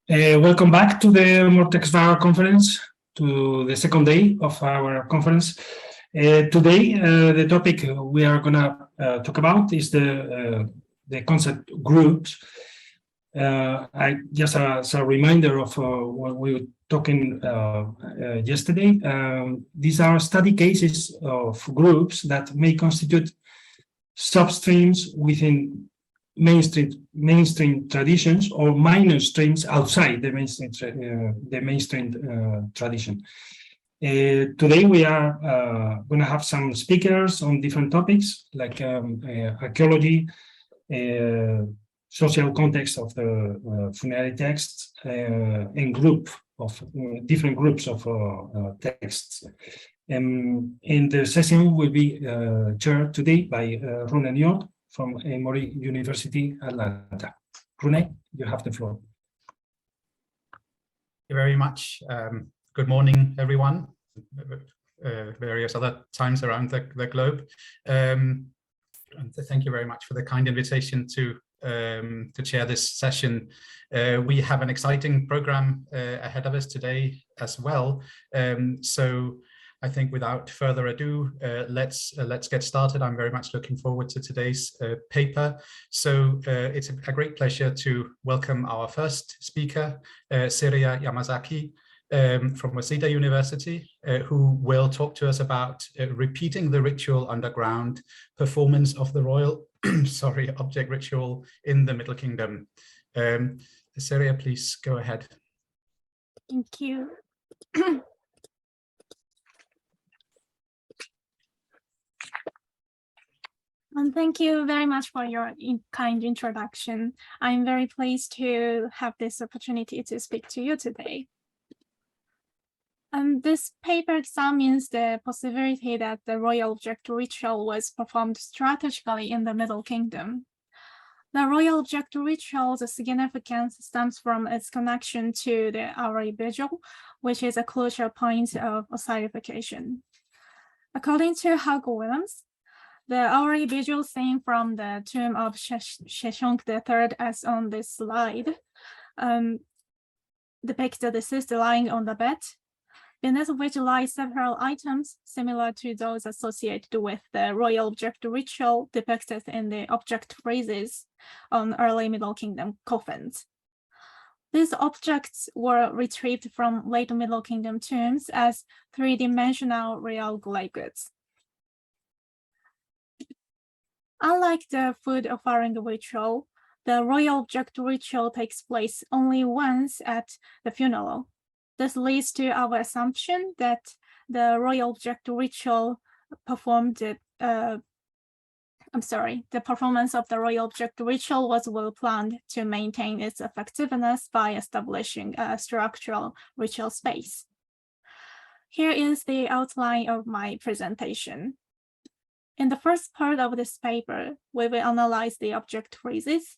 Welcome back to the MORTEXVAR conference, to the second day of our conference. Today, the topic we are going to talk about is the concept groups. Just as a reminder of what we were talking yesterday, these are study cases of groups that may constitute substreams within mainstream traditions or minor streams outside the mainstream tradition. Today we are going to have some speakers on different topics like archaeology, social context of the funerary texts, and different groups of texts. And the session will be chaired today by Rune Njord from Emory University, Atlanta. Rune, you have the floor. Thank you very much. Good morning, everyone. Various other times around the globe. And thank you very much for the kind invitation to chair this session. We have an exciting program ahead of us today as well. So I think without further ado, let's get started. I'm very much looking forward to today's paper. So it's a great pleasure to welcome our first speaker, Seria Yamazaki from Waseda University, who will talk to us about repeating the ritual underground performance of the royal object ritual in the Middle Kingdom. Seria, please go ahead. Thank you. And thank you very much for your kind introduction. I'm very pleased to have this opportunity to speak to you today. This paper examines the possibility that the royal object ritual was performed strategically in the Middle Kingdom. The royal object ritual's significance stems from its connection to the hourly vigil, which is a crucial point of ossification. According to Williams, the hourly vigil seen from the tomb of Sheshonq III, as on this slide, depicts the deceased lying on the bed, beneath which lie several items similar to those associated with the royal object ritual depicted in the object friezes on early Middle Kingdom coffins. These objects were retrieved from late Middle Kingdom tombs as three-dimensional real clay goods. Unlike the food offering ritual, the royal object ritual takes place only once at the funeral. This leads to our assumption that the royal object ritual the performance of the royal object ritual was well planned to maintain its effectiveness by establishing a structural ritual space. Here is the outline of my presentation. In the first part of this paper, we will analyze the object friezes,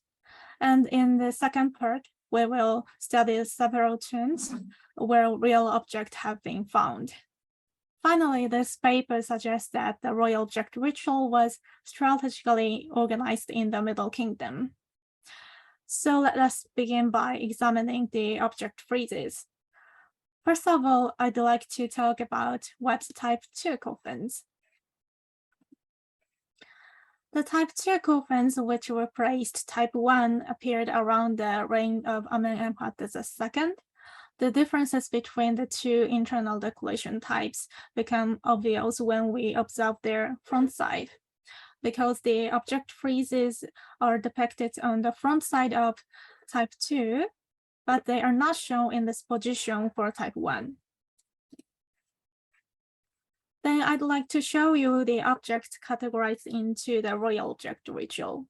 and in the second part, we will study several tombs where real objects have been found. Finally, this paper suggests that the royal object ritual was strategically organized in the Middle Kingdom. So let us begin by examining the object friezes. First of all, I'd like to talk about what type 2 coffins. The type 2 coffins, which replaced type 1, appeared around the reign of Amenemhat II. The differences between the two internal decoration types become obvious when we observe their front side, because the object friezes are depicted on the front side of type 2, but they are not shown in this position for type 1. Then I'd like to show you the objects categorized into the royal object ritual.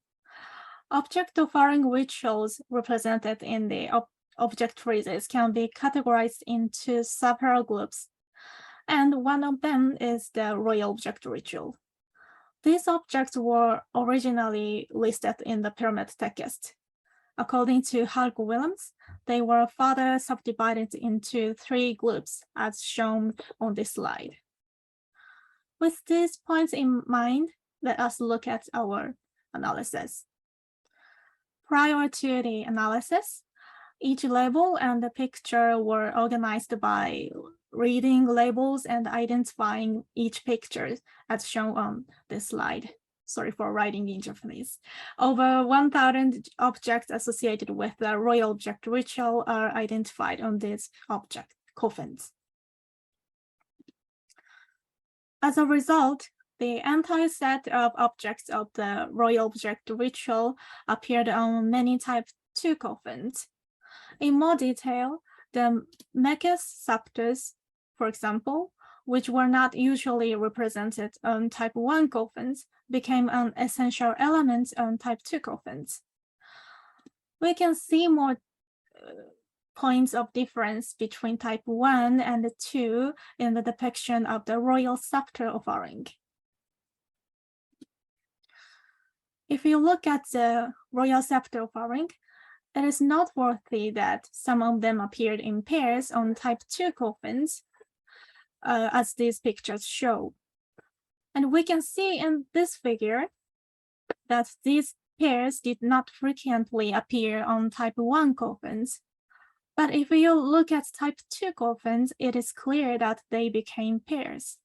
Object offering rituals represented in the object friezes can be categorized into several groups, and one of them is the royal object ritual. These objects were originally listed in the pyramid text. According to Williams, they were further subdivided into 3 groups as shown on this slide. With these points in mind, let us look at our analysis. Prior to the analysis, Each label and the picture were organized by reading labels and identifying each picture as shown on this slide. Sorry for writing in Japanese. Over 1,000 objects associated with the royal object ritual are identified on these object coffins. As a result, the entire set of objects of the royal object ritual appeared on many type 2 coffins. In more detail, the Mekes scepters, for example, which were not usually represented on type 1 coffins, became an essential element on type 2 coffins. We can see more points of difference between type 1 and 2 in the depiction of the royal scepter offering. If you look at the royal scepter offering, it is noteworthy that some of them appeared in pairs on type 2 coffins, as these pictures show. And we can see in this figure that these pairs did not frequently appear on type 1 coffins. But if you look at type 2 coffins, it is clear that they became pairs.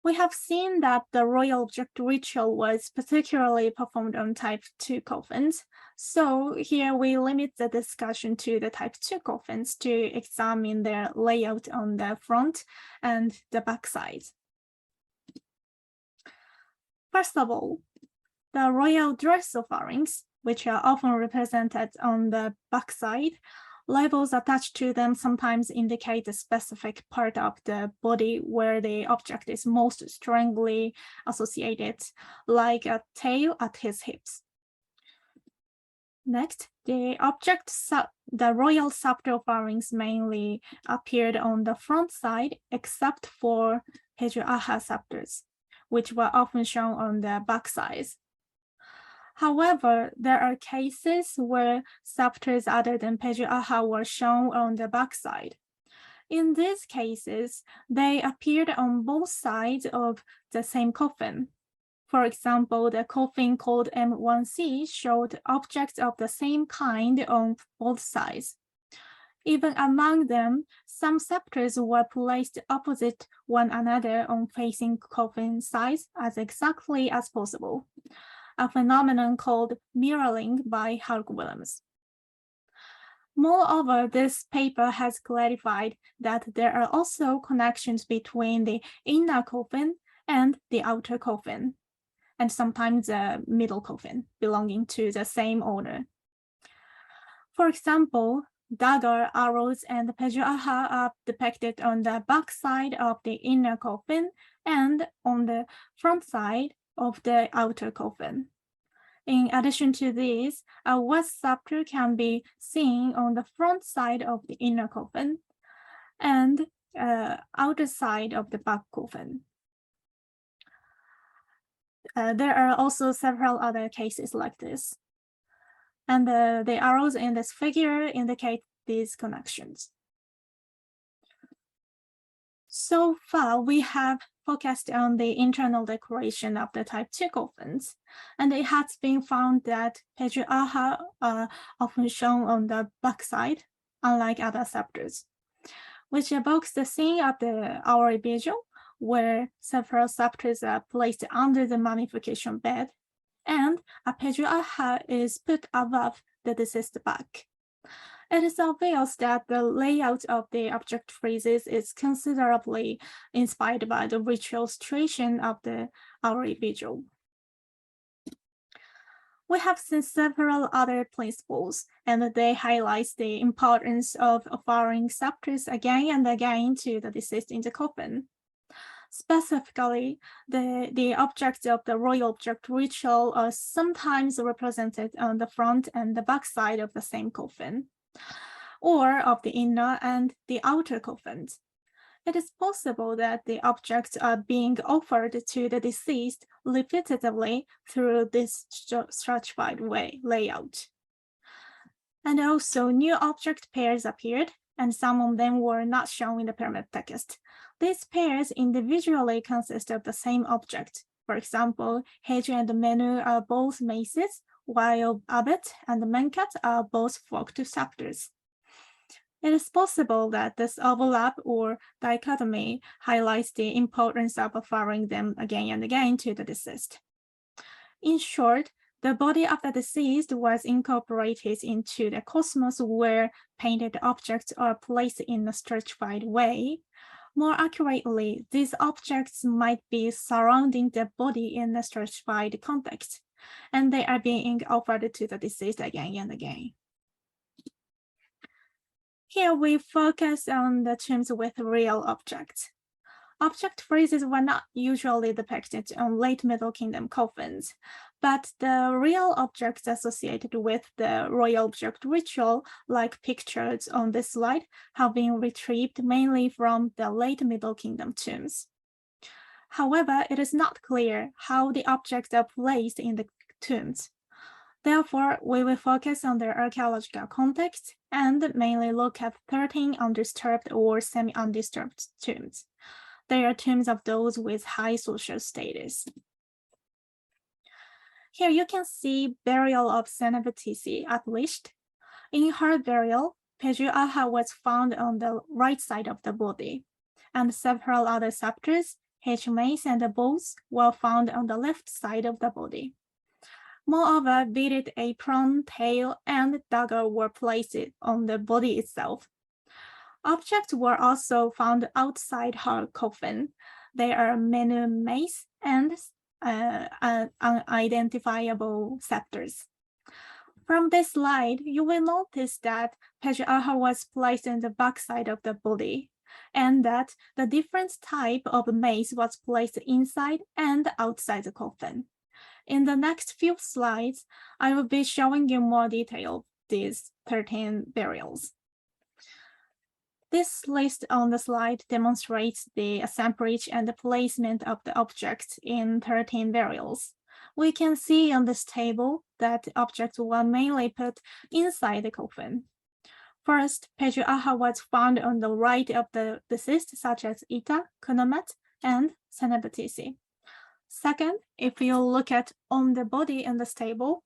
We have seen that the royal object ritual was particularly performed on type 2 coffins. So here we limit the discussion to the type 2 coffins to examine their layout on the front and the back side. First of all, the royal dress offerings, which are often represented on the back side, labels attached to them sometimes indicate a specific part of the body where the object is most strongly associated, like a tail at his hips. Next, the royal scepter offerings mainly appeared on the front side, except for Pejuaha scepters, which were often shown on the back side. However, there are cases where scepters other than Pejuaha were shown on the backside. In these cases, they appeared on both sides of the same coffin. For example, the coffin called M1C showed objects of the same kind on both sides. Even among them, some scepters were placed opposite one another on facing coffin sides as exactly as possible, a phenomenon called mirroring by Hauck-Williams. Moreover, this paper has clarified that there are also connections between the inner coffin and the outer coffin, and sometimes the middle coffin belonging to the same owner. For example, dagger, arrows, and Pejuaha are depicted on the back side of the inner coffin and on the front side of the outer coffin. In addition to this, a west scepter can be seen on the front side of the inner coffin and outer side of the back coffin. There are also several other cases like this. And the arrows in this figure indicate these connections. So far, we have focused on the internal decoration of the type 2 coffins, and it has been found that Pejuaha are often shown on the backside, unlike other scepters, which evokes the scene of the Aori visual, where several scepters are placed under the mummification bed, and a Pejuaha is put above the deceased back. It is obvious that the layout of the object friezes is considerably inspired by the ritual situation of the Aori visual. We have seen several other principles, and they highlight the importance of offering scepters again and again to the deceased in the coffin. Specifically, the objects of the royal object ritual are sometimes represented on the front and the back side of the same coffin, or of the inner and the outer coffins. It is possible that the objects are being offered to the deceased repetitively through this stratified layout. And also, new object pairs appeared, and some of them were not shown in the pyramid text. These pairs individually consist of the same object. For example, Heiju and Menu are both maces, while Abbott and Menkat are both forked chapters. It is possible that this overlap or dichotomy highlights the importance of referring them again and again to the deceased. In short, the body of the deceased was incorporated into the cosmos where painted objects are placed in a stratified way. More accurately, these objects might be surrounding the body in a stratified context, and they are being offered to the deceased again and again. Here we focus on the tombs with real objects. Object friezes were not usually depicted on late Middle Kingdom coffins, but the real objects associated with the royal object ritual, like pictures on this slide, have been retrieved mainly from the late Middle Kingdom tombs. However, it is not clear how the objects are placed in the tombs. Therefore, we will focus on their archaeological context and mainly look at 13 undisturbed or semi-undisturbed tombs. They are tombs of those with high social status. Here you can see burial of Senebtisi at least. In her burial, Peju'aha was found on the right side of the body, and several other scepters, hedge-mace, and bows were found on the left side of the body. Moreover, beaded apron, tail, and dagger were placed on the body itself. Objects were also found outside her coffin. They are menu mace and unidentifiable scepters. From this slide, you will notice that Peju'aha was placed on the backside of the body, and that the different type of mace was placed inside and outside the coffin. In the next few slides, I will be showing you more detail of these 13 burials. This list on the slide demonstrates the assemblage and the placement of the objects in 13 burials. We can see on this table that objects were mainly put inside the coffin. First, Peju'aha was found on the right of the deceased, such as Ita, Kunomet, and Senebtisi. Second, if you look at on the body in this table,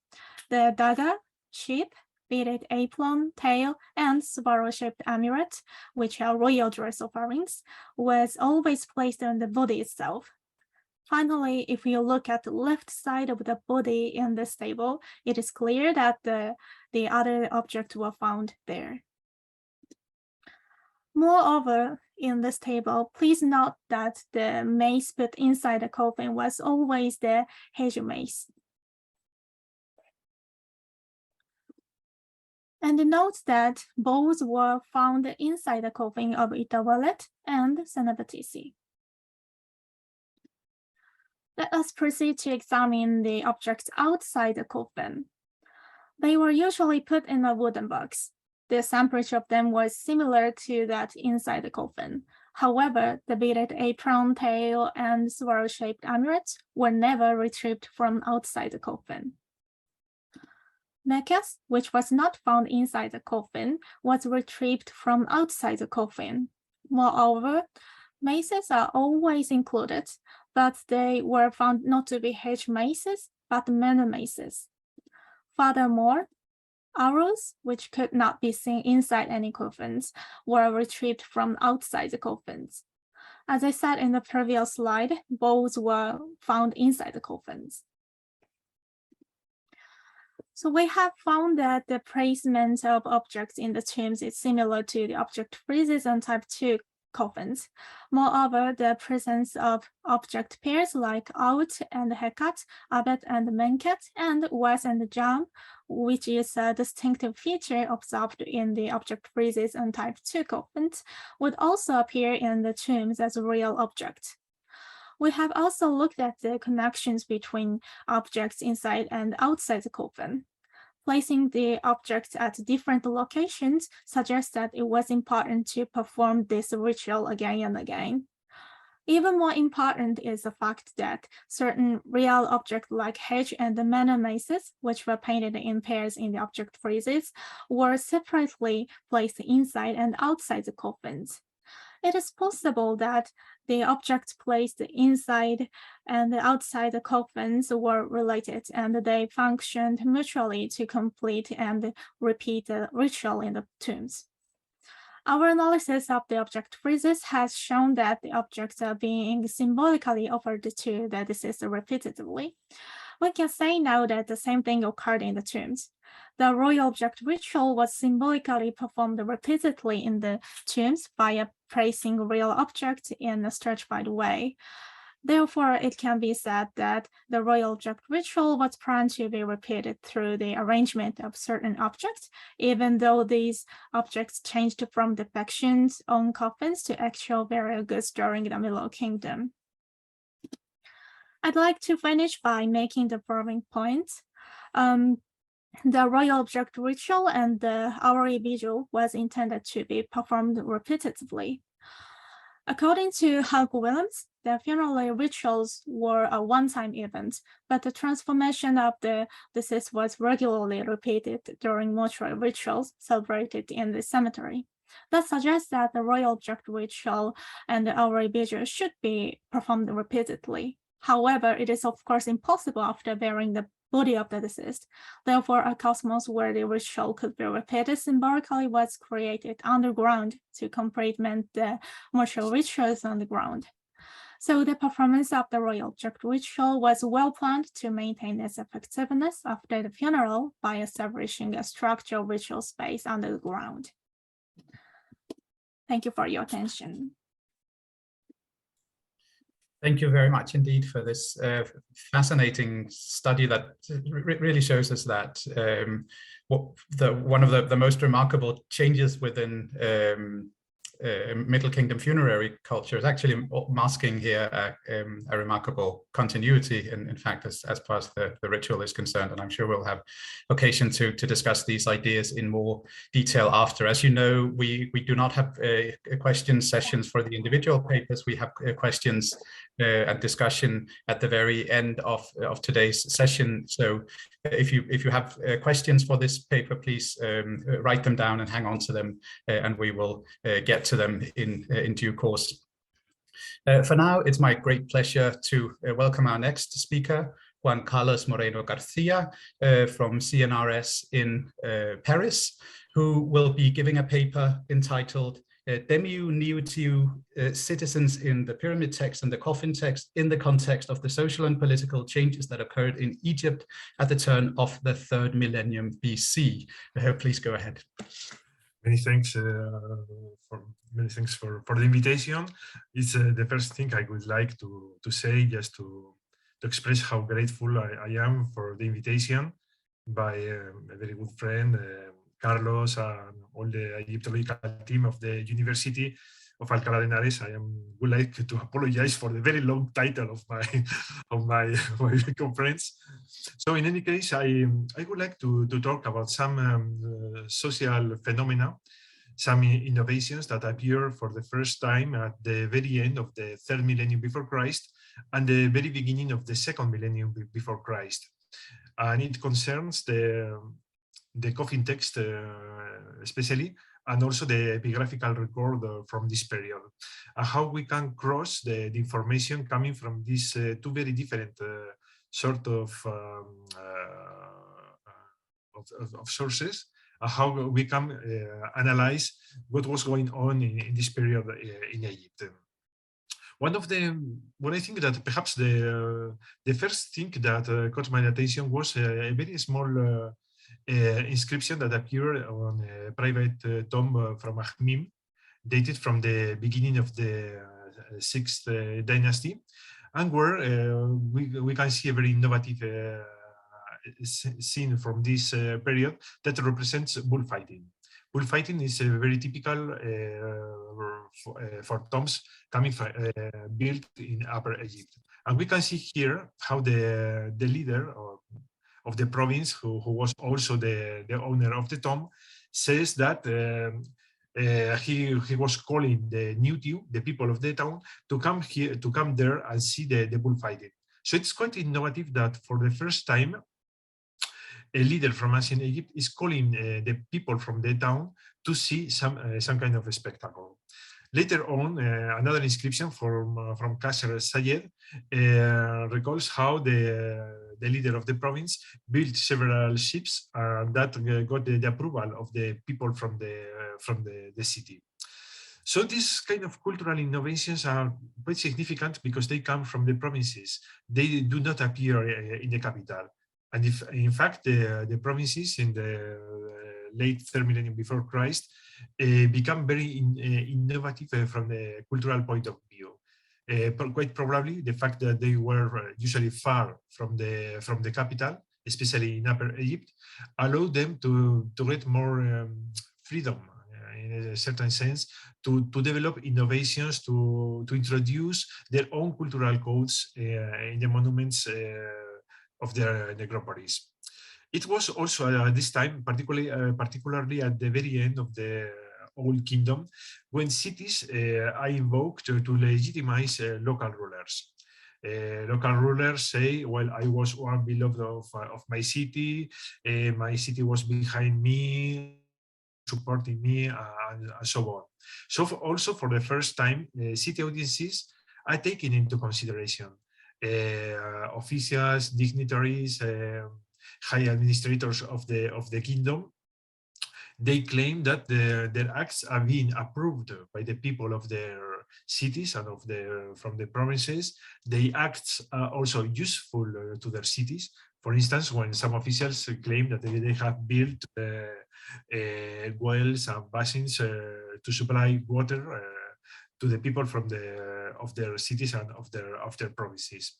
the dagger, sheep, beaded apron, tail, and sparrow-shaped amulet, which are royal dress offerings, was always placed on the body itself. Finally, if you look at the left side of the body in this table, it is clear that the other objects were found there. Moreover, in this table, please note that the mace put inside the coffin was always the hedge mace. And note that bows were found inside the coffin of Itawalet and Senebtisi. Let us proceed to examine the objects outside the coffin. They were usually put in a wooden box. The assemblage of them was similar to that inside the coffin. However, the beaded apron, tail, and swirl-shaped amulets were never retrieved from outside the coffin. Necklace, which was not found inside the coffin, was retrieved from outside the coffin. Moreover, maces are always included, but they were found not to be hedge maces, but menu maces. Furthermore, arrows, which could not be seen inside any coffins, were retrieved from outside the coffins. As I said in the previous slide, bows were found inside the coffins. So we have found that the placement of objects in the tombs is similar to the object friezes on type 2 coffins. Moreover, the presence of object pairs like Out and Hekat, Abed and Menkat, and Wes and Jam, which is a distinctive feature observed in the object friezes on type 2 coffins, would also appear in the tombs as real objects. We have also looked at the connections between objects inside and outside the coffin. Placing the objects at different locations suggests that it was important to perform this ritual again and again. Even more important is the fact that certain real objects like hedge and the menu maces, which were painted in pairs in the object friezes, were separately placed inside and outside the coffins. It is possible that the objects placed inside and outside the coffins were related, and they functioned mutually to complete and repeat the ritual in the tombs. Our analysis of the object friezes has shown that the objects are being symbolically offered to the deceased repeatedly. We can say now that the same thing occurred in the tombs. The royal object ritual was symbolically performed repeatedly in the tombs via placing real objects in a stratified way. Therefore, it can be said that the royal object ritual was planned to be repeated through the arrangement of certain objects, even though these objects changed from depictions on coffins to actual burial goods during the Middle Kingdom. I'd like to finish by making the following points. The royal object ritual and the hourly vigil was intended to be performed repetitively. According to Hank Williams, the funeral rituals were a one-time event, but the transformation of the deceased was regularly repeated during mortuary rituals celebrated in the cemetery. That suggests that the royal object ritual and the hourly vigil should be performed repeatedly. However, it is of course impossible after burying the body of the deceased. Therefore, a cosmos where the ritual could be repeated symbolically was created underground to complement the mortual rituals on the ground. So the performance of the royal object ritual was well planned to maintain its effectiveness after the funeral by establishing a structural ritual space under the ground. Thank you for your attention. Thank you very much indeed for this fascinating study that really shows us that one of the most remarkable changes within Middle Kingdom funerary culture is actually masking here a remarkable continuity, in fact, as far as the ritual is concerned. And I'm sure we'll have occasion to discuss these ideas in more detail after. As you know, we do not have question sessions for the individual papers. We have questions and discussion at the very end of today's session. So if you have questions for this paper, please write them down and hang on to them, and we will get to them in due course. For now, it's my great pleasure to welcome our next speaker, Juan Carlos Moreno Garcia from CNRS in Paris, who will be giving a paper entitled Demiu Niutiu Citizens in the Pyramid Text and the Coffin Text in the Context of the Social and Political Changes that Occurred in Egypt at the Turn of the 3rd Millennium BC. Please go ahead. Many thanks for the invitation. It's the first thing I would like to say, just to express how grateful I am for the invitation by a very good friend, Carlos, and all the Egyptological team of the University of Alcalá de Henares. I would like to apologize for the very long title of my conference. So in any case, I would like to talk about some social phenomena, some innovations that appear for the first time at the very end of the 3rd millennium before Christ and the very beginning of the 2nd millennium before Christ. And it concerns the coffin text especially, and also the epigraphical record from this period, and how we can cross the information coming from these two very different sort of sources, and how we can analyze what was going on in this period in Egypt. What I think that perhaps the first thing that caught my attention was a very small inscription that appeared on a private tomb from Akhmim, dated from the beginning of the 6th dynasty, and where we can see a very innovative scene from this period that represents bullfighting. Bullfighting is very typical for tombs coming from, built in Upper Egypt. And we can see here how the leader of the province, who was also the owner of the tomb, says that he was calling the Niutiu, the people of the town, to come there and see the bullfighting. So it's quite innovative that for the first time, a leader from ancient Egypt is calling the people from the town to see some kind of a spectacle. Later on, another inscription from Kasher Sayed recalls how the leader of the province built several ships that got the approval of the people from the city. So these kind of cultural innovations are quite significant because they come from the provinces. They do not appear in the capital. And if, in fact, the provinces in the late third millennium before Christ become very innovative from the cultural point of view. Quite probably the fact that they were usually far from the capital, especially in Upper Egypt, allowed them to get more freedom in a certain sense to develop innovations, to introduce their own cultural codes in the monuments of their necropolis. It was also at this time, particularly at the very end of the Old Kingdom, when cities are invoked to legitimize local rulers. Local rulers say, well, I was one beloved of my city was behind me, supporting me, and so on. So also for the first time, city audiences are taken into consideration. Officials, dignitaries, high administrators of the kingdom, they claim that their acts are being approved by the people of their cities and from the provinces. Their acts are also useful to their cities. For instance, when some officials claim that they have built wells and basins to supply water to the people of their cities and of their provinces.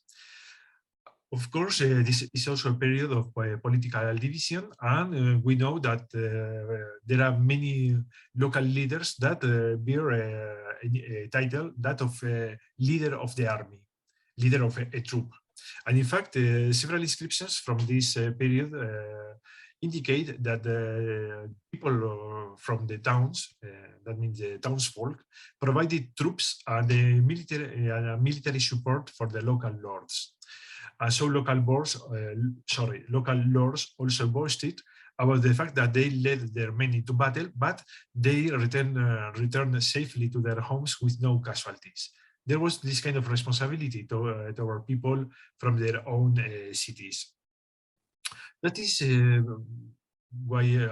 Of course, this is also a period of political division, and we know that there are many local leaders that bear a title, that of leader of the army, leader of a troop. And in fact, several inscriptions from this period indicate that people from the towns, that means the townsfolk, provided troops and military support for the local lords. And so local lords also boasted about the fact that they led their men into battle, but they returned safely to their homes with no casualties. There was this kind of responsibility toward people from their own cities. That is why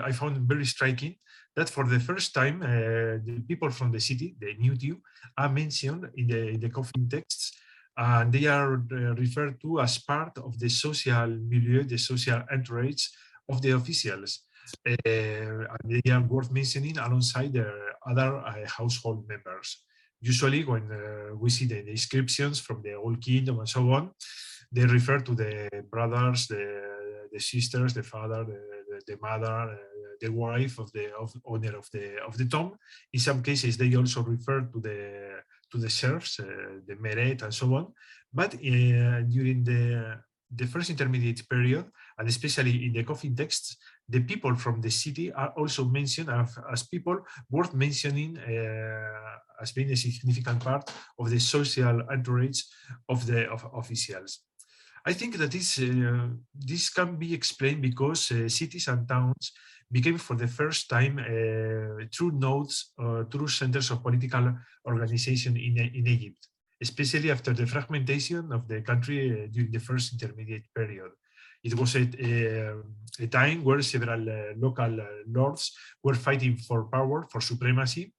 I found very striking that for the first time, the people from the city, the Newtiu, are mentioned in the coffin texts, and they are referred to as part of the social milieu, the social entourage of the officials. And they are worth mentioning alongside their other household members. Usually when we see the descriptions from the Old Kingdom and so on, they refer to the brothers, the sisters, the father, the mother, the wife of the owner of the tomb. In some cases, they also refer to the serfs, the meret, and so on. But during the first intermediate period, and especially in the coffin texts, the people from the city are also mentioned as people worth mentioning as being a significant part of the social entourage of the officials. I think that this can be explained because cities and towns became for the first time true nodes, true centers of political organization in Egypt, especially after the fragmentation of the country during the first intermediate period. It was a time where several local lords were fighting for power, for supremacy.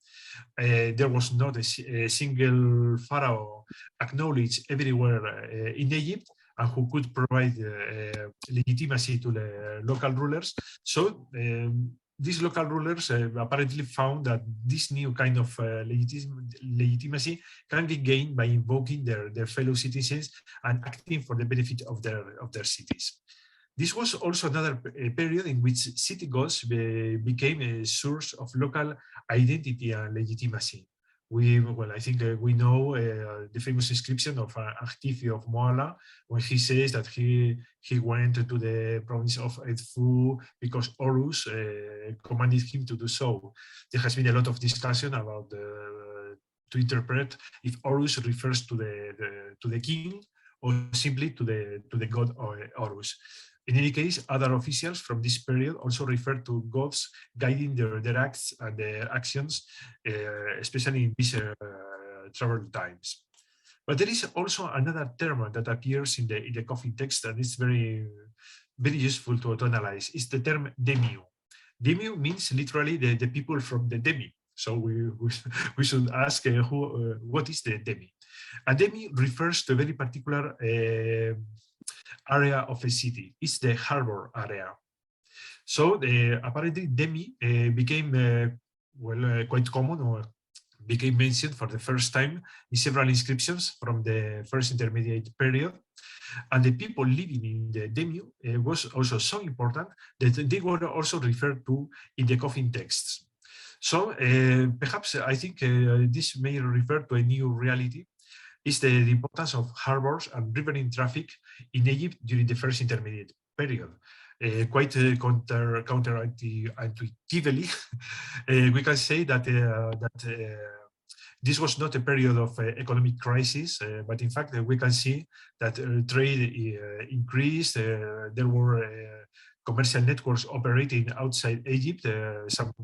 There was not a single pharaoh acknowledged everywhere in Egypt, and who could provide legitimacy to the local rulers. So these local rulers apparently found that this new kind of legitimacy can be gained by invoking their fellow citizens and acting for the benefit of their cities. This was also another period in which city gods became a source of local identity and legitimacy. I think we know the famous inscription of Artifi of Moala, when he says that he went to the province of Edfu because Horus commanded him to do so. There has been a lot of discussion about to interpret if Horus refers to the king or simply to the god Horus. In any case, other officials from this period also refer to gods guiding their acts and their actions, especially in these troubled times. But there is also another term that appears in the coffin text and is very useful to analyze. It's the term demio. Demio means literally the people from the demi. So we should ask what is the demi? A demi refers to a very particular area of a city. It's the harbor area. So apparently demi became quite common, or became mentioned for the first time in several inscriptions from the first intermediate period. And the people living in the demio was also so important that they were also referred to in the coffin texts. So perhaps I think this may refer to a new reality. Is the importance of harbors and riverine traffic in Egypt during the first intermediate period. Quite counterintuitively, we can say that this was not a period of economic crisis, but in fact we can see that trade increased. There were commercial networks operating outside Egypt,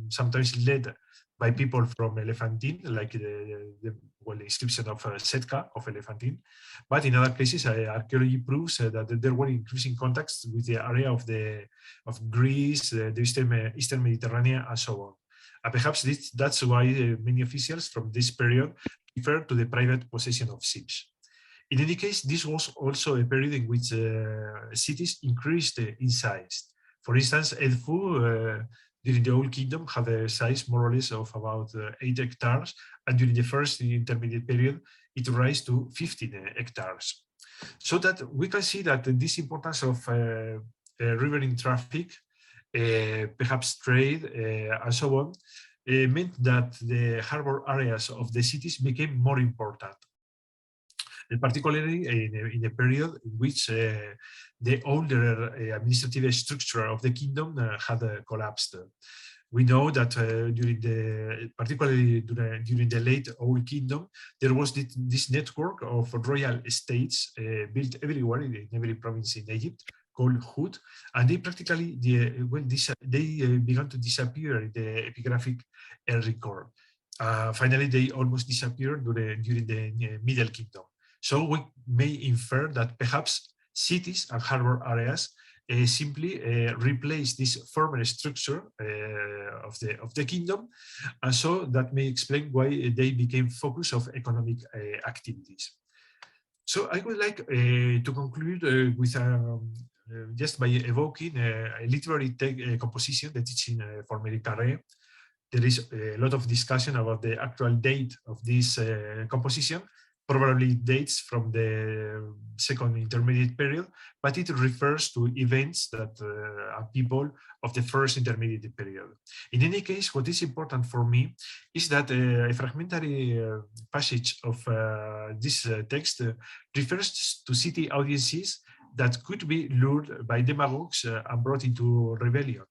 sometimes led by people from Elephantine, like the inscription of Setka of Elephantine. But in other cases, archaeology proves that there were increasing contacts with the area of Greece, the Eastern Mediterranean, and so on. And perhaps that's why many officials from this period refer to the private possession of ships. In any case, this was also a period in which cities increased in size. For instance, Edfu during the Old Kingdom had a size more or less of about 8 hectares, and during the first intermediate period, it rose to 15 hectares. So that we can see that this importance of riverine traffic, perhaps trade, and so on, meant that the harbor areas of the cities became more important. And particularly in a period in which the older administrative structure of the kingdom had collapsed. We know that particularly during the late Old Kingdom, there was this network of royal estates built everywhere in every province in Egypt, called Hut, and they practically began to disappear in the epigraphic record. Finally, they almost disappeared during the Middle Kingdom. So we may infer that perhaps cities and harbor areas simply replace this former structure of the kingdom, and so that may explain why they became focus of economic activities. So I would like to conclude with just by evoking a literary composition, the teaching for Mary Carré. There is a lot of discussion about the actual date of this composition, probably dates from the second intermediate period, but it refers to events that are people of the first intermediate period. In any case, what is important for me is that a fragmentary passage of this text refers to city audiences that could be lured by demagogues and brought into rebellion.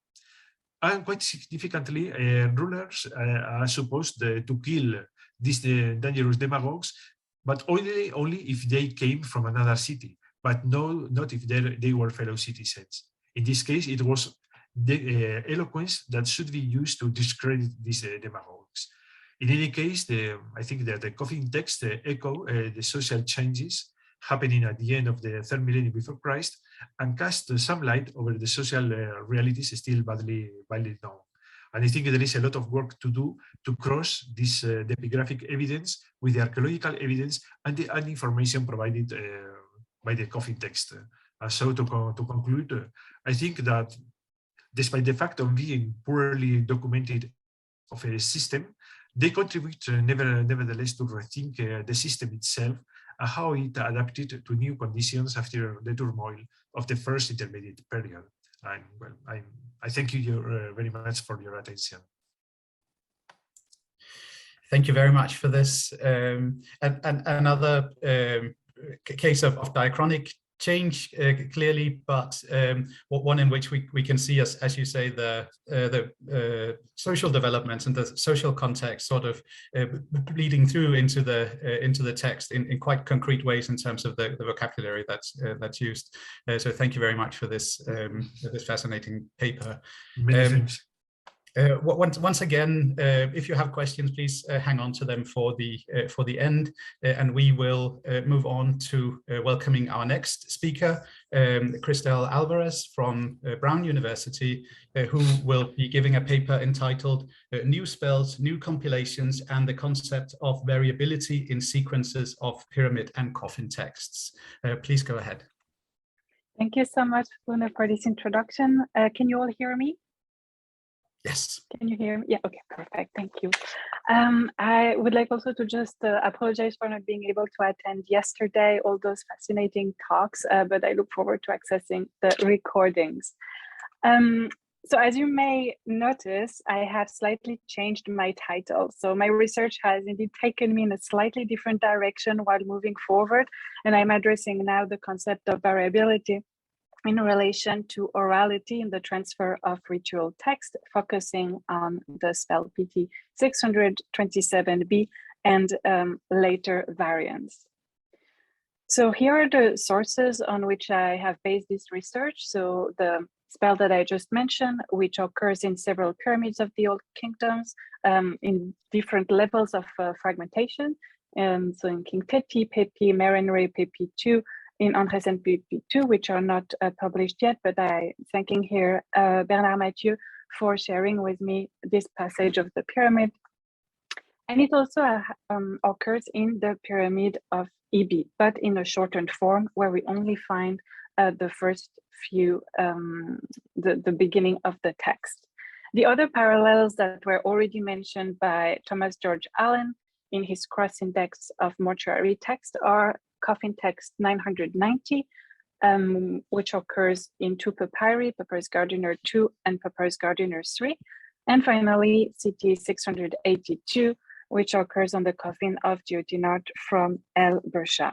And quite significantly, rulers are supposed to kill these dangerous demagogues, but only if they came from another city, but not if they were fellow citizens. In this case, it was the eloquence that should be used to discredit these demagogues. In any case, I think that the coffin text echo the social changes happening at the end of the 3rd millennium before Christ, and cast some light over the social realities still badly known. And I think there is a lot of work to do to cross this the epigraphic evidence with the archaeological evidence and the information provided by the coffin text. And so to conclude, I think that despite the fact of being poorly documented of a system, they contribute nevertheless to rethink the system itself and how it adapted to new conditions after the turmoil of the first intermediate period. And well, I thank you very much for your attention. Thank you very much for this. And another case of diachronic change clearly, but one in which we can see, as you say, the social developments and the social context sort of bleeding through into the text in quite concrete ways in terms of the vocabulary that's used. So thank you very much for this this fascinating paper. Many thanks. Once again, if you have questions, please hang on to them for the end, and we will move on to welcoming our next speaker, Cristel Alvarez from Brown University, who will be giving a paper entitled "New Spells, New Compilations, and the Concept of Variability in Sequences of Pyramid and Coffin Texts." Please go ahead. Thank you so much, Bruno, for this introduction. Can you all hear me? Yes. Can you hear me? Yeah, okay, perfect. Thank you. I would like also to just apologize for not being able to attend yesterday, all those fascinating talks, but I look forward to accessing the recordings. So as you may notice, I have slightly changed my title. So my research has indeed taken me in a slightly different direction while moving forward, and I'm addressing now the concept of variability in relation to orality in the transfer of ritual text, focusing on the spell PT 627b and later variants. So here are the sources on which I have based this research. So the spell that I just mentioned, which occurs in several pyramids of the Old Kingdoms in different levels of fragmentation. So in King Teti, Pepi, Merenre, Pepi 2, in Andres and PP2, which are not published yet, but I'm thanking here Bernard Mathieu for sharing with me this passage of the pyramid. And it also occurs in the pyramid of EB, but in a shortened form where we only find the first few, the beginning of the text. The other parallels that were already mentioned by Thomas George Allen in his cross-index of mortuary text are Coffin text 990, which occurs in two papyri, Papyrus Gardiner 2 and Papyrus Gardiner 3. And finally, CT 682, which occurs on the coffin of Diotinart from El Bersha.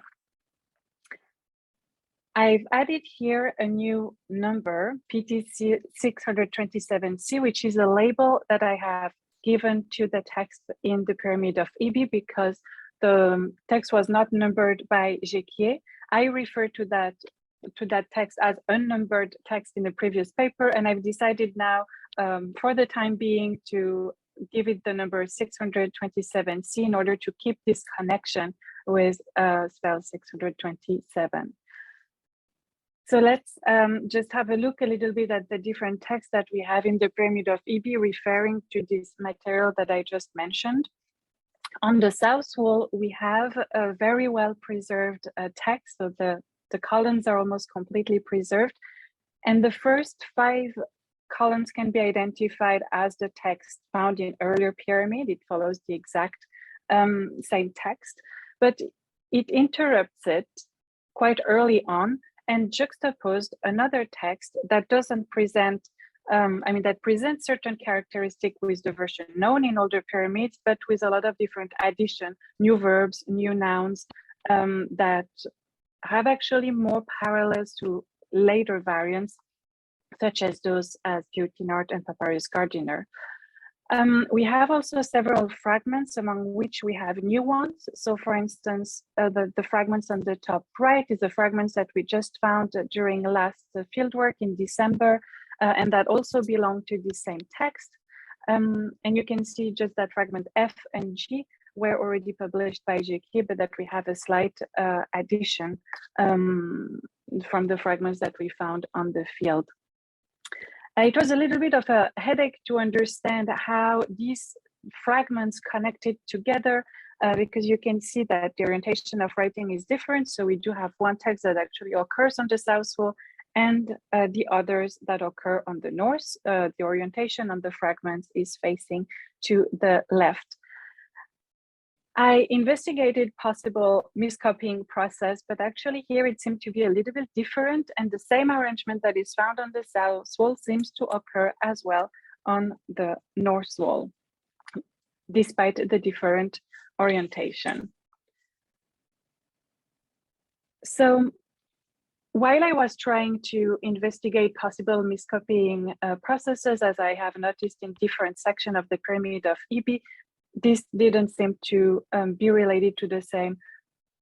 I've added here a new number, PTC 627C, which is a label that I have given to the text in the Pyramid of Ibi because the text was not numbered by Jequier. I refer to that text as unnumbered text in the previous paper, and I've decided now, for the time being, to give it the number 627C in order to keep this connection with spell 627. So let's just have a look a little bit at the different texts that we have in the Pyramid of Ibi referring to this material that I just mentioned. On the south wall, we have a very well preserved text. So the columns are almost completely preserved. And the first 5 columns can be identified as the text found in earlier pyramid. It follows the exact same text, but it interrupts it quite early on and juxtaposed another text that doesn't present that presents certain characteristics with the version known in older pyramids, but with a lot of different addition, new verbs, new nouns that have actually more parallels to later variants, such as those as Diotinart and Papyrus Gardiner. We have also several fragments, among which we have new ones. So for instance, the fragments on the top right is the fragments that we just found during last fieldwork in December, and that also belong to the same text. And you can see just that fragment F and G were already published by Jequier, but that we have a slight addition from the fragments that we found on the field. It was a little bit of a headache to understand how these fragments connected together, because you can see that the orientation of writing is different. So we do have one text that actually occurs on the south wall and the others that occur on the north. The orientation on the fragments is facing to the left. I investigated possible miscopying process, but actually here it seemed to be a little bit different, and the same arrangement that is found on the south wall seems to occur as well on the north wall, despite the different orientation. So while I was trying to investigate possible miscopying processes, as I have noticed in different sections of the pyramid of EB, this didn't seem to be related to the same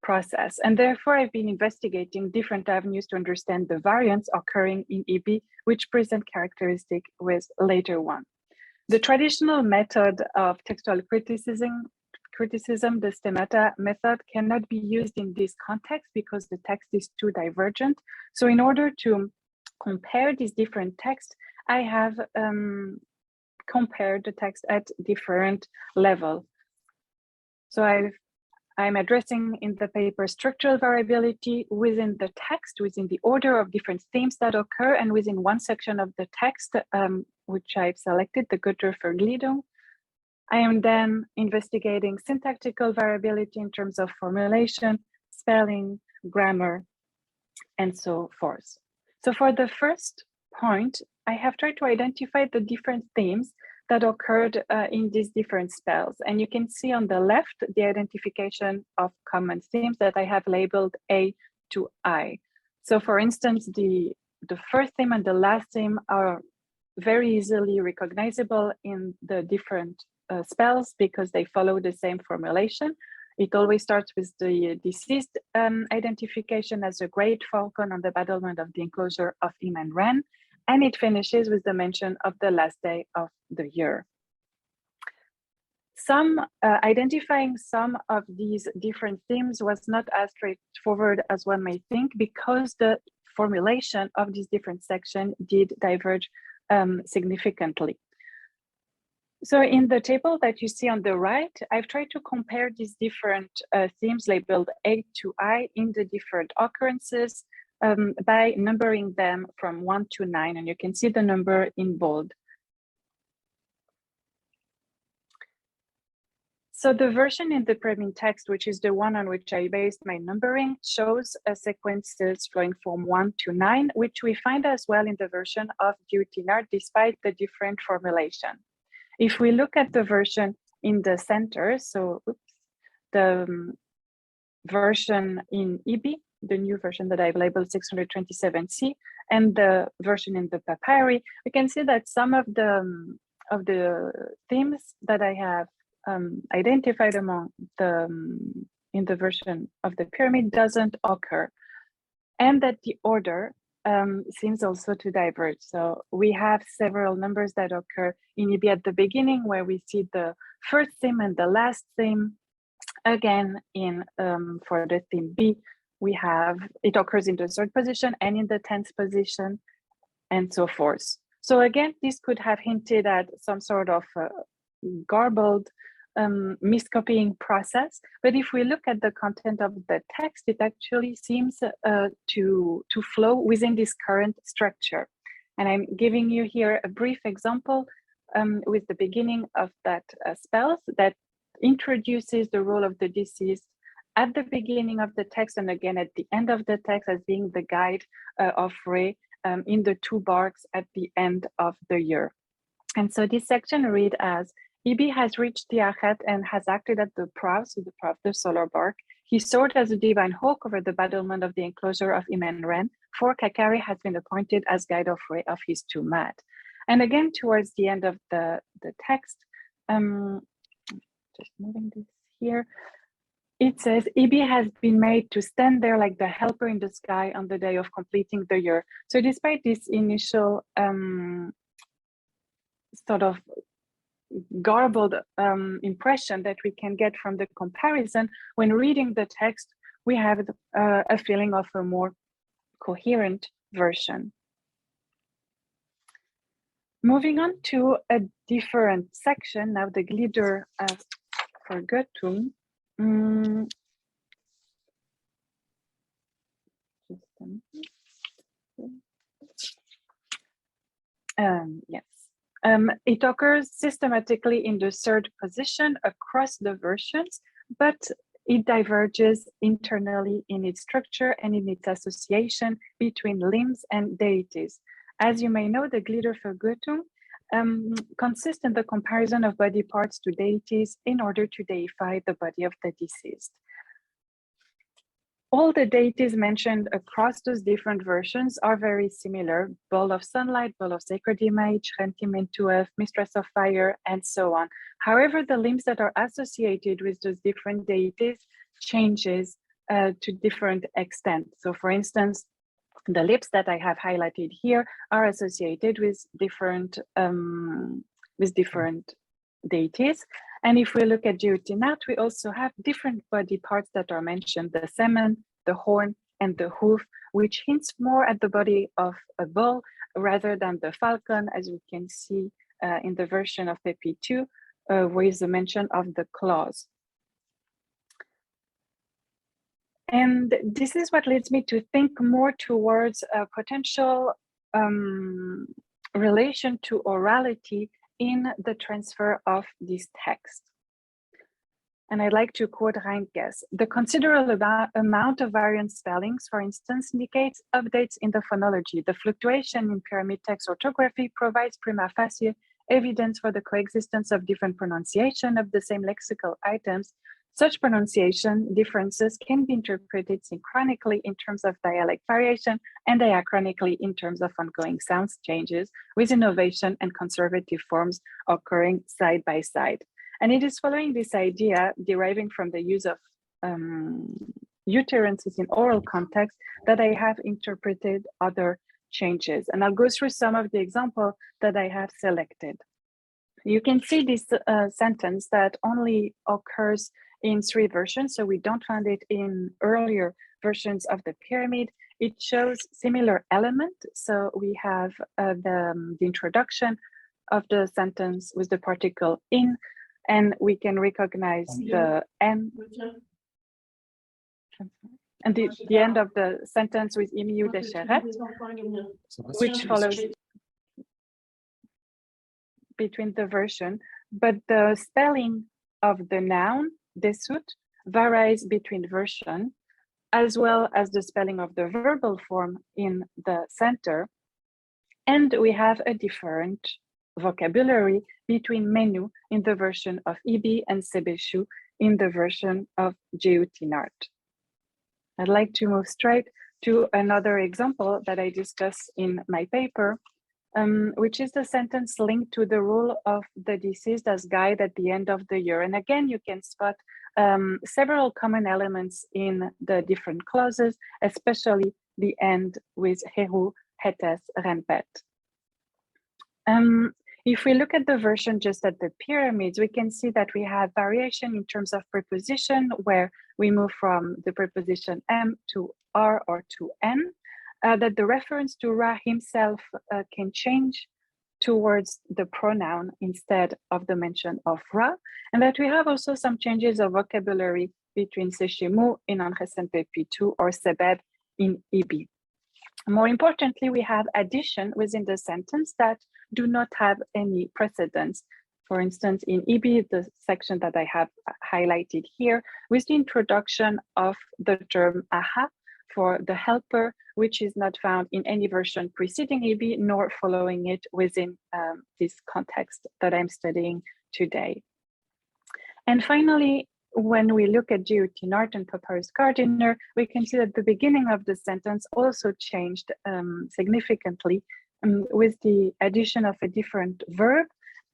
process. And therefore, I've been investigating different avenues to understand the variants occurring in EB, which present characteristic with later one. The traditional method of textual criticism, the schemata method, cannot be used in this context because the text is too divergent. So in order to compare these different texts, I have compared the text at different levels. So I'm addressing in the paper structural variability within the text, within the order of different themes that occur, and within one section of the text, which I've selected, the Götter-Vergliederung. I am then investigating syntactical variability in terms of formulation, spelling, grammar, and so forth. So for the first point, I have tried to identify the different themes that occurred in these different spells. And you can see on the left, the identification of common themes that I have labeled A to I. So for instance, the first theme and the last theme are very easily recognizable in the different spells because they follow the same formulation. It always starts with the deceased identification as a great falcon on the battlement of the enclosure of Im and Ren, and it finishes with the mention of the last day of the year. Identifying some of these different themes was not as straightforward as one may think because the formulation of these different sections did diverge significantly. So in the table that you see on the right, I've tried to compare these different themes labeled A to I in the different occurrences by numbering them from 1 to 9, and you can see the number in bold. So the version in the pyramid text, which is the one on which I based my numbering, shows sequences flowing from 1 to 9, which we find as well in the version of Duthinard, despite the different formulation. If we look at the version in the center, so the version in EB, the new version that I've labeled 627C, and the version in the papyri, we can see that some of the themes that I have identified among in the version of the pyramid doesn't occur, and that the order seems also to diverge. So we have several numbers that occur in EB at the beginning, where we see the first theme and the last theme. Again, in for the theme B, we have it occurs in the 3rd position and in the 10th position, and so forth. So again, this could have hinted at some sort of garbled miscopying process. But if we look at the content of the text, it actually seems to flow within this current structure. And I'm giving you here a brief example with the beginning of that spells that introduces the role of the deceased at the beginning of the text and again at the end of the text as being the guide of Re in the 2 barks at the end of the year. And so this section read as, EB has reached the Achet and has acted at the prow, so the prow of the solar bark. He soared as a divine hawk over the battlement of the enclosure of Im and Ren, for Kakari has been appointed as guide of Re of his 2 mat. And again, towards the end of the text, just moving this here, it says, EB has been made to stand there like the helper in the sky on the day of completing the year. So despite this initial sort of garbled impression that we can get from the comparison, when reading the text, we have a feeling of a more coherent version. Moving on to a different section, now the Gliedervergöttung. Yes. It occurs systematically in the 3rd position across the versions, but it diverges internally in its structure and in its association between limbs and deities. As you may know, the Gliedervergöttung consists in the comparison of body parts to deities in order to deify the body of the deceased. All the deities mentioned across those different versions are very similar: ball of sunlight, ball of sacred image, Rentimentuef, mistress of fire, and so on. However, the limbs that are associated with those different deities changes to different extent. So for instance, the lips that I have highlighted here are associated with different deities. And if we look at Geotinat, we also have different body parts that are mentioned: the semen, the horn, and the hoof, which hints more at the body of a bull rather than the falcon, as we can see in the version of Pepi2, with the mention of the claws. And this is what leads me to think more towards a potential relation to orality in the transfer of this text. And I'd like to quote Reinkes: "The considerable amount of variant spellings, for instance, indicates updates in the phonology. The fluctuation in pyramid text orthography provides prima facie evidence for the coexistence of different pronunciation of the same lexical items. Such pronunciation differences can be interpreted synchronically in terms of dialect variation and diachronically in terms of ongoing sounds changes, with innovation and conservative forms occurring side by side." And it is following this idea, deriving from the use of utterances in oral context, that I have interpreted other changes. And I'll go through some of the examples that I have selected. You can see this sentence that only occurs in 3 versions, so we don't find it in earlier versions of the pyramid. It shows similar element. So we have the introduction of the sentence with the particle in, and we can recognize the N, and the end of the sentence with imiu desheret, which follows between the version, but the spelling of the noun desut varies between version, as well as the spelling of the verbal form in the center. And we have a different vocabulary between menu in the version of Ibi and Sebeshu in the version of Geotinart. I'd like to move straight to another example that I discuss in my paper, which is the sentence linked to the rule of the deceased as guide at the end of the year. And again, you can spot several common elements in the different clauses, especially the end with Heru, Hetes, Rempet. If we look at the version just at the pyramids, we can see that we have variation in terms of preposition, where we move from the preposition M to R or to N, that the reference to Ra himself can change towards the pronoun instead of the mention of Ra, and that we have also some changes of vocabulary between Seshemu in Anresen Pepi2 or Sebeb in Ibi. More importantly, we have addition within the sentence that do not have any precedence. For instance, in Ibi, the section that I have highlighted here, with the introduction of the term aha for the helper, which is not found in any version preceding Ibi, nor following it within this context that I'm studying today. And finally, when we look at Geotinart and Papyrus Gardiner, we can see that the beginning of the sentence also changed significantly with the addition of a different verb.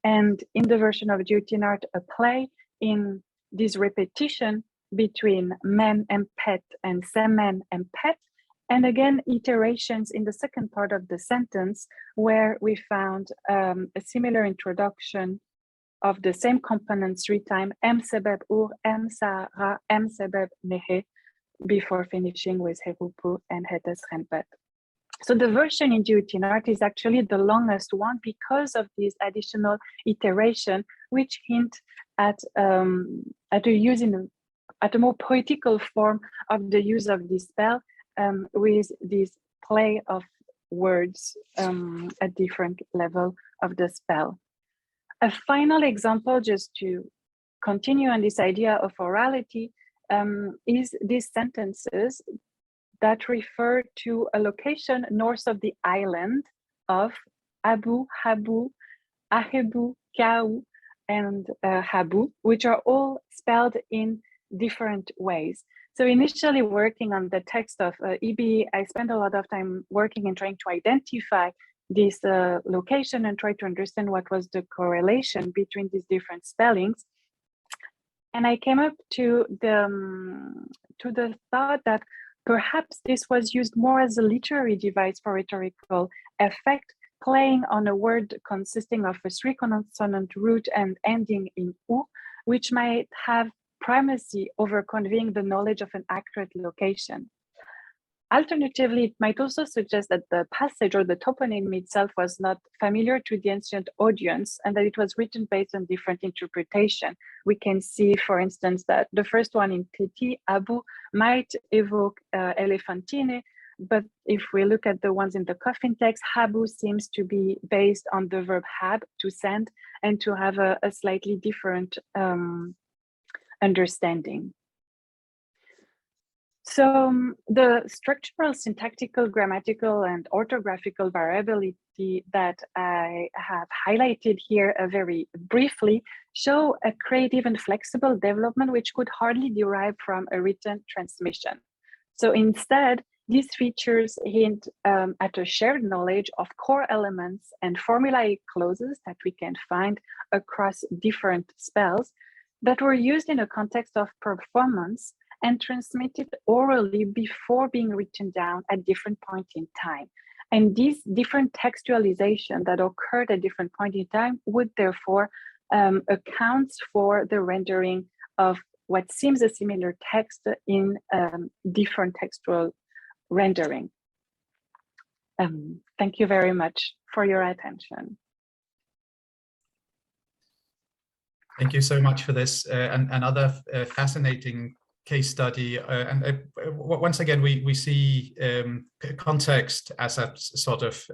And in the version of Geotinart, a play in this repetition between men and pet and semen and pet. And again, iterations in the second part of the sentence, where we found a similar introduction of the same components 3 times, M sebeb ur, M sara, M sebeb nehe, before finishing with Herupu and Hetes Rempet. So the version in Geotinart is actually the longest one because of this additional iteration, which hint at a more poetical form of the use of this spell, with this play of words at different level of the spell. A final example, just to continue on this idea of orality, is these sentences that refer to a location north of the island of Abu, Habu, Ahebu, Kau, and Habu, which are all spelled in different ways. So initially working on the text of EB, I spent a lot of time working and trying to identify this location and try to understand what was the correlation between these different spellings. And I came up to the thought that perhaps this was used more as a literary device for rhetorical effect, playing on a word consisting of a 3-consonant root and ending in U, which might have primacy over conveying the knowledge of an accurate location. Alternatively, it might also suggest that the passage or the toponym itself was not familiar to the ancient audience and that it was written based on different interpretation. We can see, for instance, that the first one in Teti, Abu, might evoke Elephantine, but if we look at the ones in the coffin text, Habu seems to be based on the verb hab, to send, and to have a slightly different understanding. So the structural, syntactical, grammatical, and orthographical variability that I have highlighted here very briefly show a creative and flexible development which could hardly derive from a written transmission. So instead, these features hint at a shared knowledge of core elements and formulaic clauses that we can find across different spells that were used in a context of performance and transmitted orally before being written down at different points in time. And these different textualization that occurred at different points in time would therefore account for the rendering of what seems a similar text in different textual rendering. Thank you very much for your attention. Thank you so much for this. Another fascinating case study, and once again we see context as a sort of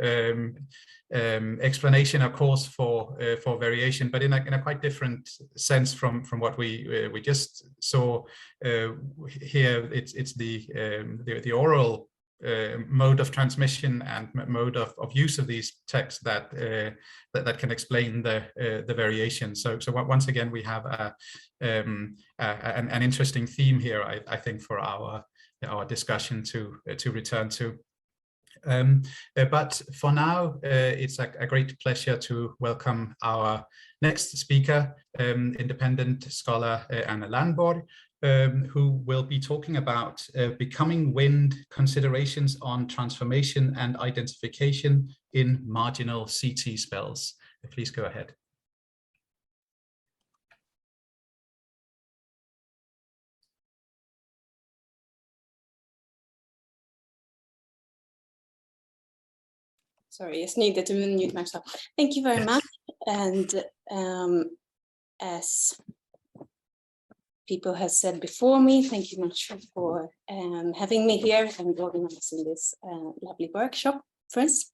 explanation, of course, for variation, but in a quite different sense from what we just saw here. It's the oral mode of transmission and mode of use of these texts that can explain the variation. So once again, we have an interesting theme here, I think, for our discussion to return to. But for now, it's a great pleasure to welcome our next speaker, independent scholar Anna Landborg, who will be talking about becoming wind, considerations on transformation and identification in marginal CT spells. Please go ahead. Sorry, I just needed to unmute myself. Thank you very much. And as people have said before me, thank you much for having me here and organizing this lovely workshop for us.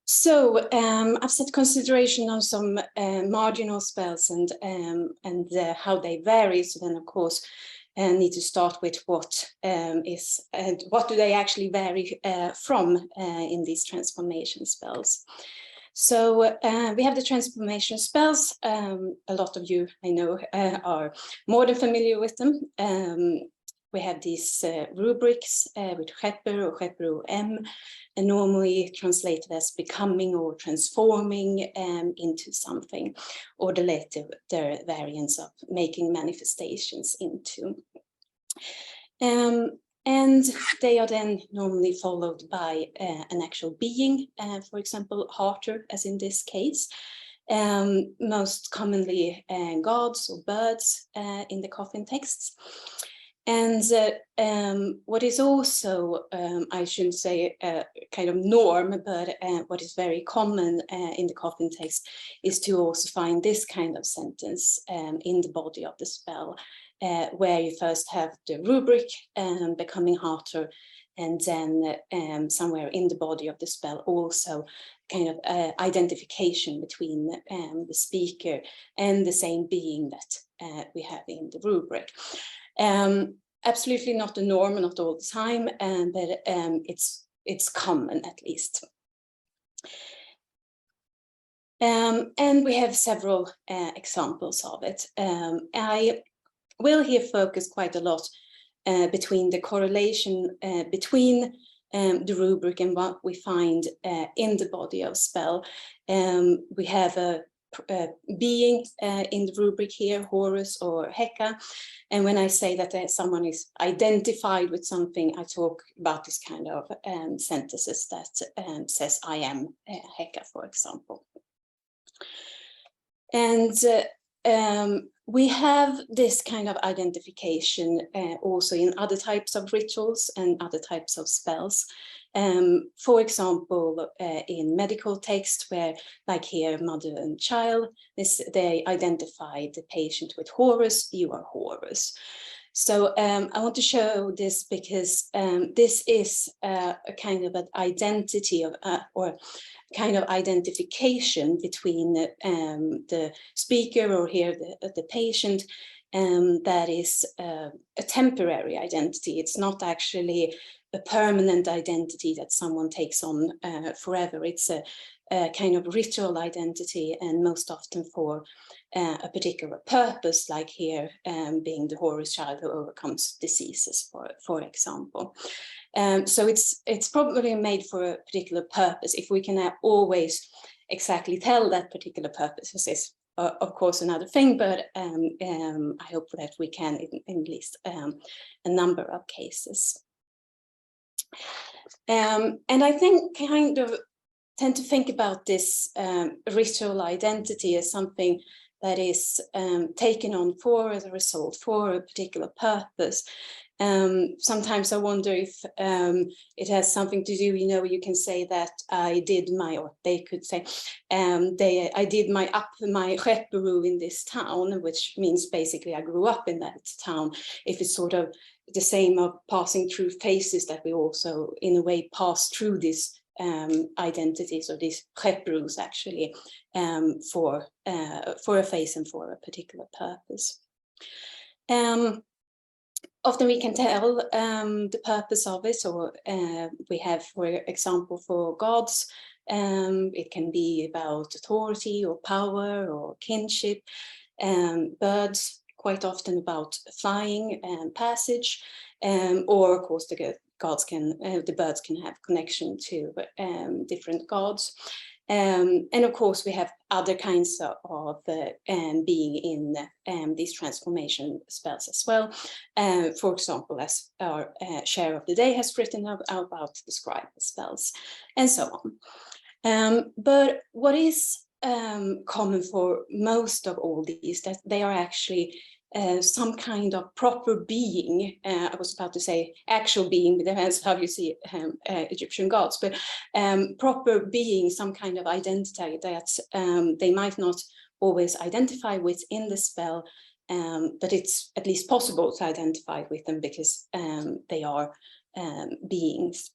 So I've set consideration on some marginal spells and how they vary. So then, of course, need to start with what do they actually vary from in these transformation spells. So we have the transformation spells. A lot of you, I know, are more than familiar with them. We have these rubrics with Schepper or Schepper M, and normally translated as becoming or transforming into something, or the later variants of making manifestations into. And they are then normally followed by an actual being, for example, Harter, as in this case. Most commonly gods or birds in the coffin texts. And what is also, I shouldn't say kind of norm, but what is very common in the coffin text is to also find this kind of sentence in the body of the spell, where you first have the rubric becoming Harter, and then somewhere in the body of the spell also kind of identification between the speaker and the same being that we have in the rubric. Absolutely not the norm, not all the time, but it's common at least. And we have several examples of it. I will here focus quite a lot between the correlation between the rubric and what we find in the body of spell. We have a being in the rubric here, Horus or Heka. And when I say that someone is identified with something, I talk about this kind of sentences that says I am Heka, for example. And we have this kind of identification also in other types of rituals and other types of spells. For example, in medical text, where like here, mother and child, they identify the patient with Horus, you are Horus. So I want to show this because this is a kind of an identity of, or kind of identification between the speaker or here the patient, that is a temporary identity. It's not actually a permanent identity that someone takes on forever. It's a kind of ritual identity, and most often for a particular purpose, like here being the Horus child who overcomes diseases, for example. So it's probably made for a particular purpose. If we can always exactly tell that particular purpose is of course another thing, but I hope that we can in at least a number of cases. And I think kind of tend to think about this ritual identity as something that is taken on for as a result for a particular purpose. Sometimes I wonder if it has something to do, you know, you can say that I did my, or they could say, I did my Skepperu in this town, which means basically I grew up in that town. If it's sort of the same of passing through phases, that we also in a way pass through this identities or these Skepperus actually for a phase and for a particular purpose. Often we can tell the purpose of it, or we have, for example, for gods, it can be about authority or power or kinship. Birds, quite often about flying and passage, or of course the gods can, the birds can have connection to different gods. And of course, we have other kinds of being in these transformation spells as well. For example, as our share of the day has written about the scribe spells, and so on. But what is common for most of all these, that they are actually some kind of proper being. I was about to say actual being, but depends how you see Egyptian gods, but proper being, some kind of identity that they might not always identify with in the spell, but it's at least possible to identify with them because they are beings.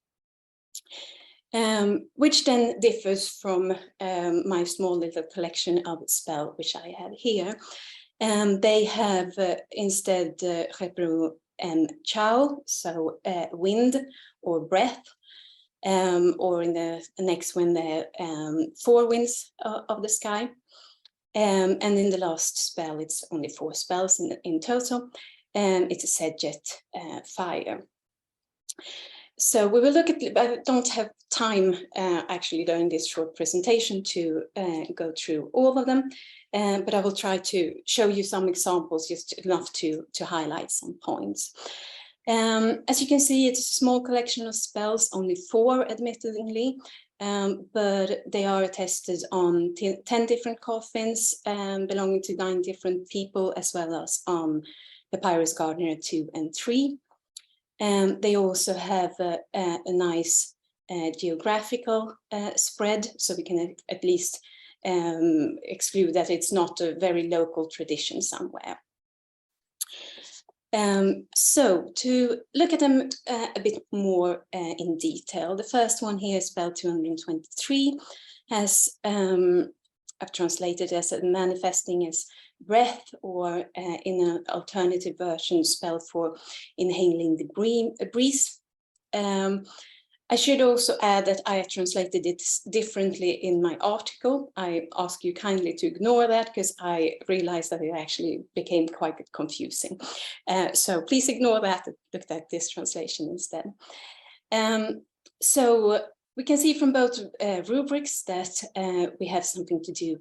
Which then differs from my small little collection of spell, which I have here. They have instead Skepperu and Chao, so wind or breath, or in the next one, the four winds of the sky. And in the last spell, it's only 4 spells in total. It's a Sedjet fire. So we will look at, I don't have time actually during this short presentation to go through all of them, but I will try to show you some examples, just enough to highlight some points. As you can see, it's a small collection of spells, only 4 admittedly, but they are attested on 10 different coffins belonging to 9 different people, as well as on Papyrus Gardener 2 and 3. They also have a nice geographical spread, so we can at least exclude that it's not a very local tradition somewhere. So to look at them a bit more in detail, the first one here, spell 223, has I've translated as manifesting as breath, or in an alternative version, spell for inhaling the breeze. I should also add that I translated it differently in my article. I ask you kindly to ignore that because I realized that it actually became quite confusing. So please ignore that and look at this translation instead. So we can see from both rubrics that we have something to do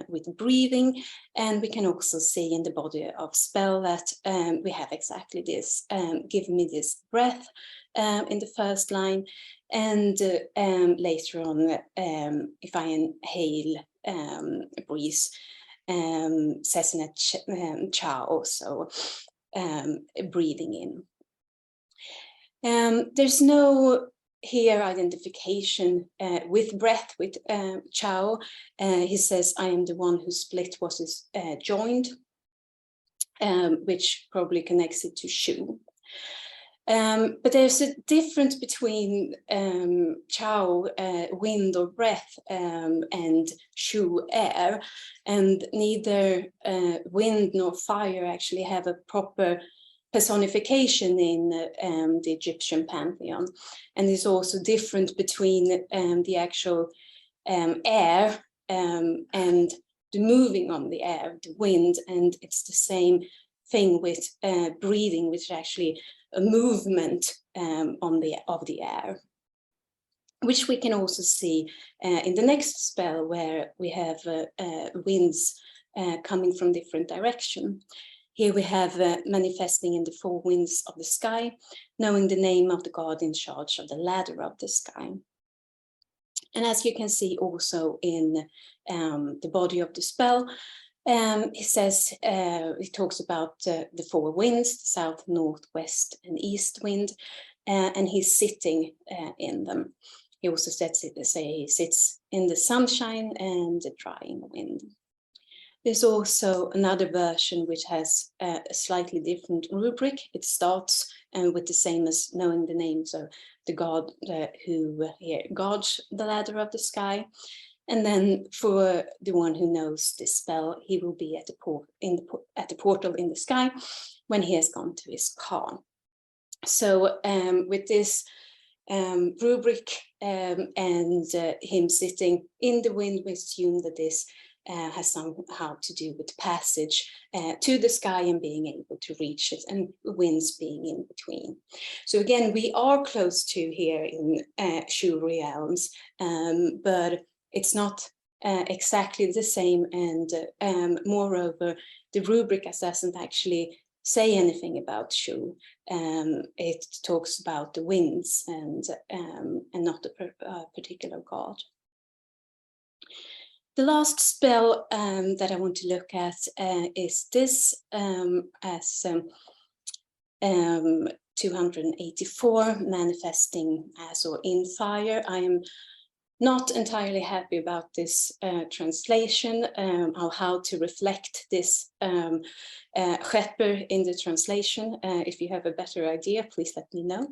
with breathing, and we can also see in the body of spell that we have exactly this, give me this breath in the first line, and later on, if I inhale, breathe, Sesenet Chow, so breathing in. There's no here identification with breath with Chow. He says, I am the one who split what is joined, which probably connects it to Shu. But there's a difference between Chow, wind or breath, and Shu, air, and neither wind nor fire actually have a proper personification in the Egyptian pantheon. And there's also different between the actual air and the moving on the air, the wind, and it's the same thing with breathing, which is actually a movement of the air, which we can also see in the next spell, where we have winds coming from different directions. Here we have manifesting in the four winds of the sky, knowing the name of the god in charge of the ladder of the sky. And as you can see also in the body of the spell, he says, he talks about the four winds, the south, north, west, and east wind, and he's sitting in them. He also he sits in the sunshine and the drying wind. There's also another version which has a slightly different rubric. It starts with the same as knowing the names of the god who here guards the ladder of the sky. And then for the one who knows this spell, he will be at the portal in the sky when he has gone to his car. So with this rubric and him sitting in the wind, we assume that this has somehow to do with passage to the sky and being able to reach it, and winds being in between. So again, we are close to here in Shu realms, but it's not exactly the same, and moreover, the rubric doesn't actually say anything about Shu. It talks about the winds and not a particular god. The last spell that I want to look at is this as 284, manifesting as or in fire. I am not entirely happy about this translation, or how to reflect this Schepper in the translation. If you have a better idea, please let me know.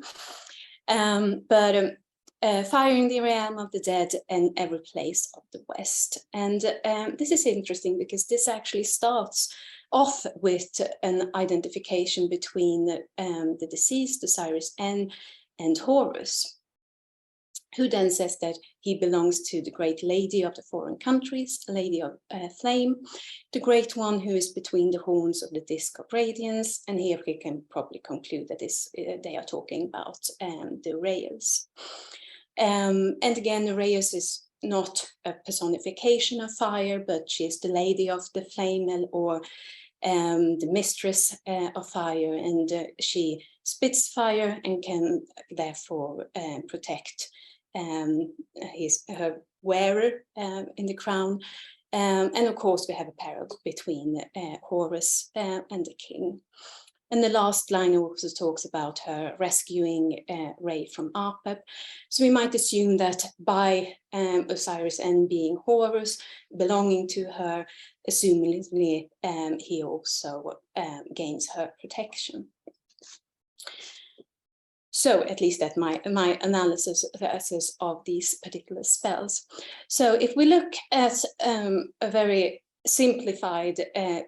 Fire in the realm of the dead and every place of the West. And this is interesting because this actually starts off with an identification between the deceased, Osiris-N, and Horus, who then says that he belongs to the great lady of the foreign countries, Lady of Flame, the great one who is between the horns of the disc of radiance. And here we can probably conclude that they are talking about the Reyes. And again, the Reyes is not a personification of fire, but she is the lady of the flame, or the mistress of fire, and she spits fire and can therefore protect her wearer in the crown. And of course, we have a parallel between Horus and the king. And the last line also talks about her rescuing Re from Apep. So we might assume that by Osiris-N being Horus, belonging to her, assumingly he also gains her protection. So at least that's my analysis of these particular spells. So if we look at a very simplified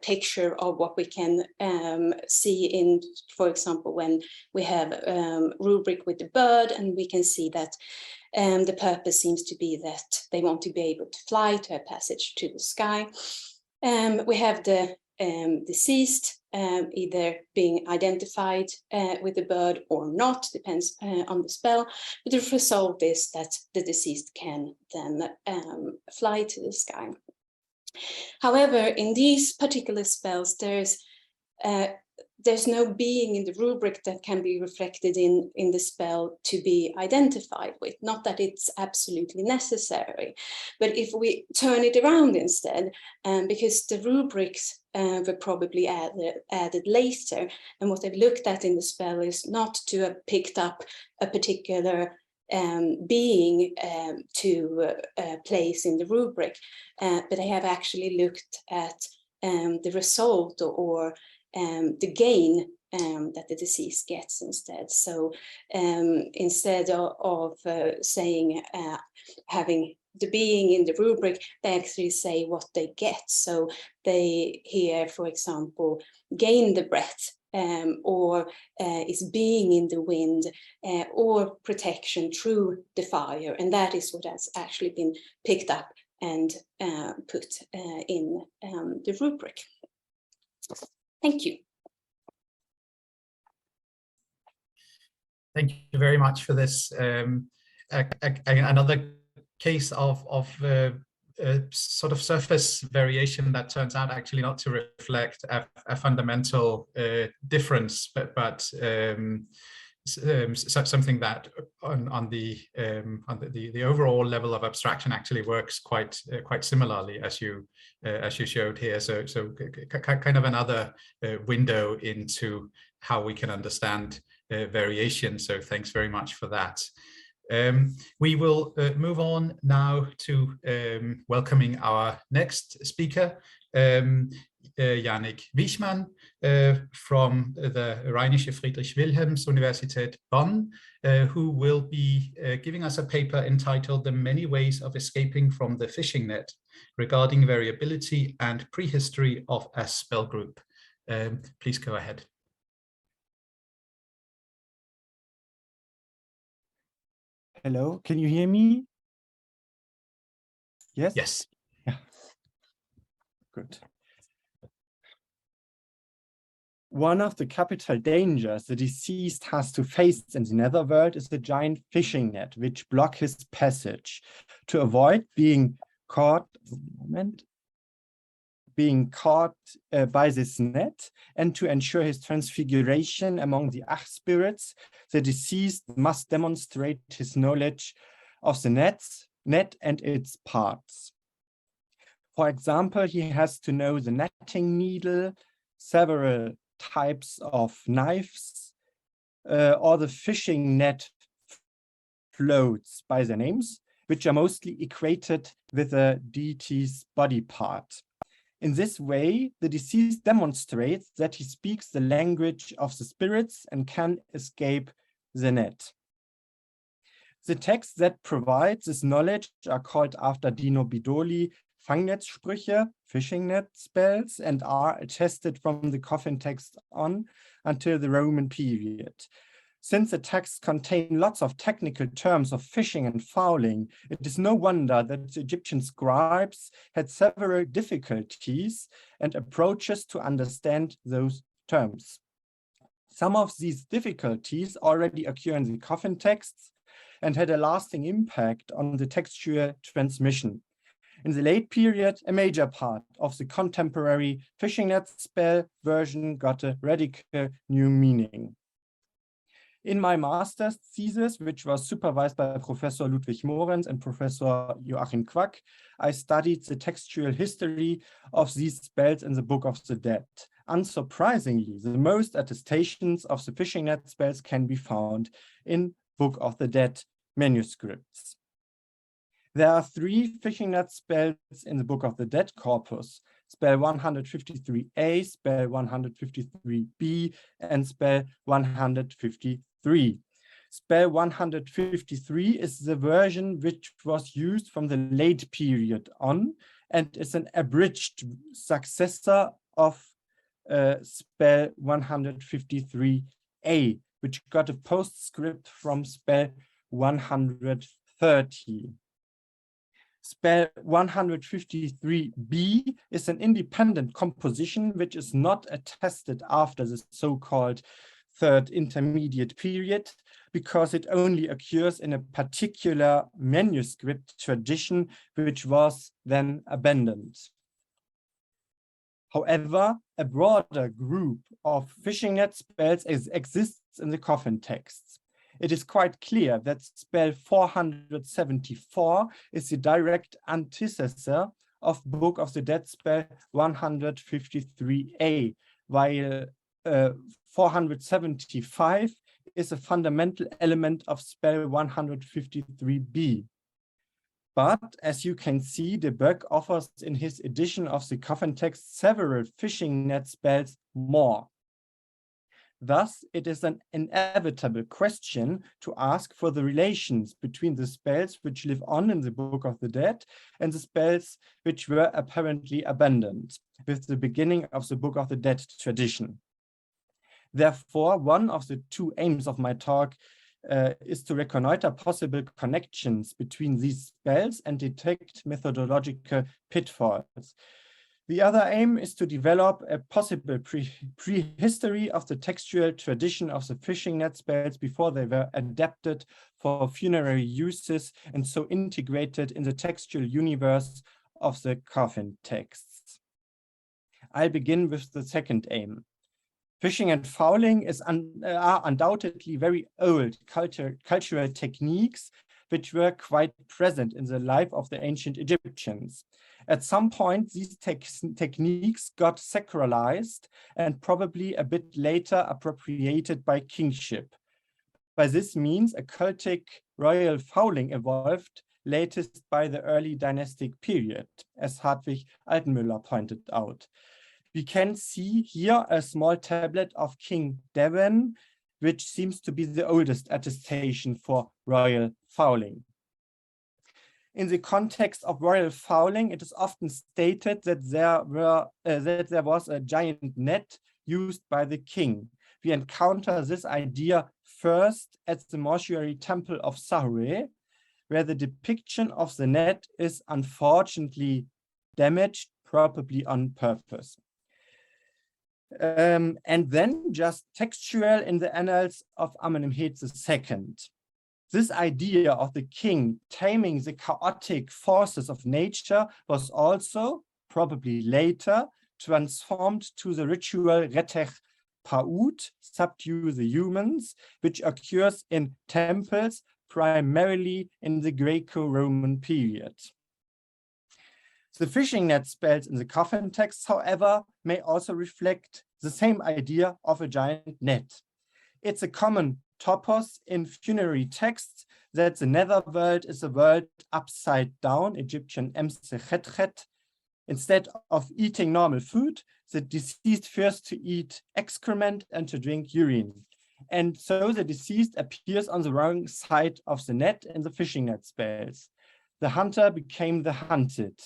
picture of what we can see in, for example, when we have rubric with the bird, and we can see that the purpose seems to be that they want to be able to fly, to have passage to the sky. We have the deceased either being identified with the bird or not, depends on the spell. But the result is that the deceased can then fly to the sky. However, in these particular spells, there's no being in the rubric that can be reflected in the spell to be identified with. Not that it's absolutely necessary, but if we turn it around instead, because the rubrics were probably added later, and what they've looked at in the spell is not to have picked up a particular being to place in the rubric, but they have actually looked at the result or the gain that the deceased gets instead. So instead of saying having the being in the rubric, they actually say what they get. So they here, for example, gain the breath, or is being in the wind, or protection through the fire. And that is what has actually been picked up and put in the rubric. Thank you. Thank you very much for this. Another case of sort of surface variation that turns out actually not to reflect a fundamental difference, but something that on the overall level of abstraction actually works quite similarly as you showed here. So kind of another window into how we can understand variation. So thanks very much for that. We will move on now to welcoming our next speaker, Jannik Wichmann from the Rheinische Friedrich-Wilhelms-Universität Bonn, who will be giving us a paper entitled "The Many Ways of Escaping from the Fishing Net Regarding Variability and Prehistory of a Spell Group." Please go ahead. Hello, can you hear me? Yes? Yes. Yeah. Good. One of the capital dangers the deceased has to face in the netherworld is the giant fishing net, which block his passage. To avoid being caught, by this net, and to ensure his transfiguration among the Ach spirits, the deceased must demonstrate his knowledge of the net and its parts. For example, he has to know the netting needle, several types of knives, or the fishing net floats by their names, which are mostly equated with a deity's body part. In this way, the deceased demonstrates that he speaks the language of the spirits and can escape the net. The texts that provide this knowledge are called after Dino Bidoli Fangnetzsprüche, fishing net spells, and are attested from the coffin text on until the Roman period. Since the texts contain lots of technical terms of fishing and fouling, it is no wonder that the Egyptian scribes had several difficulties and approaches to understand those terms. Some of these difficulties already occur in the coffin texts and had a lasting impact on the textual transmission. In the late period, a major part of the contemporary fishing net spell version got a radical new meaning. In my master's thesis, which was supervised by Professor Ludwig Mohrens and Professor Joachim Quack, I studied the textual history of these spells in the Book of the Dead. Unsurprisingly, the most attestations of the fishing net spells can be found in Book of the Dead manuscripts. There are 3 fishing net spells in the Book of the Dead corpus: spell 153a, spell 153b, and spell 153. Spell 153 is the version which was used from the late period on and is an abridged successor of spell 153a, which got a postscript from spell 130. Spell 153b is an independent composition which is not attested after the so-called third intermediate period, because it only occurs in a particular manuscript tradition which was then abandoned. However, a broader group of fishing net spells exists in the coffin texts. It is quite clear that spell 474 is the direct antecessor of Book of the Dead spell 153a, while 475 is a fundamental element of spell 153b. But as you can see, de Boeck offers in his edition of the coffin text several fishing net spells more. Thus, it is an inevitable question to ask for the relations between the spells which live on in the Book of the Dead and the spells which were apparently abandoned with the beginning of the Book of the Dead tradition. Therefore, one of the two aims of my talk is to reconnoiter possible connections between these spells and detect methodological pitfalls. The other aim is to develop a possible prehistory of the textual tradition of the fishing net spells before they were adapted for funerary uses and so integrated in the textual universe of the coffin texts. I'll begin with the second aim. Fishing and fouling are undoubtedly very old cultural techniques which were quite present in the life of the ancient Egyptians. At some point, these techniques got sacralized and probably a bit later appropriated by kingship. By this means, a cultic royal fouling evolved latest by the early dynastic period, as Hartwig Altenmüller pointed out. We can see here a small tablet of King Devon, which seems to be the oldest attestation for royal fouling. In the context of royal fouling, it is often stated that there was a giant net used by the king. We encounter this idea first at the mortuary temple of Sahure, where the depiction of the net is unfortunately damaged, probably on purpose. And then just textual in the annals of Amenemhet II. This idea of the king taming the chaotic forces of nature was also, probably later, transformed to the ritual Retech Paut, subdue the humans, which occurs in temples primarily in the Greco-Roman period. The fishing net spells in the coffin texts, however, may also reflect the same idea of a giant net. It's a common topos in funerary texts that the netherworld is a world upside down, Egyptian emsechetchet. Instead of eating normal food, the deceased fears to eat excrement and to drink urine. And so the deceased appears on the wrong side of the net in the fishing net spells. The hunter became the hunted.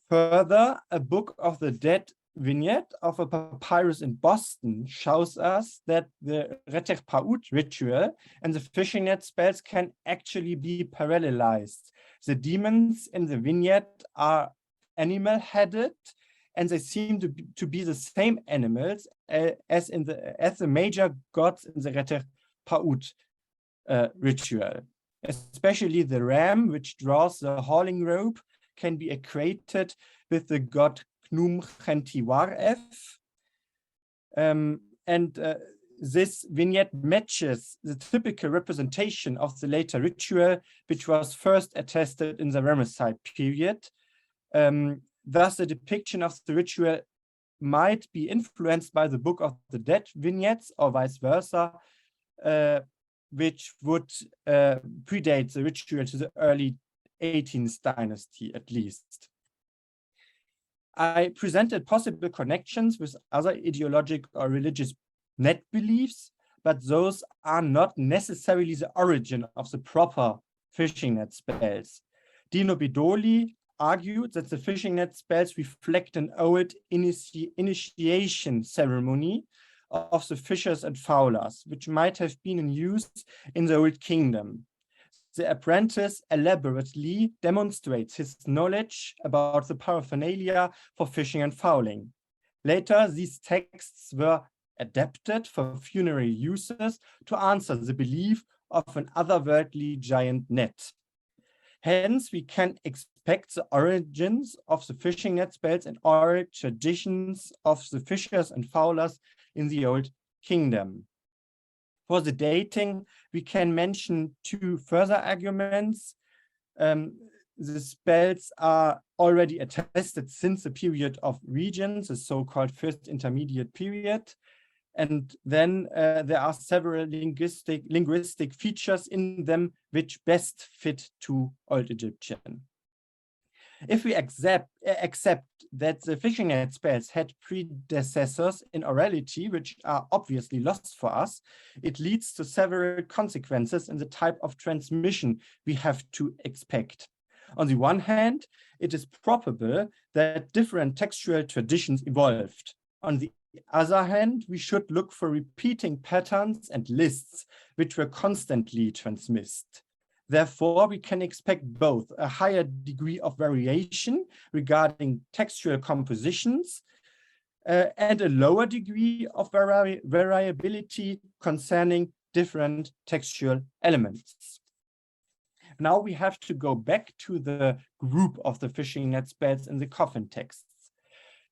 Further, a Book of the Dead vignette of a papyrus in Boston shows us that the Retech Paut ritual and the fishing net spells can actually be parallelized. The demons in the vignette are animal-headed, and they seem to be the same animals as the major gods in the Retech Paut ritual. Especially the ram, which draws the hauling rope, can be equated with the god Knum Khentiwaref. This vignette matches the typical representation of the later ritual, which was first attested in the Ramesside period. Thus, the depiction of the ritual might be influenced by the Book of the Dead vignettes or vice versa, which would predate the ritual to the early 18th dynasty at least. I presented possible connections with other ideological or religious net beliefs, but those are not necessarily the origin of the proper fishing net spells. Dino Bedoli argued that the fishing net spells reflect an old initiation ceremony of the fishers and fowlers, which might have been in use in the Old Kingdom. The apprentice elaborately demonstrates his knowledge about the paraphernalia for fishing and fowling. Later, these texts were adapted for funerary uses to answer the belief of an otherworldly giant net. Hence, we can expect the origins of the fishing net spells and oral traditions of the fishers and fowlers in the Old Kingdom. For the dating, we can mention two further arguments. The spells are already attested since the period of regions, the so-called first intermediate period. And then there are several linguistic features in them which best fit to Old Egyptian. If we accept that the fishing net spells had predecessors in orality, which are obviously lost for us, it leads to several consequences in the type of transmission we have to expect. On the one hand, it is probable that different textual traditions evolved. On the other hand, we should look for repeating patterns and lists which were constantly transmitted. Therefore, we can expect both a higher degree of variation regarding textual compositions and a lower degree of variability concerning different textual elements. Now we have to go back to the group of the fishing net spells in the coffin texts.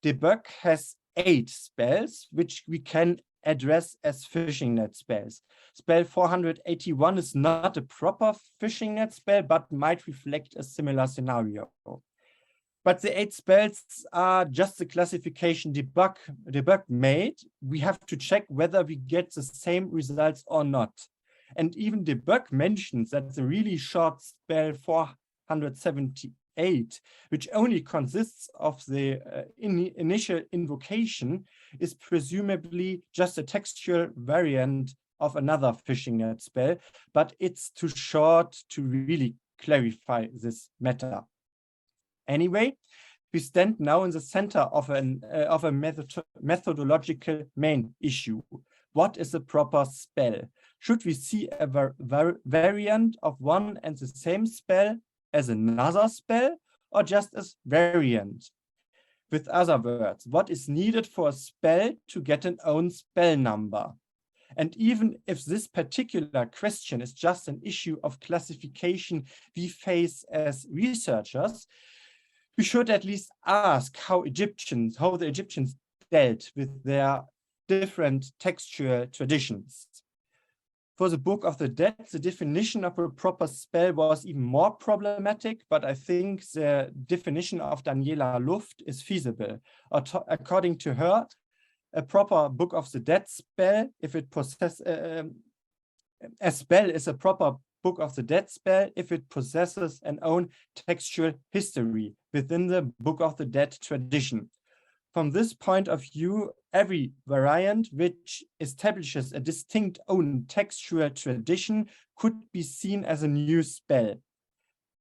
De Buc has 8 spells, which we can address as fishing net spells. Spell 481 is not a proper fishing net spell, but might reflect a similar scenario. But the 8 spells are just the classification De Buc made. We have to check whether we get the same results or not. And even De Buc mentions that the really short spell 478, which only consists of the initial invocation, is presumably just a textual variant of another fishing net spell, but it's too short to really clarify this matter. Anyway, we stand now in the center of a methodological main issue. What is a proper spell? Should we see a variant of one and the same spell as another spell, or just as variant? With other words, what is needed for a spell to get an own spell number? And even if this particular question is just an issue of classification we face as researchers, we should at least ask how the Egyptians dealt with their different textual traditions. For the Book of the Dead, the definition of a proper spell was even more problematic, but I think the definition of Daniela Luft is feasible. According to her, a proper Book of the Dead spell, if it possesses a spell is a proper Book of the Dead spell if it possesses an own textual history within the Book of the Dead tradition. From this point of view, every variant which establishes a distinct own textual tradition could be seen as a new spell.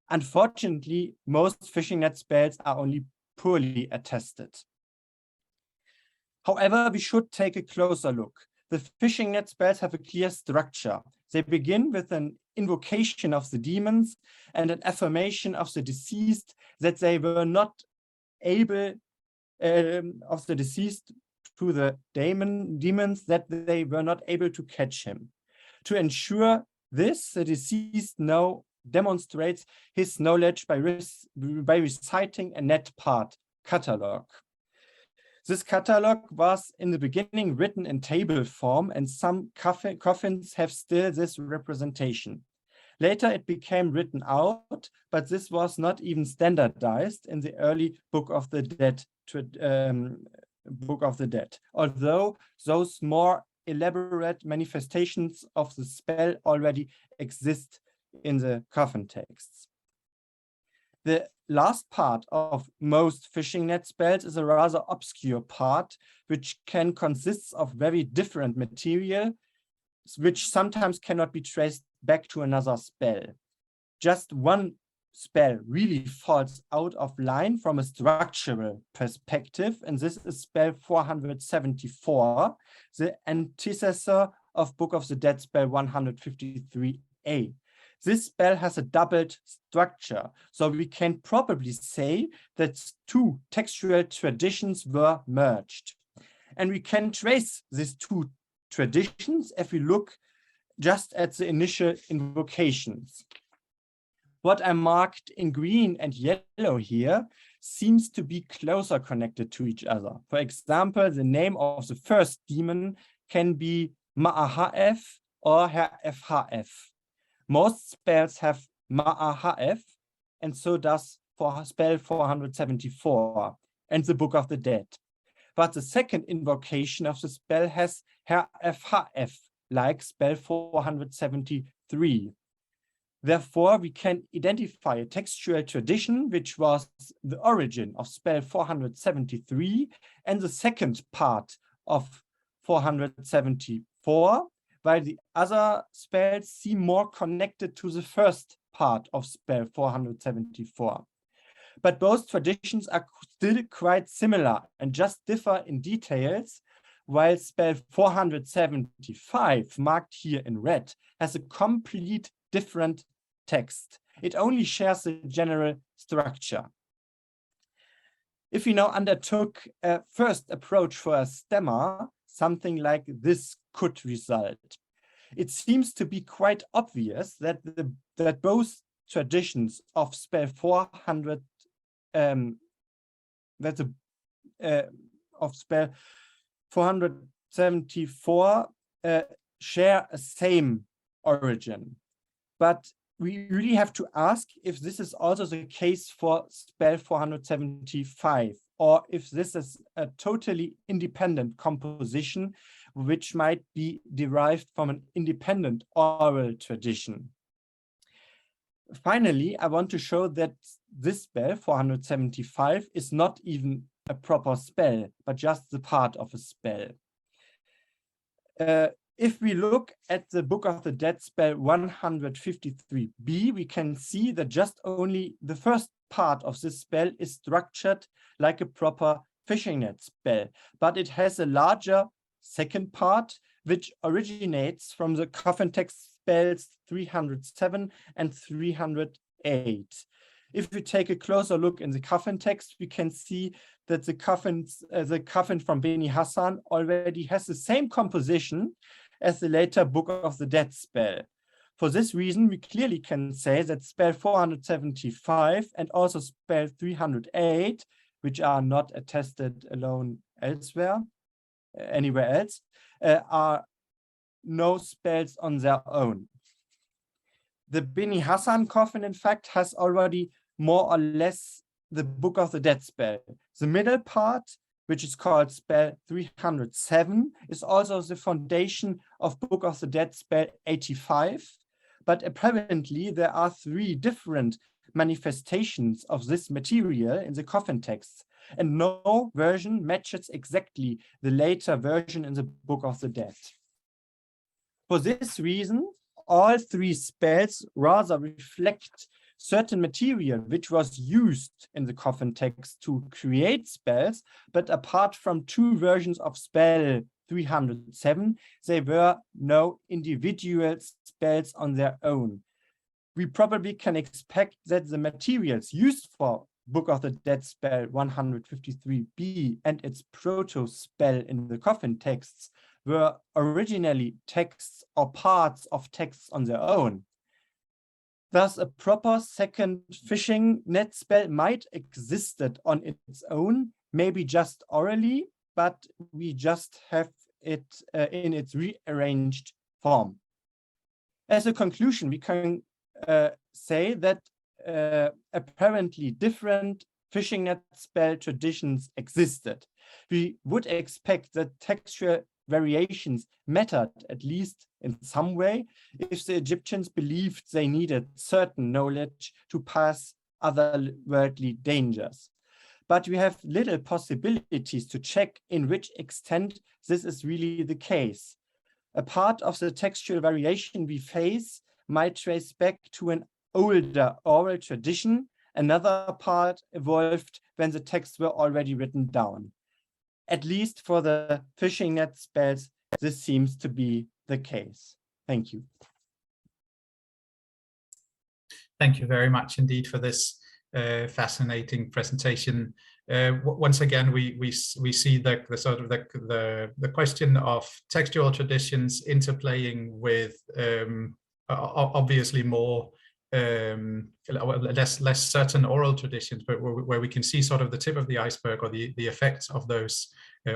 Unfortunately, most fishing net spells are only poorly attested. However, we should take a closer look. The fishing net spells have a clear structure. They begin with an invocation of the demons and an affirmation of the deceased that they were not able of the deceased to the demons that they were not able to catch him. To ensure this, the deceased now demonstrates his knowledge by reciting a net part catalog. This catalog was in the beginning written in table form, and some coffins have still this representation. Later it became written out, but this was not even standardized in the early Book of the Dead although those more elaborate manifestations of the spell already exist in the coffin texts. The last part of most fishing net spells is a rather obscure part, which can consist of very different material, which sometimes cannot be traced back to another spell. Just one spell really falls out of line from a structural perspective, and this is spell 474, the antecessor of Book of the Dead spell 153a. This spell has a doubled structure, so we can probably say that two textual traditions were merged. And we can trace these two traditions if we look just at the initial invocations. What I marked in green and yellow here seems to be closer connected to each other. For example, the name of the first demon can be Ma'ahaf or Herfhaf. Most spells have Ma'ahaf, and so does for spell 474 and the Book of the Dead. But the second invocation of the spell has Herfhaf, like spell 473. Therefore, we can identify a textual tradition which was the origin of spell 473 and the second part of 474, while the other spells seem more connected to the first part of spell 474. But both traditions are still quite similar and just differ in details, while spell 475, marked here in red, has a complete different text. It only shares the general structure. If we now undertook a first approach for a stemma, something like this could result. It seems to be quite obvious that both traditions of spell 400 of spell 474 share a same origin. But we really have to ask if this is also the case for spell 475, or if this is a totally independent composition which might be derived from an independent oral tradition. Finally, I want to show that this spell 475 is not even a proper spell, but just the part of a spell. If we look at the Book of the Dead spell 153b, we can see that just only the first part of this spell is structured like a proper fishing net spell, but it has a larger second part which originates from the coffin text spells 307 and 308. If we take a closer look in the coffin text, we can see that the coffin from Beni Hassan already has the same composition as the later Book of the Dead spell. For this reason, we clearly can say that spell 475 and also spell 308, which are not attested alone elsewhere, anywhere else, are no spells on their own. The Beni Hassan coffin, in fact, has already more or less the Book of the Dead spell. The middle part, which is called spell 307, is also the foundation of Book of the Dead spell 85. But apparently there are 3 different manifestations of this material in the coffin texts, and no version matches exactly the later version in the Book of the Dead. For this reason, all 3 spells rather reflect certain material which was used in the coffin text to create spells, but apart from 2 versions of spell 307, they were no individual spells on their own. We probably can expect that the materials used for Book of the Dead spell 153b and its proto-spell in the coffin texts were originally texts or parts of texts on their own. Thus, a proper second fishing net spell might existed on its own, maybe just orally, but we just have it in its rearranged form. As a conclusion, we can say that apparently different fishing net spell traditions existed. We would expect that textual variations mattered, at least in some way, if the Egyptians believed they needed certain knowledge to pass otherworldly dangers. But we have little possibilities to check in which extent this is really the case. A part of the textual variation we face might trace back to an older oral tradition. Another part evolved when the texts were already written down. At least for the fishing net spells, this seems to be the case. Thank you. Thank you very much indeed for this fascinating presentation. Once again, we see the sort of the question of textual traditions interplaying with obviously more less certain oral traditions, but where we can see sort of the tip of the iceberg, or the effects of those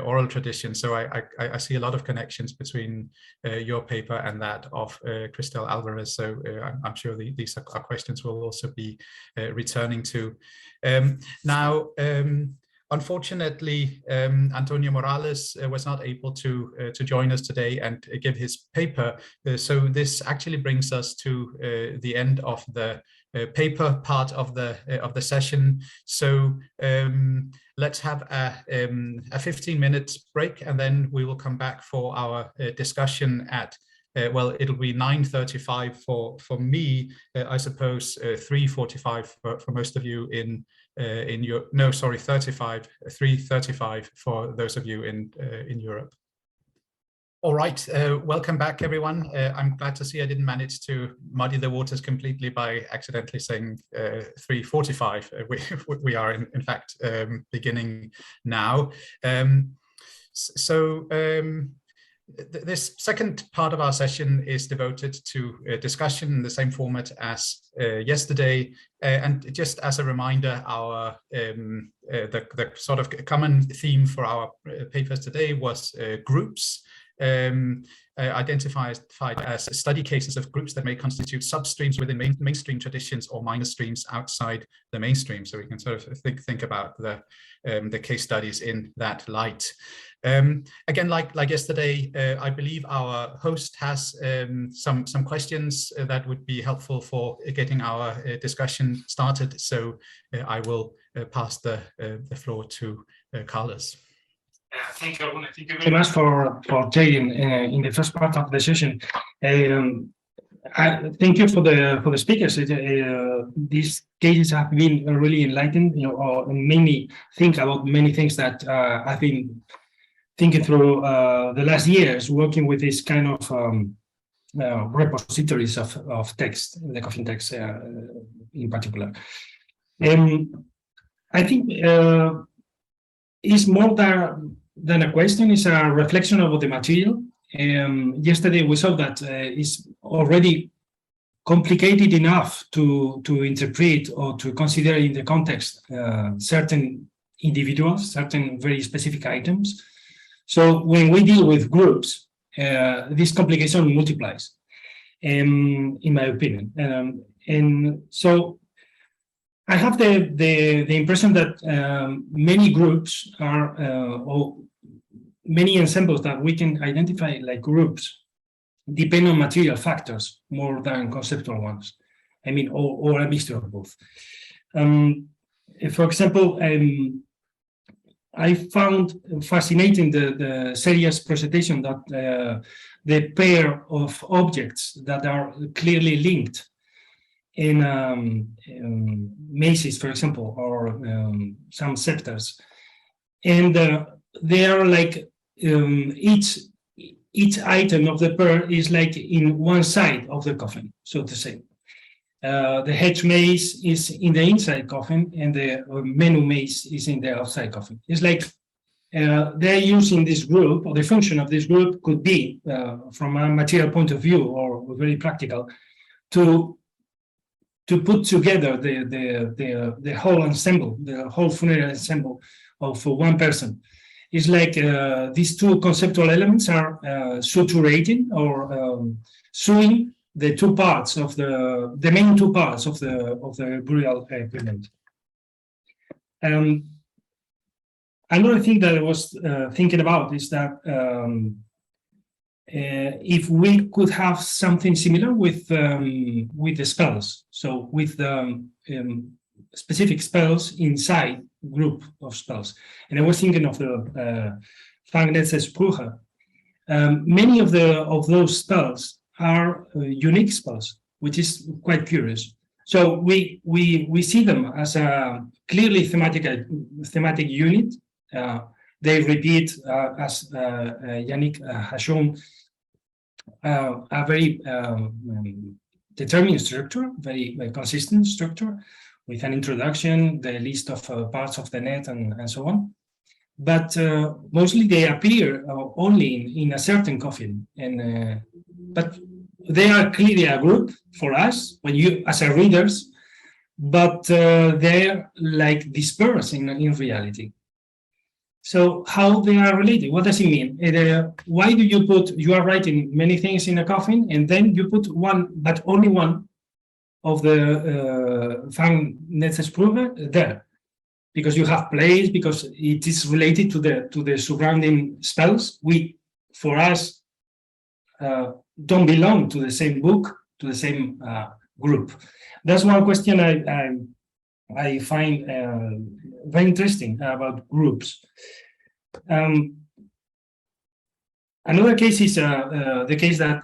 oral traditions. So I see a lot of connections between your paper and that of Cristel Alvarez. So I'm sure these are questions we'll also be returning to. Now, unfortunately, Antonio Morales was not able to join us today and give his paper. So this actually brings us to the end of the paper part of the session. So let's have a 15-minute break, and then we will come back for our discussion at well, it'll be 9:35 for me, I suppose 3:45 for most of you in your, no, sorry, 3:35 for those of you in Europe. All right, welcome back, everyone. I'm glad to see I didn't manage to muddy the waters completely by accidentally saying 3:45. We are in fact beginning now. This second part of our session is devoted to a discussion in the same format as yesterday, and just as a reminder, our the sort of common theme for our papers today was groups, identified as study cases of groups that may constitute substreams within mainstream traditions or minor streams outside the mainstream. So we can sort of think about the case studies in that light. Again, like yesterday, I believe our host has some questions that would be helpful for getting our discussion started. So I will pass the floor to Carlos. Thank you very much for taking in the first part of the session. Thank you for the speakers. These cases have been really enlightening, or made me think about many things that I've been thinking through the last years, working with this kind of repositories of text, the coffin text in particular. I think it's more than a question, it's a reflection of the material. Yesterday we saw that it's already complicated enough to interpret or to consider in the context certain individuals, certain very specific items. So when we deal with groups, this complication multiplies, in my opinion. And so I have the impression that many groups are, or many ensembles that we can identify like groups, depend on material factors more than conceptual ones. I mean, or a mixture of both. For example, I found fascinating the serious presentation that the pair of objects that are clearly linked in maces, for example, or some scepters, and they are like each item of the pair is like in one side of the coffin, so to say. The hedge mace is in the inside coffin, and the menu mace is in the outside coffin. It's like they're using this group, or the function of this group could be, from a material point of view, or very practical, to put together the whole ensemble, the whole funeral ensemble of one person. It's like these two conceptual elements are suturating or sewing the two parts of the main two parts of the burial equipment. Another thing that I was thinking about is that if we could have something similar with the spells, so with the specific spells inside group of spells. And I was thinking of the Fangnetzesprüche. Many of those spells are unique spells, which is quite curious. So we see them as a clearly thematic unit. They repeat, as Yannick has shown, a very determined structure, very consistent structure, with an introduction, the list of parts of the net, and so on. But mostly they appear only in a certain coffin, and but they are clearly a group for us when you as a readers, but they're like dispersed in reality. So how they are related? What does it mean? Why do you are writing many things in a coffin, and then you put one, but only one of the Fang-Netzesprüfe there? Because you have place, because it is related to the surrounding spells. We, for us, don't belong to the same book, to the same group. That's one question I find very interesting about groups. Another case is the case that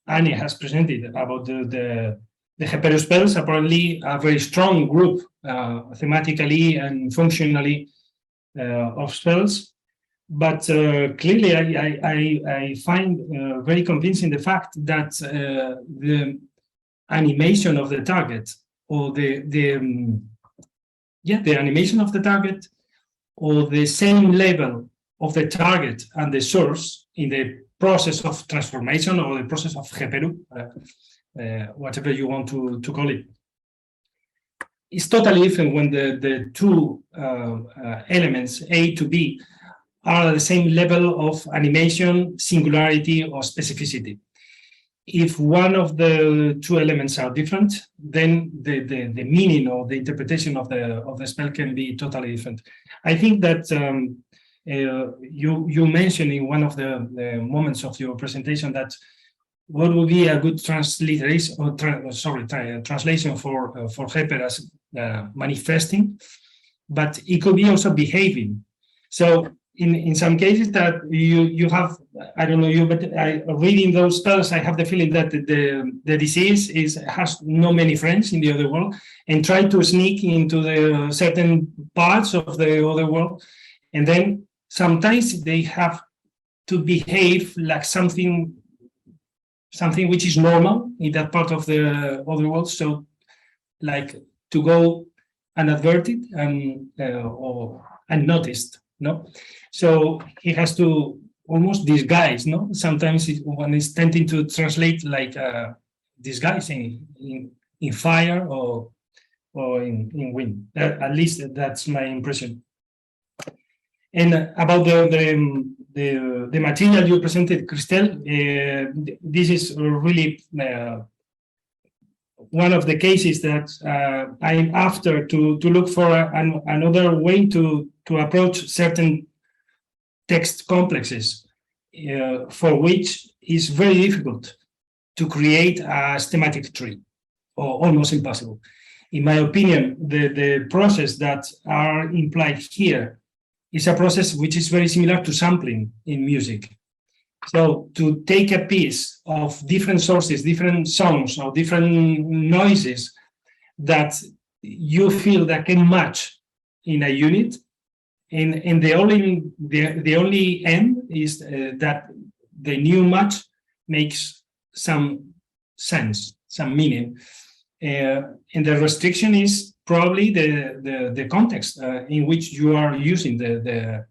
Annie has presented about the Hepero spells, apparently a very strong group thematically and functionally of spells. But clearly, I find very convincing the fact that the animation of the target, or the animation of the target, or the same level of the target and the source in the process of transformation, or the process of Hepero, whatever you want to call it, it's totally different when the two elements, A to B, are at the same level of animation, singularity, or specificity. If one of the two elements are different, then the meaning or the interpretation of the spell can be totally different. I think that you mentioned in one of the moments of your presentation that what would be a good translation or translation for Hepero as manifesting, but it could be also behaving. So in some cases that you have, I don't know you, but reading those spells, I have the feeling that the disease has no many friends in the other world, and try to sneak into the certain parts of the other world, and then sometimes they have to behave like something which is normal in that part of the other world, so like to go unadverted and or unnoticed, no? So he has to almost disguise, no? Sometimes one is tending to translate like disguise in fire or in wind. At least that's my impression. And about the material you presented, Christelle, this is really one of the cases that I'm after to look for another way to approach certain text complexes, for which is very difficult to create a schematic tree, or almost impossible. In my opinion, the process that are implied here is a process which is very similar to sampling in music. So to take a piece of different sources, different songs, or different noises that you feel that can match in a unit, and the only end is that the new match makes some sense, some meaning, and the restriction is probably the context in which you are using the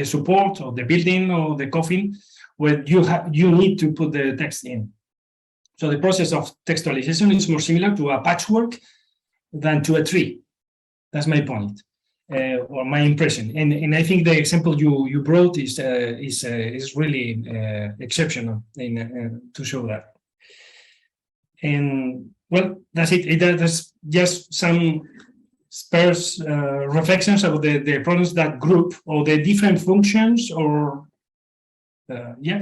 support of the building or the coffin, where you need to put the text in. So the process of textualization is more similar to a patchwork than to a tree. That's my point, or my impression. And I think the example you brought is really exceptional to show that. And well, that's it. That's just some sparse reflections about the problems that group, or the different functions, or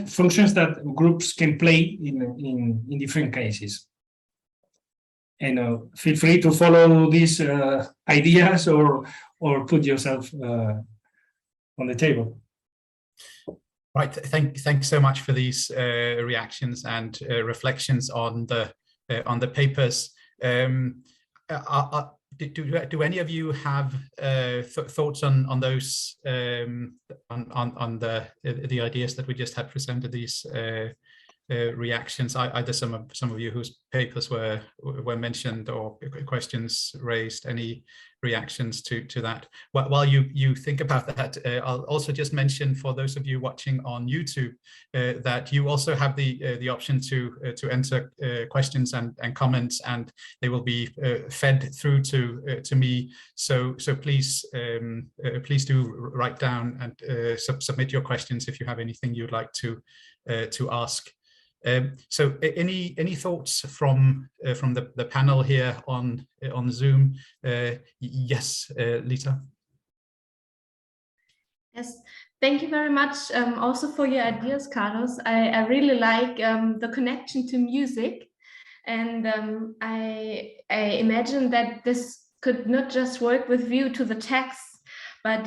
functions that groups can play in different cases. And feel free to follow these ideas or put yourself on the table. Right. Thanks so much for these reactions and reflections on the papers. Do any of you have thoughts on those on the ideas that we just had presented, these reactions? Either some of you whose papers were mentioned or questions raised. Any reactions to that? While you think about that, I'll also just mention for those of you watching on YouTube that you also have the option to enter questions and comments, and they will be fed through to me. So please please do write down and submit your questions if you have anything you'd like to ask. So any thoughts from the panel here on Zoom? Yes, Lita. Yes, thank you very much also for your ideas, Carlos. I really like the connection to music, and I imagine that this could not just work with view to the text, but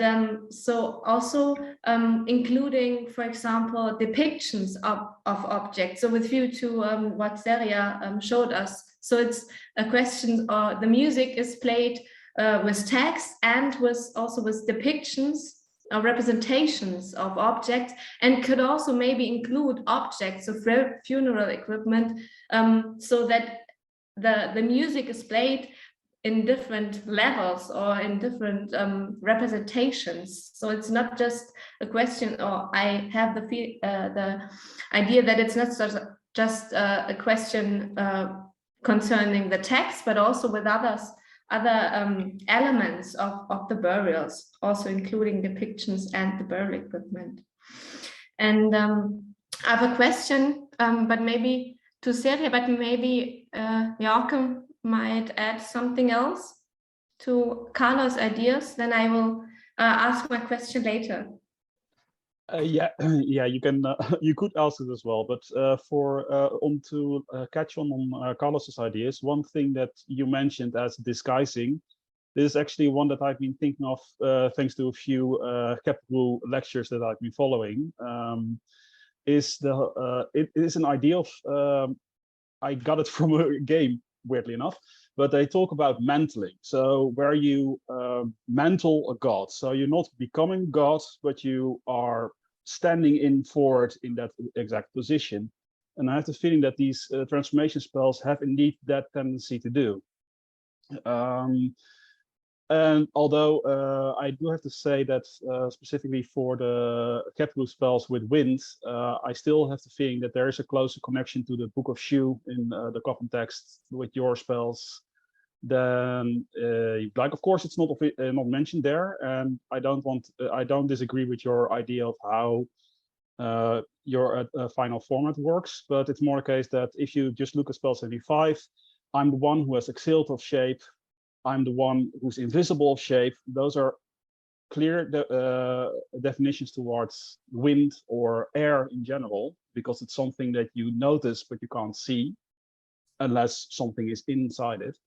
so also including, for example, depictions of objects. So with view to what Seria showed us. So it's a question, the music is played with text and also with depictions or representations of objects, and could also maybe include objects of funeral equipment, so that the music is played in different levels or in different representations. So it's not just a question, or I have the idea that it's not just a question concerning the text, but also with other elements of the burials, also including depictions and the burial equipment. And I have a question, but maybe to Seria, but maybe Joachim might add something else to Carlos' ideas. Then I will ask my question later. Yeah, you can. You could ask it as well, but to catch on Carlos's ideas, one thing that you mentioned as disguising, this is actually one that I've been thinking of thanks to a few Capital lectures that I've been following. It is an idea of I got it from a game, weirdly enough, but they talk about mantling. So where you mantle a god, so you're not becoming god, but you are standing in forward in that exact position. And I have the feeling that these transformation spells have indeed that tendency to do. And although I do have to say that specifically for the capital spells with wind, I still have the feeling that there is a closer connection to the Book of Shu in the coffin text with your spells than you'd like. Of course, it's not mentioned there, and I don't disagree with your idea of how your final format works, but it's more a case that if you just look at spell 75, I'm the one who has exhaled of shape, I'm the one who's invisible of shape. Those are clear definitions towards wind or air in general, because it's something that you notice but you can't see unless something is inside it.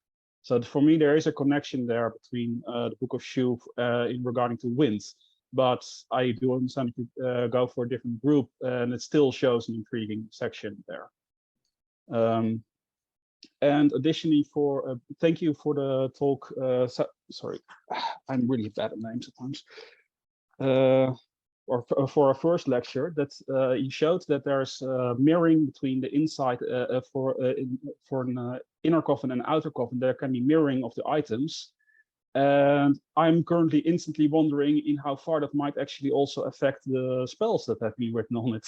So for me, there is a connection there between the Book of Shu in regarding to wind, but I do understand to go for a different group, and it still shows an intriguing section there. And additionally, thank you for the talk. Sorry, I'm really bad at names at times. Or for our first lecture, that he showed that there's mirroring between the inside for an inner coffin and outer coffin. There can be mirroring of the items, and I'm currently instantly wondering in how far that might actually also affect the spells that have been written on it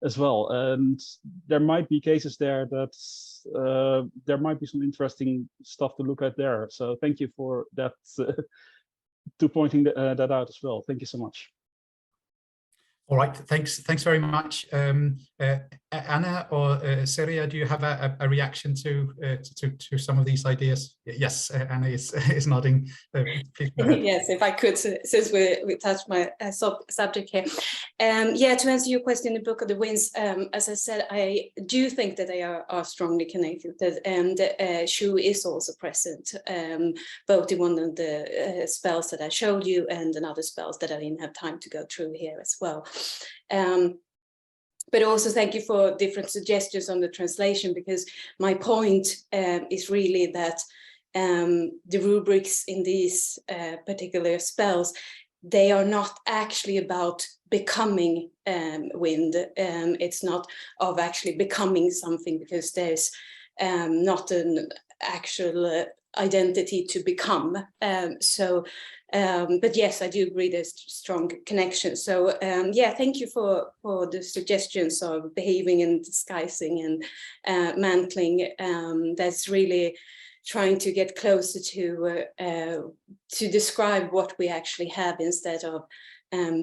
as well. And there might be cases there that there might be some interesting stuff to look at there. So thank you for that, to pointing that out as well. Thank you so much. All right, thanks very much. Anna or Seria, do you have a reaction to some of these ideas? Yes, Anna is nodding. Please go ahead. Yes, if I could, since we touched my subject here. Yeah, to answer your question, the Book of the Winds, as I said, I do think that they are strongly connected, and Shu is also present, both in one of the spells that I showed you and another spells that I didn't have time to go through here as well. But also thank you for different suggestions on the translation, because my point is really that the rubrics in these particular spells, they are not actually about becoming wind. It's not of actually becoming something, because there's not an actual identity to become. But yes, I do agree there's strong connection. So yeah, thank you for the suggestions of behaving and disguising and mantling. That's really trying to get closer to describe what we actually have, instead of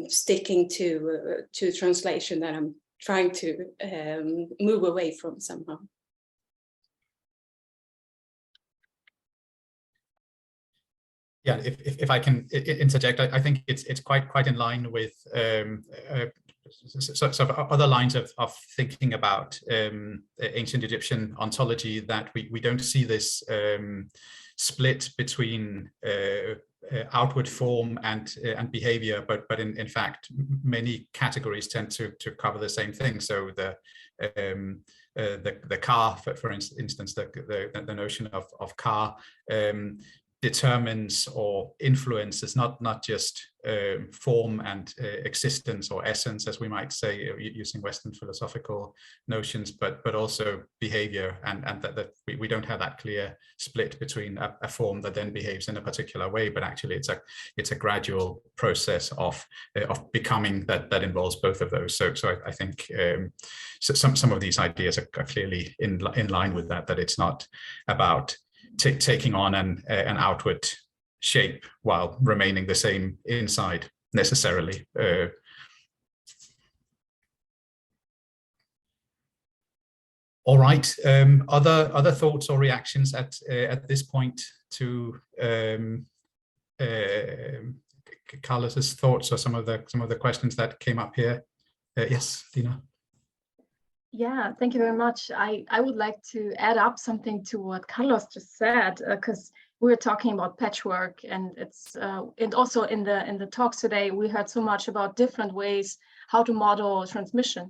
sticking to translation that I'm trying to move away from somehow. Yeah, if I can interject, I think it's quite in line with sort of other lines of thinking about ancient Egyptian ontology, that we don't see this split between outward form and behavior, but in fact many categories tend to cover the same thing. So the car, for instance, the notion of car determines or influences not just form and existence or essence, as we might say using Western philosophical notions, but also behavior, and that we don't have that clear split between a form that then behaves in a particular way, but actually it's a gradual process of becoming that involves both of those. So I think some of these ideas are clearly in line with that it's not about taking on an outward shape while remaining the same inside necessarily. All right. Other thoughts or reactions at this point to Carlos's thoughts, or some of the questions that came up here? Yes, Dina. Yeah, thank you very much. I would like to add up something to what Carlos just said, because we were talking about patchwork, and it's and also in the talks today we heard so much about different ways how to model transmission,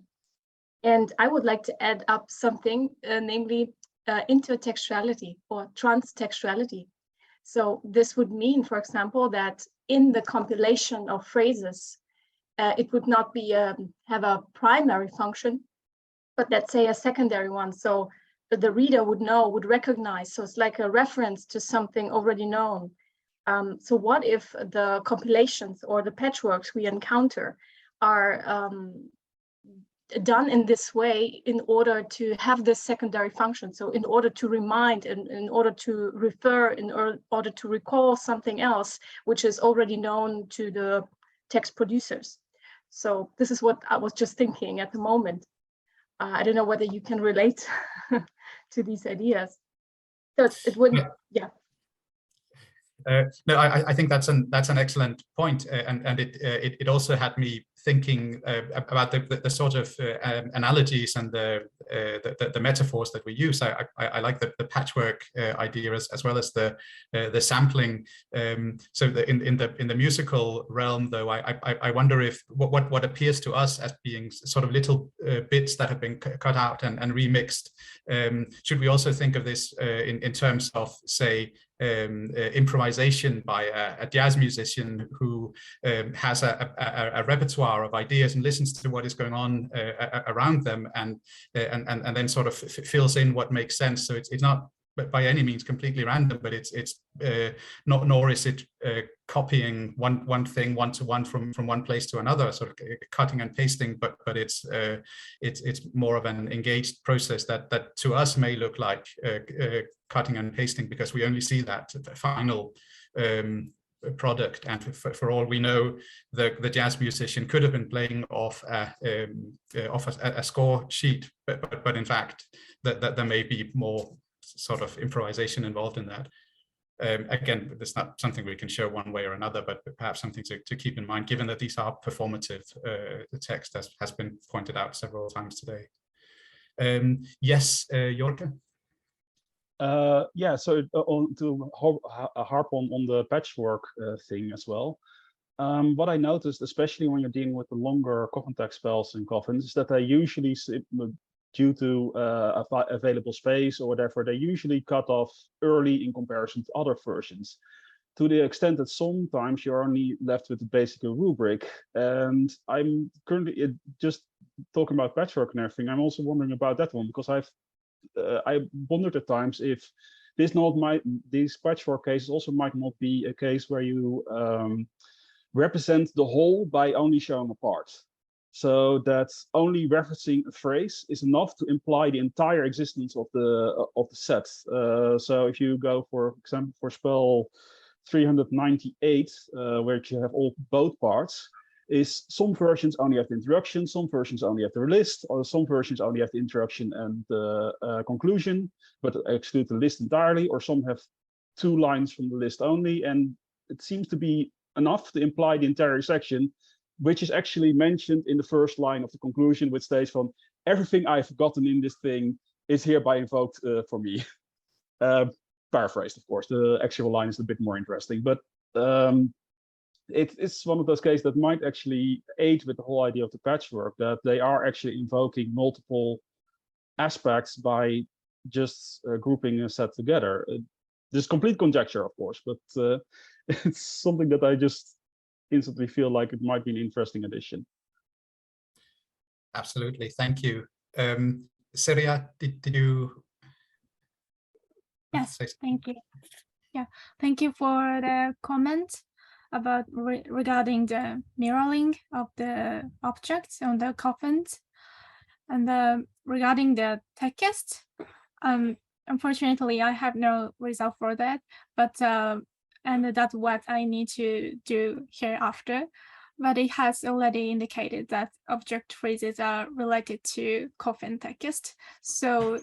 and I would like to add up something, namely intertextuality or transtextuality. So this would mean, for example, that in the compilation of phrases, it would not be have a primary function, but let's say a secondary one. So the reader would recognize. So it's like a reference to something already known. So what if the compilations or the patchworks we encounter are done in this way in order to have this secondary function? So in order to remind, and in order to refer, in order to recall something else, which is already known to the text producers. So this is what I was just thinking at the moment. I don't know whether you can relate to these ideas. So it wouldn't, yeah. No, I think that's an excellent point, and it also had me thinking about the sort of analogies and the metaphors that we use. I like the patchwork idea as well as the sampling. So in the musical realm, though, I wonder if what appears to us as being sort of little bits that have been cut out and remixed, should we also think of this in terms of, say, improvisation by a jazz musician who has a repertoire of ideas and listens to what is going on around them, and then sort of fills in what makes sense. So it's not by any means completely random, but it's not, nor is it copying one thing one-to-one from one place to another, sort of cutting and pasting, but it's more of an engaged process that to us may look like cutting and pasting, because we only see that final product, and for all we know, the jazz musician could have been playing off a score sheet, but in fact that there may be more sort of improvisation involved in that. Again, it's not something we can show one way or another, but perhaps something to keep in mind, given that these are performative text, as has been pointed out several times today. Yes, Jorge? Yeah, so to harp on the patchwork thing as well. what I noticed, especially when you're dealing with the longer coffin text spells in coffins, is that they usually, due to available space or whatever, they usually cut off early in comparison to other versions, to the extent that sometimes you're only left with the basic rubric. And I'm currently just talking about patchwork and everything. I'm also wondering about that one, because I wondered at times if these patchwork cases also might not be a case where you represent the whole by only showing a part. So that only referencing a phrase is enough to imply the entire existence of the set. So if you go, for example, for spell 398, where you have both parts, is some versions only have the introduction, some versions only have the list, or some versions only have the introduction and the conclusion, but exclude the list entirely, or some have 2 lines from the list only, and it seems to be enough to imply the entire section, which is actually mentioned in the first line of the conclusion, which states from everything I've forgotten in this thing is hereby invoked for me. Paraphrased, of course. The actual line is a bit more interesting, but it's one of those cases that might actually aid with the whole idea of the patchwork, that they are actually invoking multiple aspects by just grouping a set together. This is complete conjecture, of course, but it's something that I just instantly feel like it might be an interesting addition. Absolutely, thank you. Seria, did you? Yes, thank you. Yeah, thank you for the comment about regarding the mirroring of the objects on the coffins, and regarding the text. Unfortunately, I have no result for that, but and that's what I need to do hereafter. But it has already indicated that object phrases are related to coffin text. So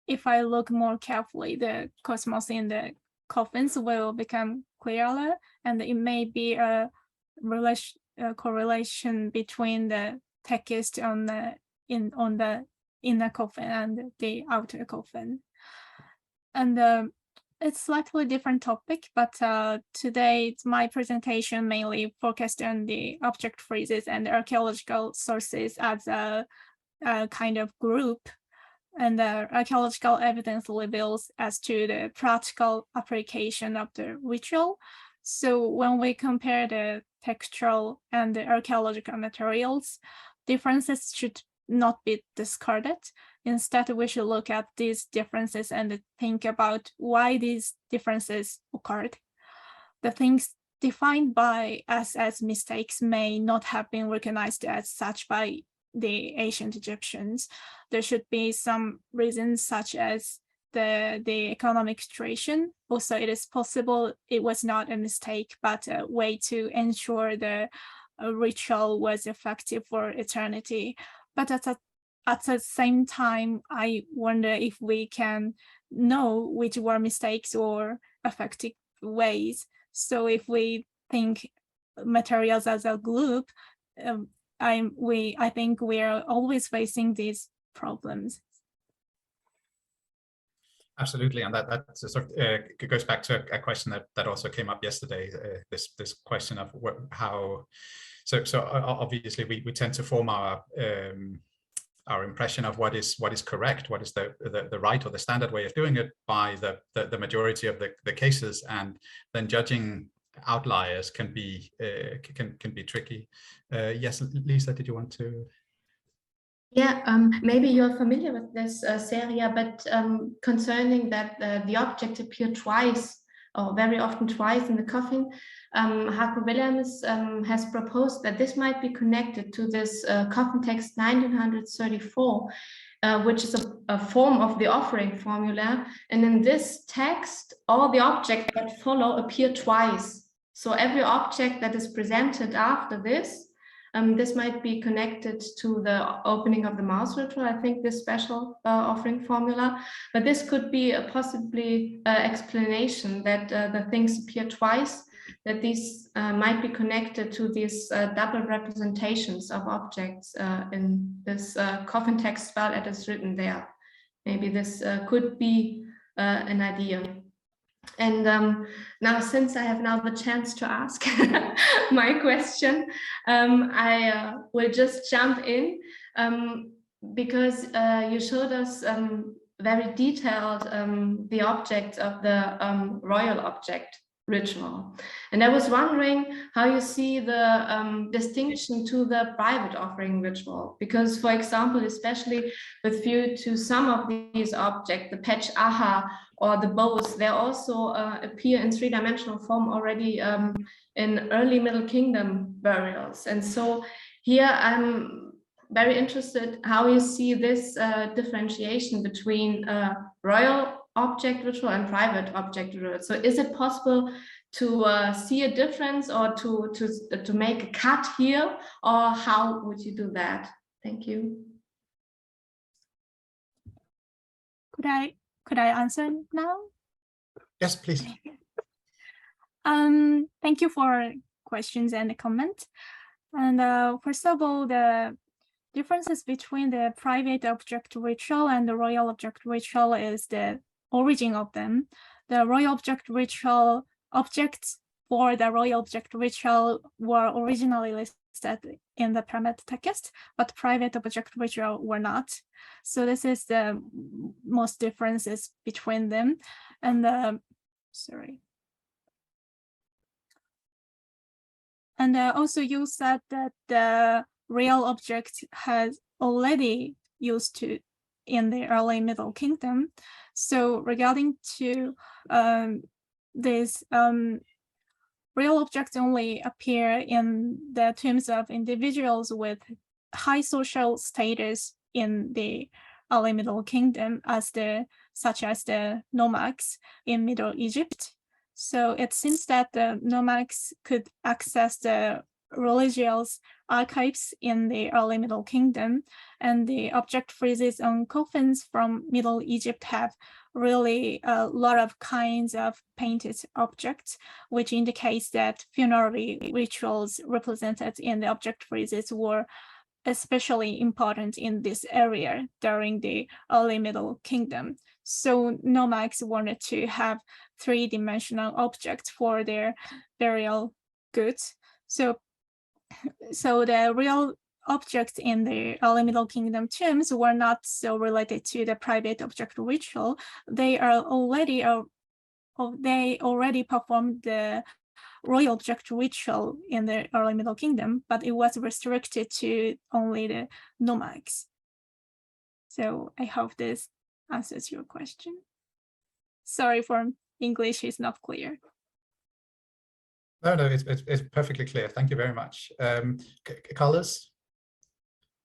if I look more carefully, the cosmos in the coffins will become clearer, and it may be a correlation between the text on the inner coffin and the outer coffin. And it's slightly different topic, but today my presentation mainly focused on the object phrases and archaeological sources as a kind of group. And the archaeological evidence reveals as to the practical application of the ritual. So when we compare the textual and the archaeological materials, differences should not be discarded. Instead, we should look at these differences and think about why these differences occurred. The things defined by us as mistakes may not have been recognized as such by the ancient Egyptians. There should be some reasons, such as the economic situation. Also, it is possible it was not a mistake, but a way to ensure the ritual was effective for eternity. But at the same time, I wonder if we can know which were mistakes or effective ways. So if we think materials as a group, I think we are always facing these problems. Absolutely, and that sort of goes back to a question that also came up yesterday. This question of how. So obviously we tend to form our impression of what is correct, what is the right or the standard way of doing it by the majority of the cases, and then judging outliers can be tricky. Yes, Lisa, did you want to? Yeah, maybe you're familiar with this, Seria, but concerning that the object appeared twice, or very often twice in the coffin, Harco Willems has proposed that this might be connected to this coffin text 1934, which is a form of the offering formula. And in this text, all the objects that follow appear twice. So every object that is presented after this, this might be connected to the opening of the mouse ritual, I think, this special offering formula. But this could be a possibly explanation that the things appear twice, that these might be connected to these double representations of objects in this coffin text spell as it's written there. Maybe this could be an idea. And now, since I have now the chance to ask my question, I will just jump in because you showed us very detailed the objects of the royal object ritual. And I was wondering how you see the distinction to the private offering ritual, because, for example, especially with view to some of these objects, the patch aha or the bows, they also appear in three-dimensional form already in early Middle Kingdom burials. And so here I'm very interested how you see this differentiation between royal object ritual and private object ritual. So is it possible to see a difference or to make a cut here, or how would you do that? Thank you. Could I answer now? Yes, please. Thank you for questions and comment. And first of all, the differences between the private object ritual and the royal object ritual is the origin of them. The royal object ritual objects for the royal object ritual were originally listed in the pyramid text, but private object ritual were not. So this is the most differences between them. And And also you said that the real object has already used to in the early Middle Kingdom. So regarding to this real objects only appear in the tombs of individuals with high social status in the early Middle Kingdom, such as the nomarchs in Middle Egypt. So it seems that the nomarchs could access the religious archives in the early Middle Kingdom, and the object friezes on coffins from Middle Egypt have really a lot of kinds of painted objects, which indicates that funerary rituals represented in the object friezes were especially important in this area during the early Middle Kingdom. So nomarchs wanted to have three-dimensional objects for their burial goods. So the real objects in the early Middle Kingdom tombs were not so related to the private object ritual. They already performed the royal object ritual in the early Middle Kingdom, but it was restricted to only the nomarchs. So I hope this answers your question. Sorry for English is not clear. No, it's perfectly clear. Thank you very much. Carlos?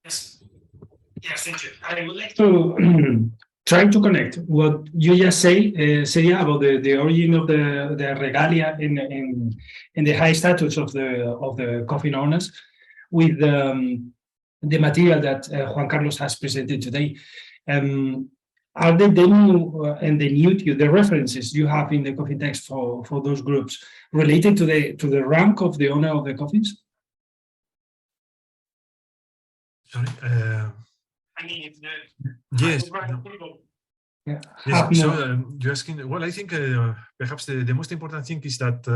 Yes, thank you. I would like to try to connect what you just said about the origin of the regalia in the high status of the coffin owners with the material that Juan Carlos has presented today. Are the demo and the references you have in the coffin text for those groups related to the rank of the owner of the coffins? Sorry. I mean, if yes. Yeah. Yes. So you're asking. Well, I think perhaps the most important thing is that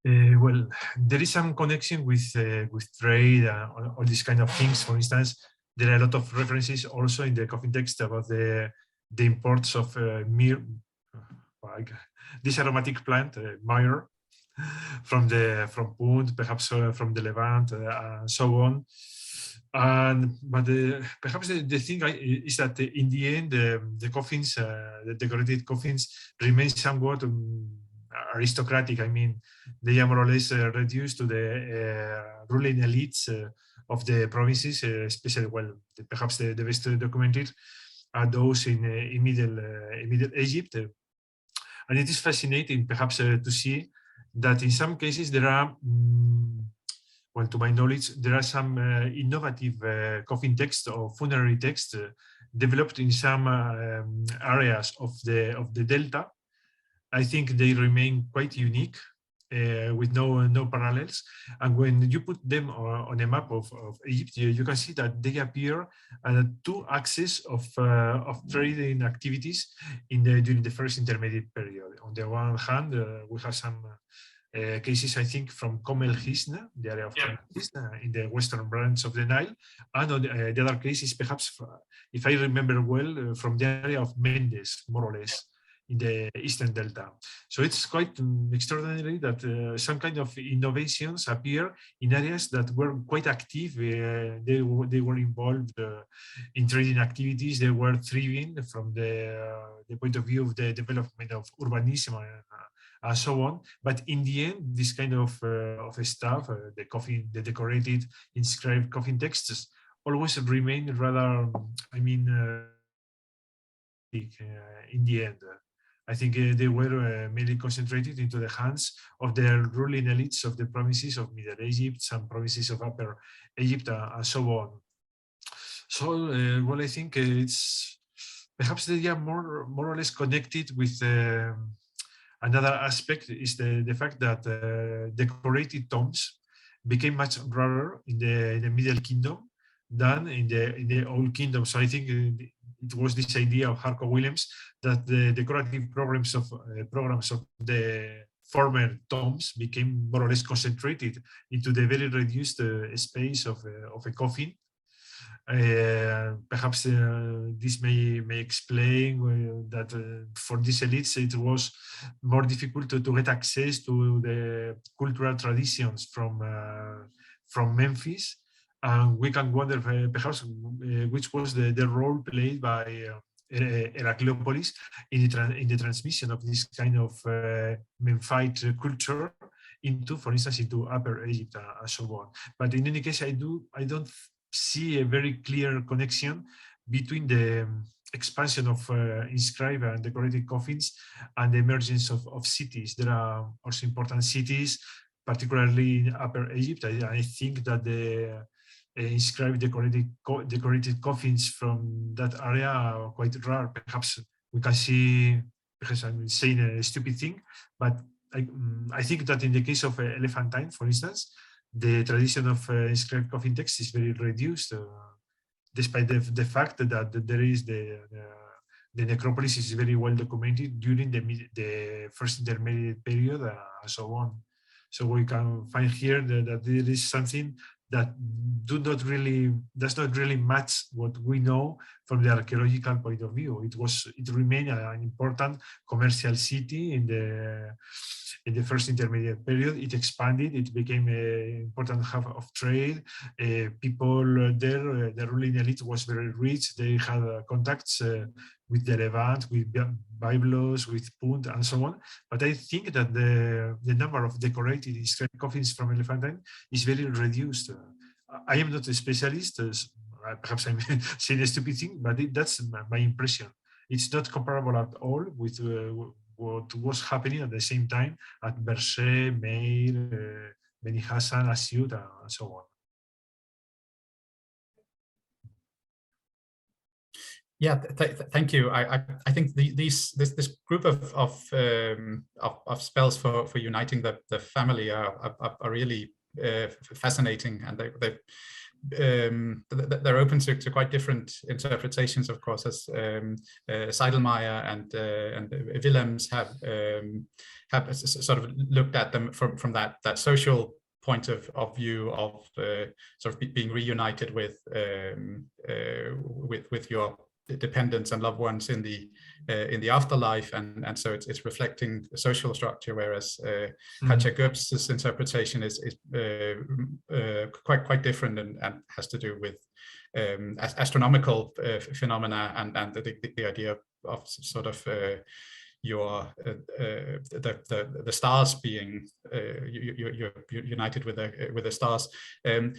well, there is some connection with trade, all these kind of things. For instance, there are a lot of references also in the coffin text about the imports of this aromatic plant, myrrh, from Punt, perhaps from the Levant, and so on. But perhaps the thing is that in the end, the coffins, the decorated coffins, remain somewhat aristocratic. I mean, they are more or less reduced to the ruling elites of the provinces, especially, well, perhaps the best documented are those in Middle Egypt. And it is fascinating, perhaps, to see that in some cases there are, well, to my knowledge, there are some innovative coffin texts or funerary texts developed in some areas of the Delta. I think they remain quite unique. with no parallels. And when you put them on a map of Egypt, you can see that they appear at two axes of trading activities during the first intermediate period. On the one hand, we have some cases, I think, from Comel Hisna, the area of Comel Hisna in the western branch of the Nile, and on the other case is perhaps, if I remember well, from the area of Mendes, more or less, in the eastern delta. So it's quite extraordinary that some kind of innovations appear in areas that were quite active. They were involved in trading activities. They were thriving from the point of view of the development of urbanism and so on. But in the end, this kind of stuff, the decorated, inscribed coffin texts, always remain rather, in the end. I think they were mainly concentrated into the hands of the ruling elites of the provinces of Middle Egypt, some provinces of Upper Egypt, and so on. So, well, I think it's perhaps they are more or less connected with another aspect is the fact that decorated tombs became much rarer in the Middle Kingdom than in the Old Kingdom. So I think it was this idea of Harco Williams that the decorative programs of the former tombs became more or less concentrated into the very reduced space of a coffin. Perhaps this may explain that for these elites it was more difficult to get access to the cultural traditions from Memphis. And we can wonder perhaps which was the role played by Heracleopolis in the transmission of this kind of Memphite culture into, for instance, into Upper Egypt and so on. But in any case, I don't see a very clear connection between the expansion of inscribed and decorated coffins and the emergence of cities. There are also important cities, particularly in Upper Egypt. I think that the inscribed decorated coffins from that area are quite rare. Perhaps we can see, because I'm saying a stupid thing, but I think that in the case of Elephantine, for instance, the tradition of inscribed coffin text is very reduced, despite the fact that there is the necropolis is very well documented during the first intermediate period and so on. So we can find here that there is something that does not really match what we know from the archaeological point of view. It remained an important commercial city in the first intermediate period. It expanded. It became an important hub of trade. People there, the ruling elite was very rich. They had contacts with the Levant, with Byblos, with Punt, and so on. But I think that the number of decorated inscribed coffins from Elephantine is very reduced. I am not a specialist. Perhaps I'm saying a stupid thing, but that's my impression. It's not comparable at all with what was happening at the same time at Bershe, Meir, Beni Hassan, Asyut, and so on. Yeah, thank you. I think this group of spells for uniting the family are really fascinating, and they're open to quite different interpretations, of course, as Seidelmeyer and Willems have sort of looked at them from that social point of view of sort of being reunited with your dependents and loved ones in the afterlife, and so it's reflecting the social structure, whereas Hatshepsut's interpretation is quite different and has to do with astronomical phenomena and the idea of sort of the stars being you're united with the stars.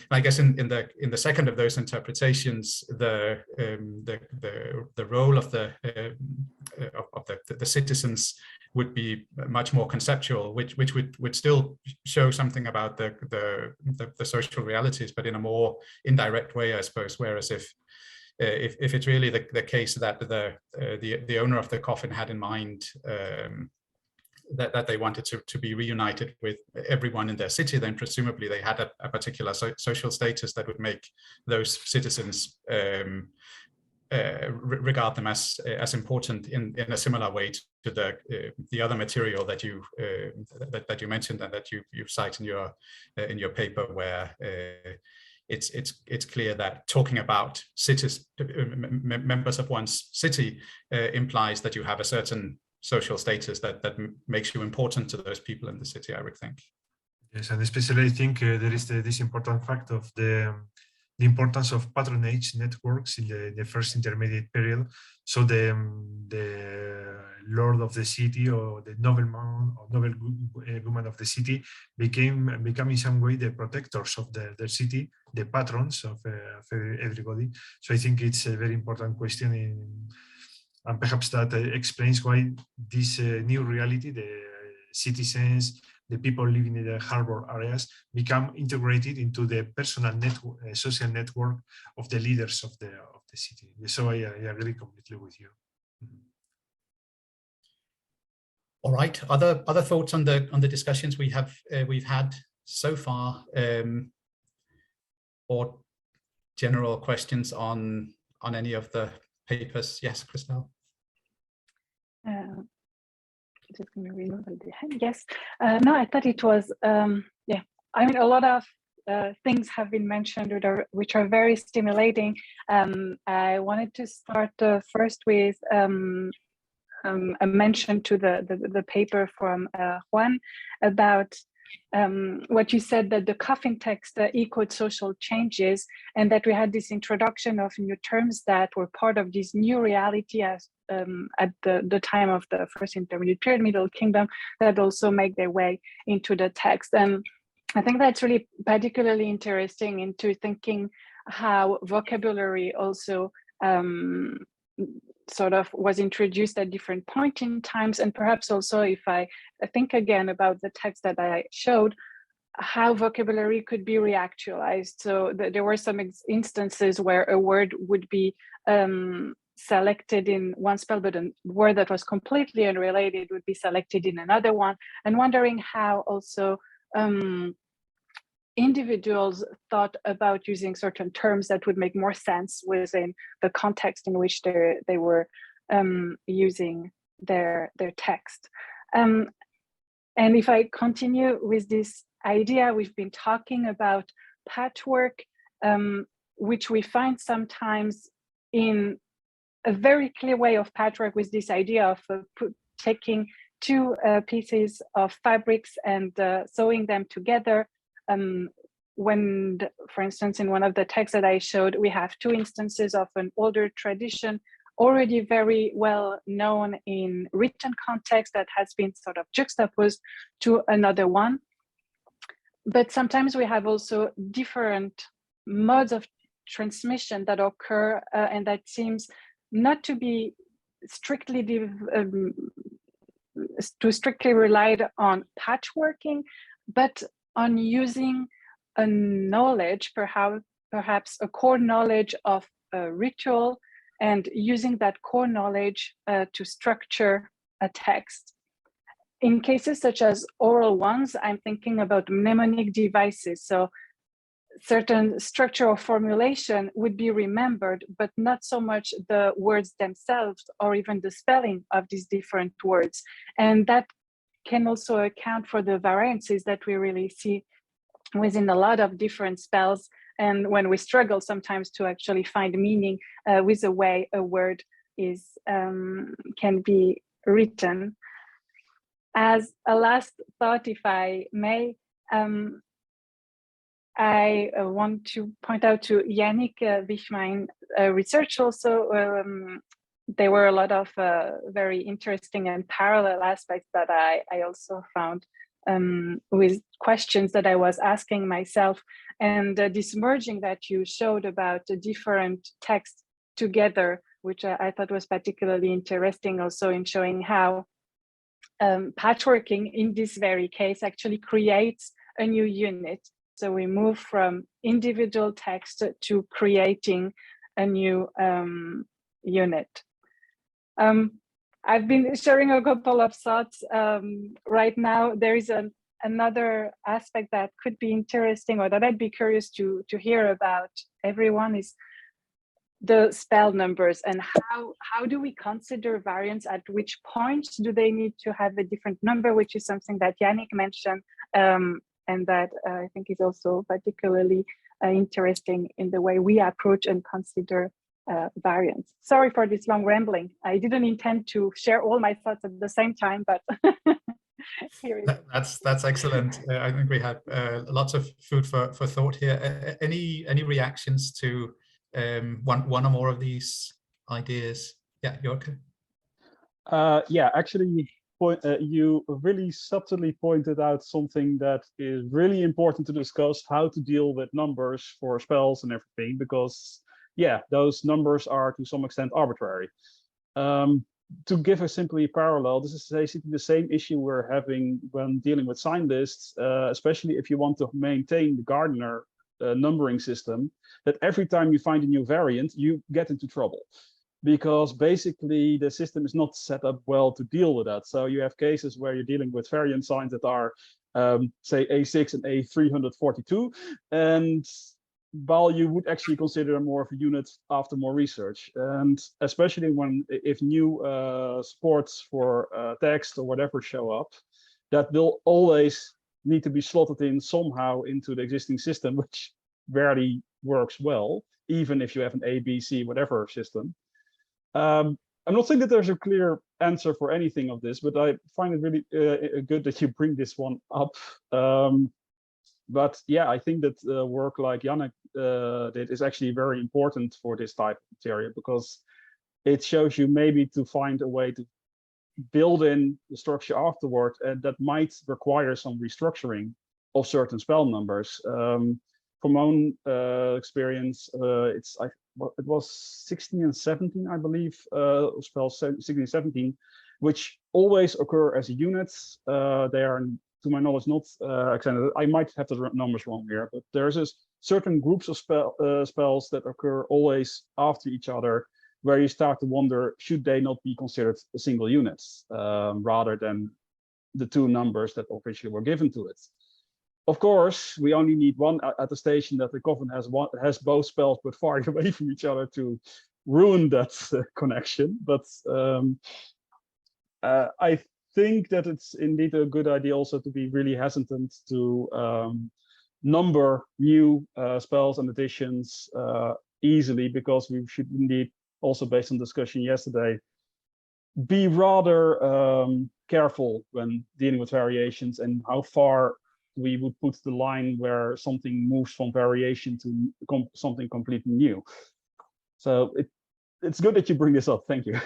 I guess in the second of those interpretations, the role of the citizens would be much more conceptual, which would still show something about the social realities, but in a more indirect way, I suppose. Whereas if it's really the case that the owner of the coffin had in mind that they wanted to be reunited with everyone in their city, then presumably they had a particular social status that would make those citizens regard them as important in a similar way to the other material that you mentioned and that you cite in your paper, where it's clear that talking about cities, members of one's city, implies that you have a certain social status that makes you important to those people in the city, I would think. Yes, and especially I think there is this important fact of the importance of patronage networks in the first intermediate period. So the lord of the city, or the nobleman or noble woman of the city, became in some way the protectors of the city, the patrons of everybody. So I think it's a very important question, and perhaps that explains why this new reality, the citizens, the people living in the harbor areas, become integrated into the personal network, social network of the leaders of the city. So I agree completely with you. All right. Other thoughts on the discussions we've had so far, or general questions on any of the papers? Yes, Christelle. Just going to remove the hand. Yes. No, I thought it was, yeah, I mean, a lot of things have been mentioned which are very stimulating. I wanted to start first with a mention to the paper from Juan about what you said, that the coffin text echoed social changes, and that we had this introduction of new terms that were part of this new reality as at the time of the first intermediate period, Middle Kingdom, that also make their way into the text. And I think that's really particularly interesting into thinking how vocabulary also sort of was introduced at different points in times, and perhaps also, if I think again about the text that I showed, how vocabulary could be reactualized. So there were some instances where a word would be selected in one spell, but a word that was completely unrelated would be selected in another one, and wondering how also individuals thought about using certain terms that would make more sense within the context in which they were using their text. And if I continue with this idea, we've been talking about patchwork, which we find sometimes in a very clear way of patchwork, with this idea of taking two pieces of fabrics and sewing them together. When, for instance, in one of the texts that I showed, we have two instances of an older tradition already very well known in written context that has been sort of juxtaposed to another one. But sometimes we have also different modes of transmission that occur, and that seems not to be strictly relied on patchworking, but on using a knowledge, perhaps a core knowledge of a ritual, and using that core knowledge to structure a text. In cases such as oral ones, I'm thinking about mnemonic devices. So certain structure or formulation would be remembered, but not so much the words themselves or even the spelling of these different words. And that can also account for the variances that we really see within a lot of different spells, and when we struggle sometimes to actually find meaning with the way a word is can be written. As a last thought, if I may, I want to point out to Yannick Wichmijn research also. There were a lot of very interesting and parallel aspects that I also found with questions that I was asking myself, and this merging that you showed about the different texts together, which I thought was particularly interesting also in showing how patchworking in this very case actually creates a new unit. So we move from individual text to creating a new unit. I've been sharing a couple of thoughts right now. There is another aspect that could be interesting, or that I'd be curious to hear about everyone, is the spell numbers, and how do we consider variants? At which point do they need to have a different number, which is something that Yannick mentioned, and that I think is also particularly interesting in the way we approach and consider variants. Sorry for this long rambling. I didn't intend to share all my thoughts at the same time, but here it is. That's excellent. I think we have lots of food for thought here. Any reactions to one or more of these ideas? Yeah, Jorke. Yeah, actually, you really subtly pointed out something that is really important to discuss: how to deal with numbers for spells and everything, because yeah, those numbers are to some extent arbitrary. To give a simply parallel, this is basically the same issue we're having when dealing with sign lists, especially if you want to maintain the Gardner numbering system, that every time you find a new variant, you get into trouble, because basically the system is not set up well to deal with that. So you have cases where you're dealing with variant signs that are, say, A6 and A342, and while you would actually consider them more of a unit after more research. And especially if new supports for text or whatever show up, that will always need to be slotted in somehow into the existing system, which rarely works well, even if you have an A, B, C, whatever system. I'm not saying that there's a clear answer for anything of this, but I find it really good that you bring this one up. But yeah, I think that work like Yannick did is actually very important for this type of material, because it shows you maybe to find a way to build in the structure afterward, and that might require some restructuring of certain spell numbers. From my own experience, it was 16 and 17, I believe, spells 16 and 17, which always occur as units. They are, to my knowledge, not extended. I might have the numbers wrong here, but there's a certain groups of spells that occur always after each other, where you start to wonder, should they not be considered a single unit rather than the two numbers that officially were given to it. Of course, we only need one attestation that the coven has both spells but far away from each other to ruin that connection. But I think that it's indeed a good idea also to be really hesitant to number new spells and additions easily, because we should indeed, also based on discussion yesterday, be rather careful when dealing with variations, and how far we would put the line where something moves from variation to something completely new. So it's good that you bring this up. Thank you.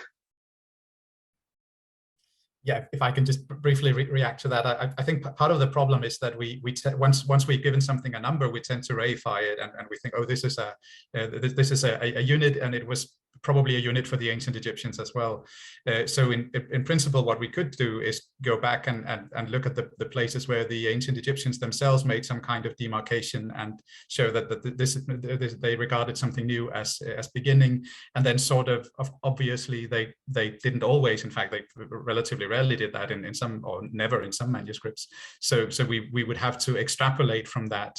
Yeah, if I can just briefly react to that, I think part of the problem is that once we've given something a number, we tend to reify it, and we think, oh, this is a unit, and it was probably a unit for the ancient Egyptians as well. So in principle, what we could do is go back and look at the places where the ancient Egyptians themselves made some kind of demarcation and show that they regarded something new as beginning, and then sort of obviously they didn't always. In fact, they relatively rarely did that in some, or never in some manuscripts. So we would have to extrapolate from that,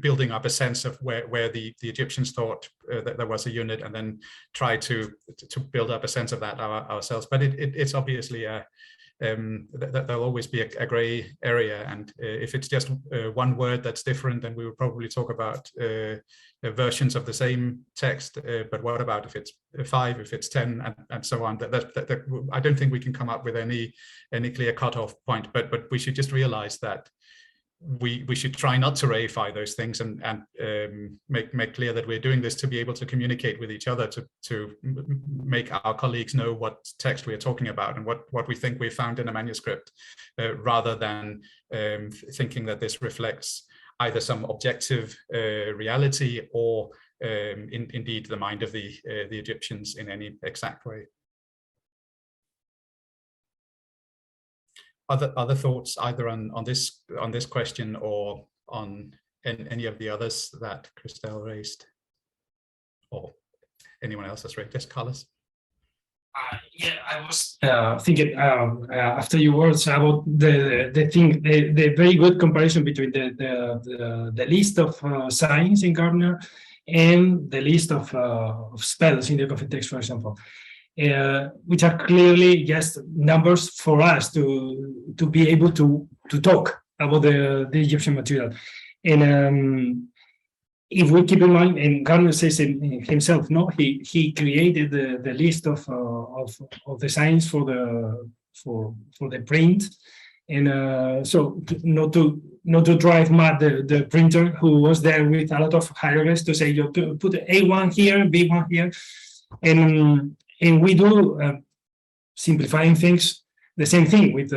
building up a sense of where the Egyptians thought that there was a unit, and then try to build up a sense of that ourselves. But it's obviously there'll always be a gray area, and if it's just one word that's different, then we would probably talk about versions of the same text. But what about if it's 5, if it's 10, and so on? I don't think we can come up with any clear cutoff point, but we should just realize that we should try not to reify those things, and make clear that we're doing this to be able to communicate with each other, to make our colleagues know what text we are talking about and what we think we found in a manuscript, rather than thinking that this reflects either some objective reality or indeed the mind of the Egyptians in any exact way. Other thoughts either on this question or on any of the others that Christelle raised, or anyone else has raised? Yes, Carlos. Yeah, I was thinking after your words about the very good comparison between the list of signs in Gardner and the list of spells in the coffee text, for example, which are clearly just numbers for us to be able to talk about the Egyptian material. And if we keep in mind, and Gardner says himself, no, he created the list of the signs for the print, and so not to drive mad the printer who was there with a lot of hieroglyphs to say you put A1 here, B1 here, and we do simplifying things the same thing with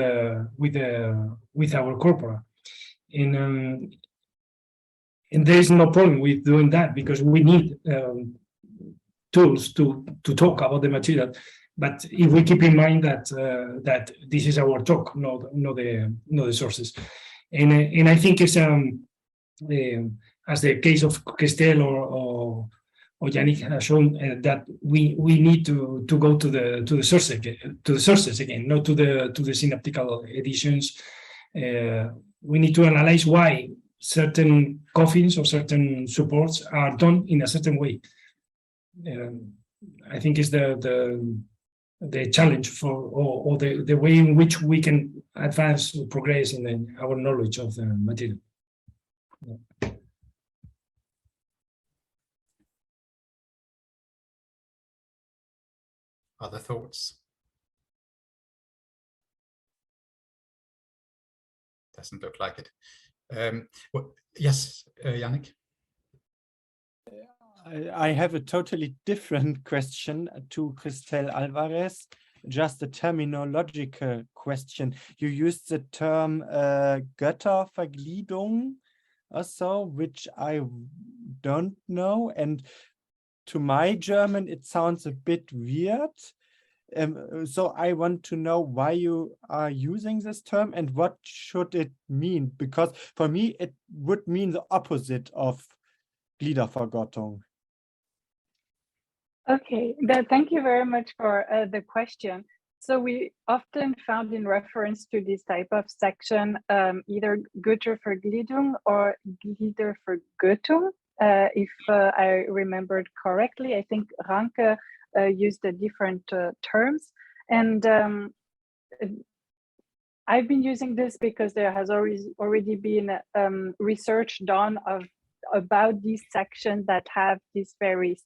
our corpora, and there is no problem with doing that because we need tools to talk about the material. But if we keep in mind that that this is our talk, not the sources, and I think it's as the case of Christelle or Yannick has shown that we need to go to the sources again, not to the synoptical editions. We need to analyze why certain coffins or certain supports are done in a certain way. I think is the challenge for or the way in which we can advance or progress in our knowledge of the material. Other thoughts? Doesn't look like it. Yes, Yannick. I have a totally different question to Christelle Alvarez, just a terminological question. You used the term Göttervergliedung also, which I don't know, and to my German it sounds a bit weird. So I want to know why you are using this term and what should it mean, because for me it would mean the opposite of Gliedervergottung. Okay, thank you very much for the question. So we often found in reference to this type of section either Göttervergliedung or Gliedervergöttung. If I remembered correctly, I think Ranke used the different terms, and I've been using this because there has already been research done about these sections that have these very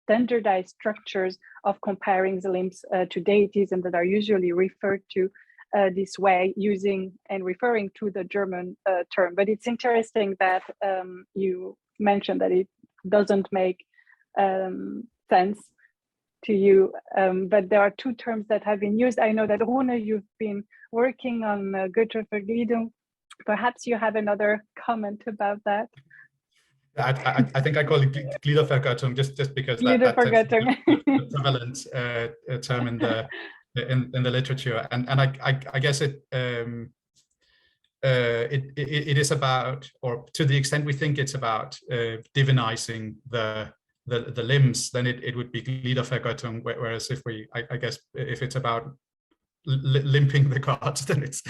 standardized structures of comparing the limbs to deities, and that are usually referred to this way, using and referring to the German term. But it's interesting that you mentioned that it doesn't make sense to you, but there are two terms that have been used. I know that Rune, you've been working on Göttervergliedung. Perhaps you have another comment about that. I think I call it Gliedervergöttung just because that's the prevalent term in the literature, and I guess it is about, or to the extent we think it's about divinizing the limbs, then it would be Gliedervergöttung, whereas if I guess if it's about limping the gods, then it's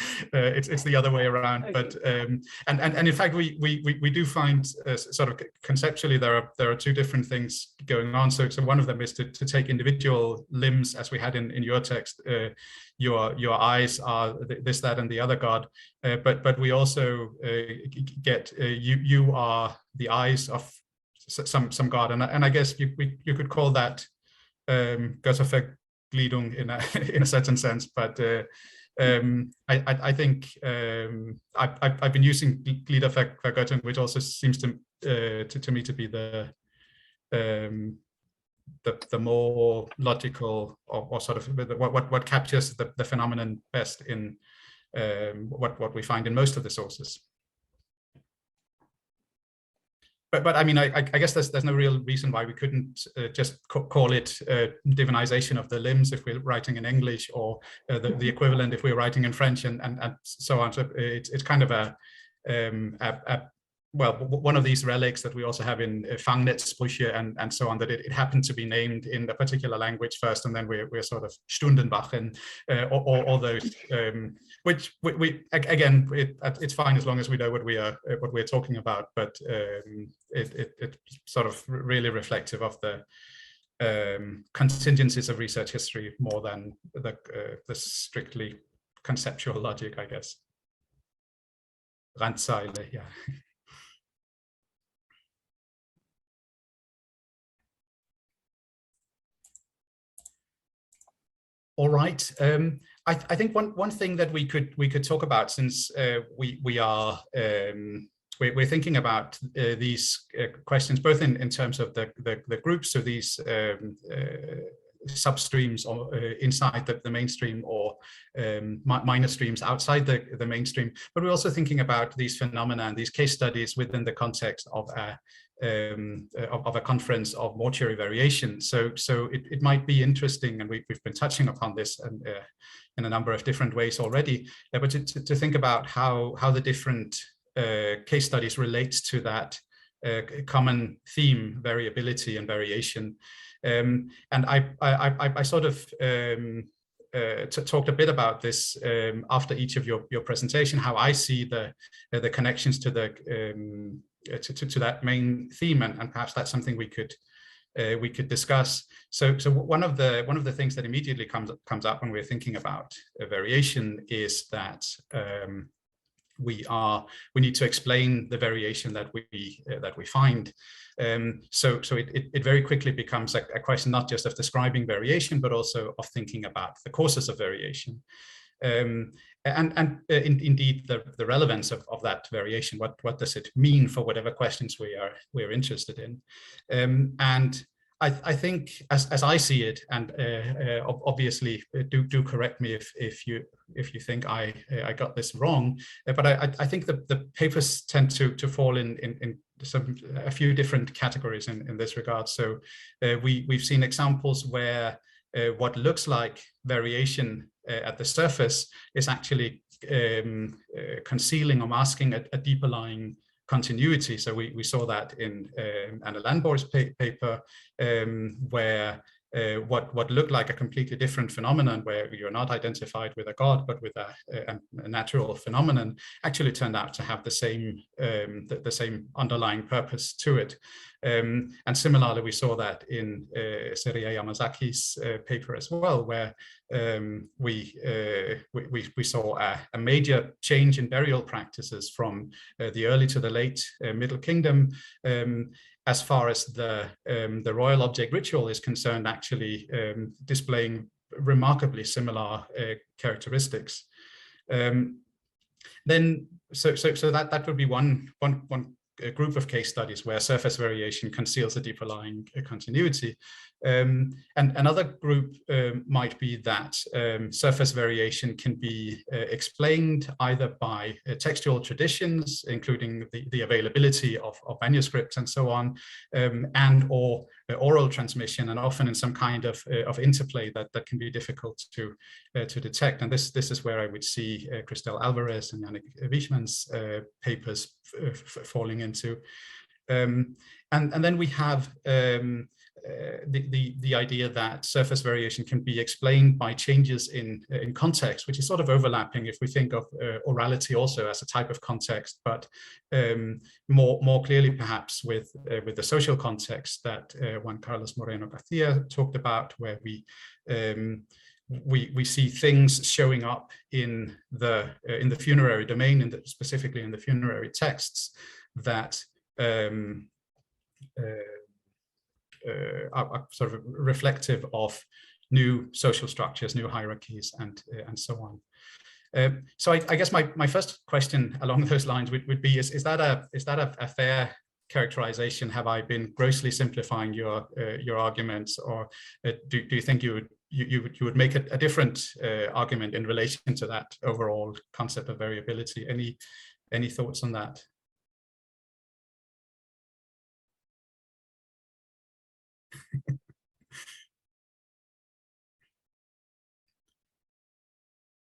the other way around. Okay. But and in fact we do find sort of conceptually there are two different things going on. So one of them is to take individual limbs, as we had in your text. Your eyes are this, that, and the other god, but we also get you are the eyes of some god, and I guess you could call that Göttervergliedung in a certain sense, but I think I've been using Gliedervergöttung, which also seems to me to be the more logical or sort of what captures the phenomenon best in what we find in most of the sources. But I mean, I guess there's no real reason why we couldn't just call it divinization of the limbs if we're writing in English, or the equivalent if we're writing in French, and so on. So it's kind of a well, one of these relics that we also have in Fangnetzsprüche and so on, that it happened to be named in a particular language first, and then we're sort of Stundenwachen, or those, which again, it's fine as long as we know what we're talking about, but it's sort of really reflective of the contingencies of research history more than the strictly conceptual logic, I guess. Randzeile, yeah. All right. I think one thing that we could talk about, since we're thinking about these questions both in terms of the groups, so these substreams or inside the mainstream, or minor streams outside the mainstream, but we're also thinking about these phenomena and these case studies within the context of a conference of mortuary variation. So it might be interesting, and we've been touching upon this in a number of different ways already, but to think about how the different case studies relates to that common theme, variability and variation. And I sort of talked a bit about this after each of your presentation, how I see the connections to the to that main theme, and perhaps that's something we could discuss. So one of the things that immediately comes up when we're thinking about variation is that we need to explain the variation that we find. So it very quickly becomes a question not just of describing variation, but also of thinking about the causes of variation. Indeed the relevance of that variation. What does it mean for whatever questions we're interested in? And I think, as I see it, and obviously do correct me if you think I got this wrong, but I think the papers tend to fall in a few different categories in this regard. So we've seen examples where what looks like variation at the surface is actually concealing or masking a deeper lying continuity. So we saw that in Anna Landborg's paper, where what looked like a completely different phenomenon, where you're not identified with a god but with a natural phenomenon, actually turned out to have the same underlying purpose to it. And similarly, we saw that in Seria Yamazaki's paper as well, where we saw a major change in burial practices from the early to the late Middle Kingdom, as far as the royal object ritual is concerned, actually displaying remarkably similar characteristics. Then, so that would be one group of case studies where surface variation conceals a deeper lying continuity. And another group might be that surface variation can be explained either by textual traditions, including the availability of manuscripts and so on, and or oral transmission, and often in some kind of interplay that can be difficult to detect. And this is where I would see Christelle Alvarez and Yannick Wichmann's papers falling into. And then we have the idea that surface variation can be explained by changes in context, which is sort of overlapping if we think of orality also as a type of context, but more clearly perhaps with the social context that Juan Carlos Moreno Garcia talked about, where we see things showing up in the funerary domain, specifically in the funerary texts, that are sort of reflective of new social structures, new hierarchies, and so on. So I guess my first question along those lines would be: is that a fair characterization? Have I been grossly simplifying your arguments, or do you think you would make a different argument in relation to that overall concept of variability? Any thoughts on that?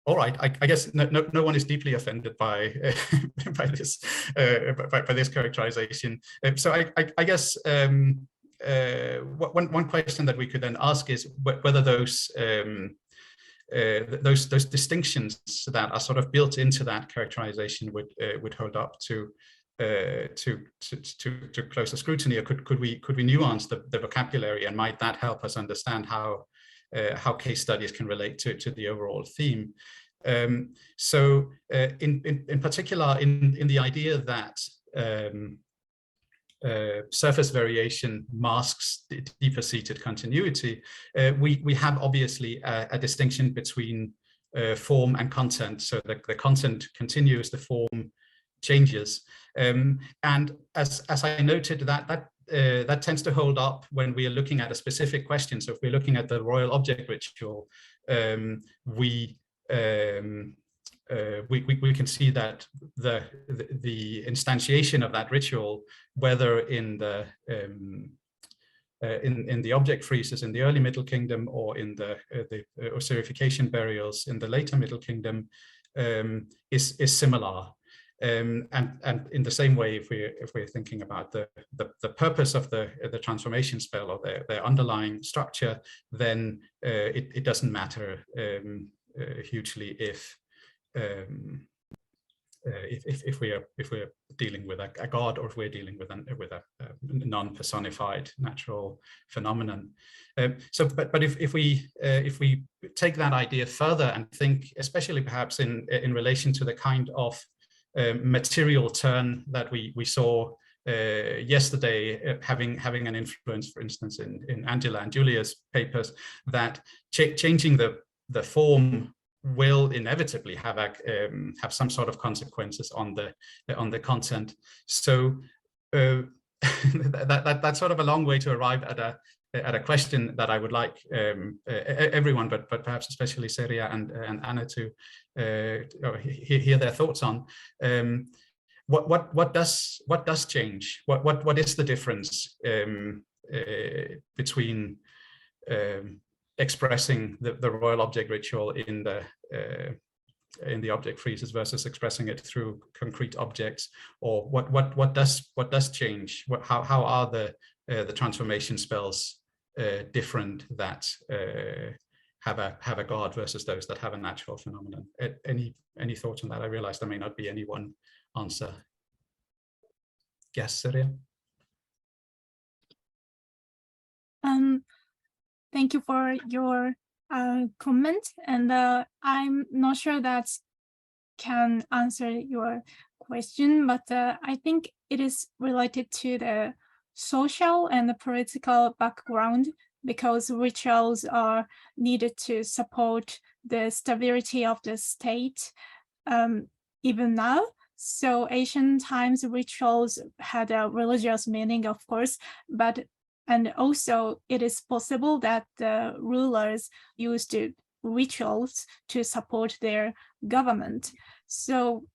All right, I guess no one is deeply offended by by this characterization. So I guess one question that we could then ask is whether those distinctions that are sort of built into that characterization would hold up to closer scrutiny, or could we nuance the vocabulary, and might that help us understand how case studies can relate to the overall theme? So in particular, in the idea that surface variation masks deeper seated continuity, we have obviously a distinction between form and content, so that the content continues, the form changes. And as I noted, that tends to hold up when we are looking at a specific question. So if we're looking at the royal object ritual, we can see that the instantiation of that ritual, whether in the object friezes in the early Middle Kingdom or in the Osirification burials in the later Middle Kingdom, is similar. And in the same way, if we're thinking about the purpose of the transformation spell or their underlying structure, then it doesn't matter hugely if we're dealing with a god, or if we're dealing with a non-personified natural phenomenon. But if we take that idea further and think, especially perhaps in relation to the kind of material turn that we saw yesterday, having an influence, for instance, in Angela and Julia's papers, that changing the form will inevitably have some sort of consequences on the content. So that's sort of a long way to arrive at a question that I would like everyone, but perhaps especially Seria and Anna to hear their thoughts on. What does change? What is the difference between expressing the royal object ritual in the object friezes versus expressing it through concrete objects? Or what does change? How are the transformation spells different that have a god versus those that have a natural phenomenon? Any thoughts on that? I realize there may not be any one answer. Yes, Seria? Thank you for your comment, and I'm not sure that can answer your question, but I think it is related to the social and the political background, because rituals are needed to support the stability of the state even now. So ancient times rituals had a religious meaning, of course, and also it is possible that the rulers used rituals to support their government. So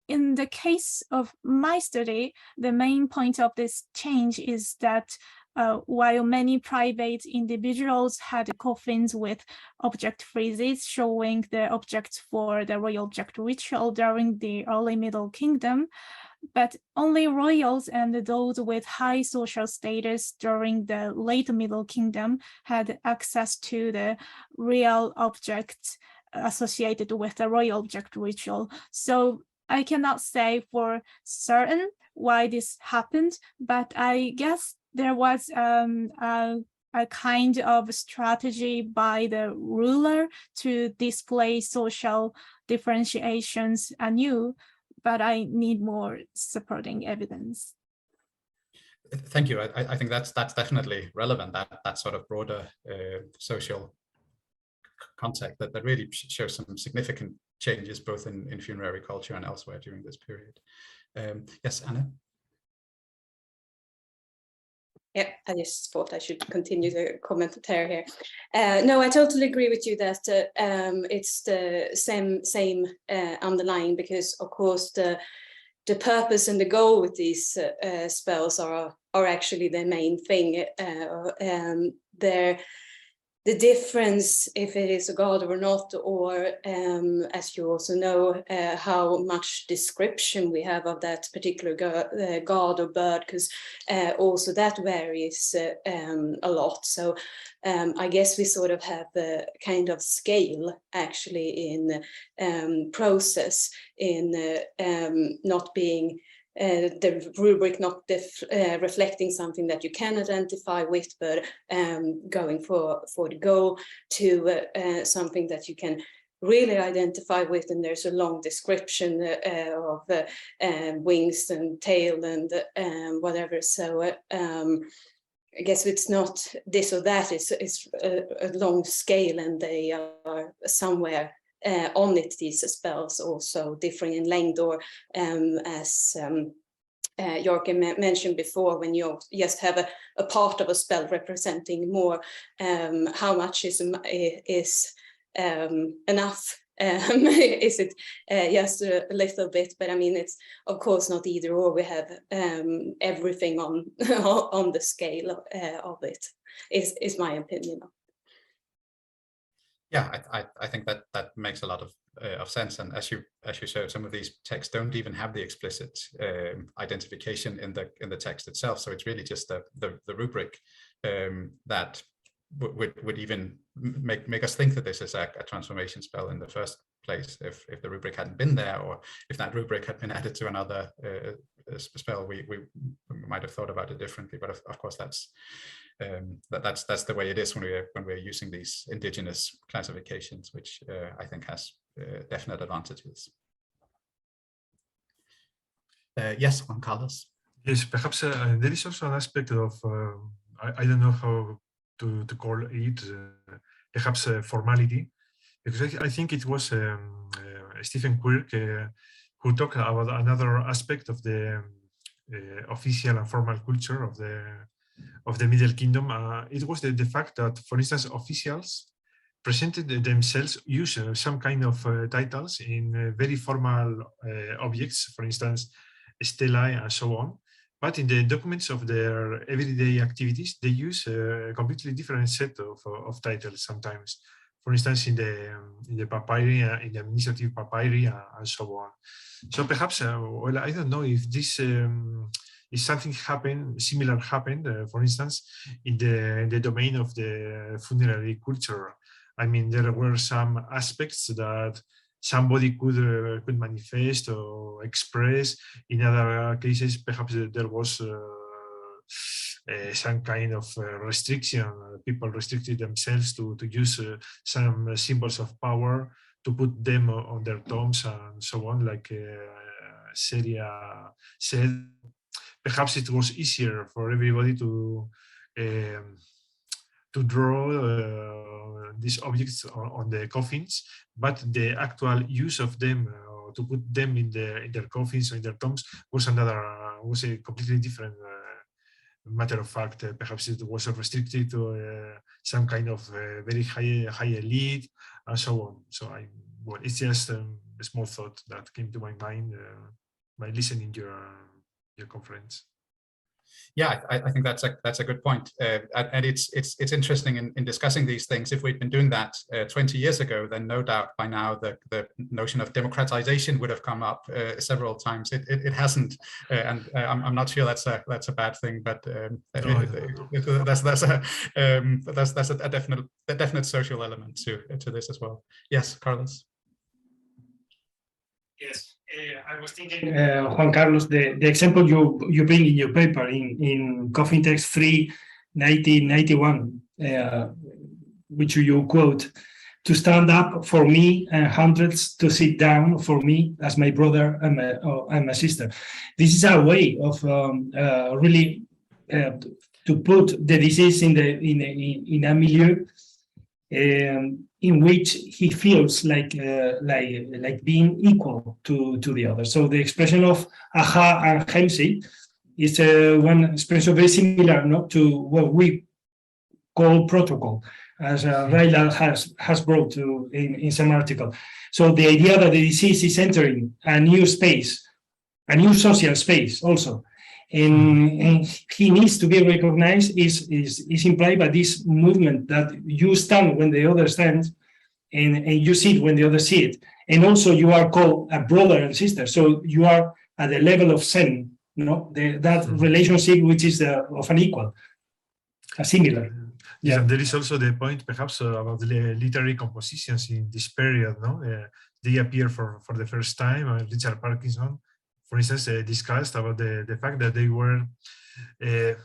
in the case of my study, the main point of this change is that while many private individuals had coffins with object friezes showing the objects for the royal object ritual during the early Middle Kingdom, but only royals and those with high social status during the late Middle Kingdom had access to the real objects associated with the royal object ritual. So I cannot say for certain why this happened, but I guess there was a kind of strategy by the ruler to display social differentiations anew, but I need more supporting evidence. Thank you. I think that's definitely relevant, that sort of broader social context that really shows some significant changes both in funerary culture and elsewhere during this period. Yes, Anna? Yeah, I just thought I should continue the commentary here. No, I totally agree with you that it's the same underlying, because of course the purpose and the goal with these spells are actually the main thing. the difference if it is a god or not, or as you also know, how much description we have of that particular god or bird, because also that varies a lot. So I guess we sort of have a kind of scale actually in process in not being the rubric not reflecting something that you can identify with, but going for the goal to something that you can really identify with, and there's a long description of wings and tail and whatever. So I guess it's not this or that, it's a long scale, and they are somewhere on it, these spells, also differing in length, or as Joachim mentioned before, when you just have a part of a spell representing more, how much is enough? Is it just a little bit? But I mean, it's of course not either or. We have everything on on the scale of it. Is my opinion. Yeah, I think that makes a lot of sense. And as you showed, some of these texts don't even have the explicit identification in the text itself. So it's really just the rubric that would even make us think that this is a transformation spell in the first place. If the rubric hadn't been there, or if that rubric had been added to another spell, we might have thought about it differently. But of course, that's the way it is when we're using these indigenous classifications, which I think has definite advantages. Yes, Juan Carlos. Yes, perhaps there is also an aspect of I don't know how to call it, perhaps formality, because I think it was Stephen Quirk who talked about another aspect of the official and formal culture of the Middle Kingdom. It was the fact that, for instance, officials presented themselves, use some kind of titles in very formal objects, for instance, stelae and so on. But in the documents of their everyday activities, they use a completely different set of titles sometimes. For instance, in the papyri, in the administrative papyri, and so on. So perhaps, well, I don't know if this if something similar happened, for instance, in the domain of the funerary culture. I mean, there were some aspects that somebody could manifest or express. In other cases, perhaps there was some kind of restriction. People restricted themselves to use some symbols of power, to put them on their tombs and so on, like Seria said. Perhaps it was easier for everybody to draw these objects on the coffins, but the actual use of them to put them in their coffins or in their tombs was a completely different matter of fact. Perhaps it was restricted to some kind of very high elite and so on. So well, it's just a small thought that came to my mind by listening to your conference. Yeah, I think that's a good point, and it's interesting in discussing these things. If we'd been doing that 20 years ago, then no doubt by now the notion of democratization would have come up several times. It hasn't, and I'm not sure that's a bad thing, but that's a definite social element to this as well. Yes, Carlos. Yes. I was thinking, Juan Carlos, the example you bring in your paper in Coffin Text 3, 1991, which you quote, to stand up for me and hundreds to sit down for me as my brother and my sister. This is a way of really to put the disease in a milieu in which he feels like being equal to the other. So the expression of aha and hemsi is one expression very similar, not to what we call protocol, as Raila has brought to in some article. So the idea that the disease is entering a new space, a new social space also, and he needs to be recognized is implied by this movement that you stand when the other stands, and you see it when the other see it. And also you are called a brother and sister. So you are at the level of Zen, that relationship which is of an equal, a similar. Yeah, there is also the point perhaps about the literary compositions in this period. They appear for the first time. Richard Parkinson, for instance, discussed about the fact that they were, it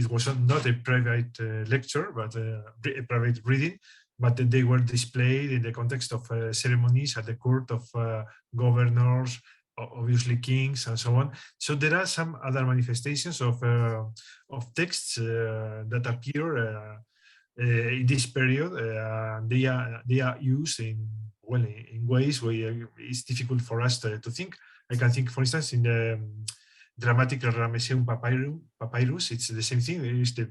was not a private lecture, but a private reading, but they were displayed in the context of ceremonies at the court of governors, obviously kings, and so on. So there are some other manifestations of texts that appear in this period. They are used in ways where it's difficult for us to think. I can think, for instance, in the dramatic Ramesseum papyrus. It's the same thing. It is, to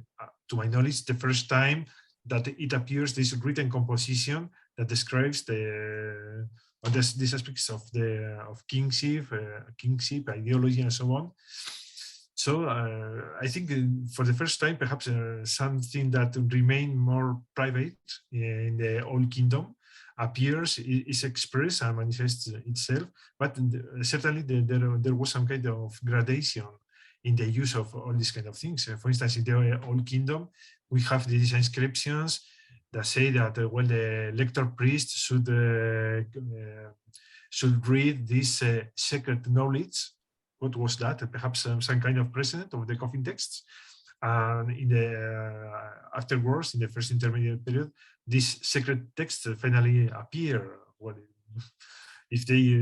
my knowledge, the first time that it appears, this written composition that describes these aspects of kingship, ideology, and so on. So I think for the first time, perhaps something that remained more private in the Old Kingdom appears, is expressed and manifests itself. But certainly there was some kind of gradation in the use of all these kind of things. For instance, in the Old Kingdom, we have these inscriptions that say that the lector priest should read this sacred knowledge. What was that? Perhaps some kind of precedent of the coffin texts. And in the afterwards, in the first intermediate period, these sacred texts finally appear. Well, if they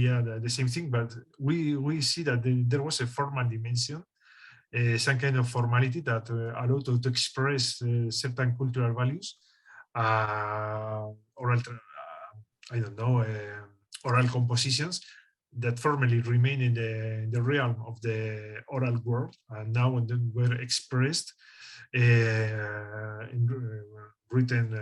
are the same thing, but we see that there was a formal dimension, some kind of formality that allowed to express certain cultural values, oral compositions that formally remain in the realm of the oral world, and now and then were expressed in written,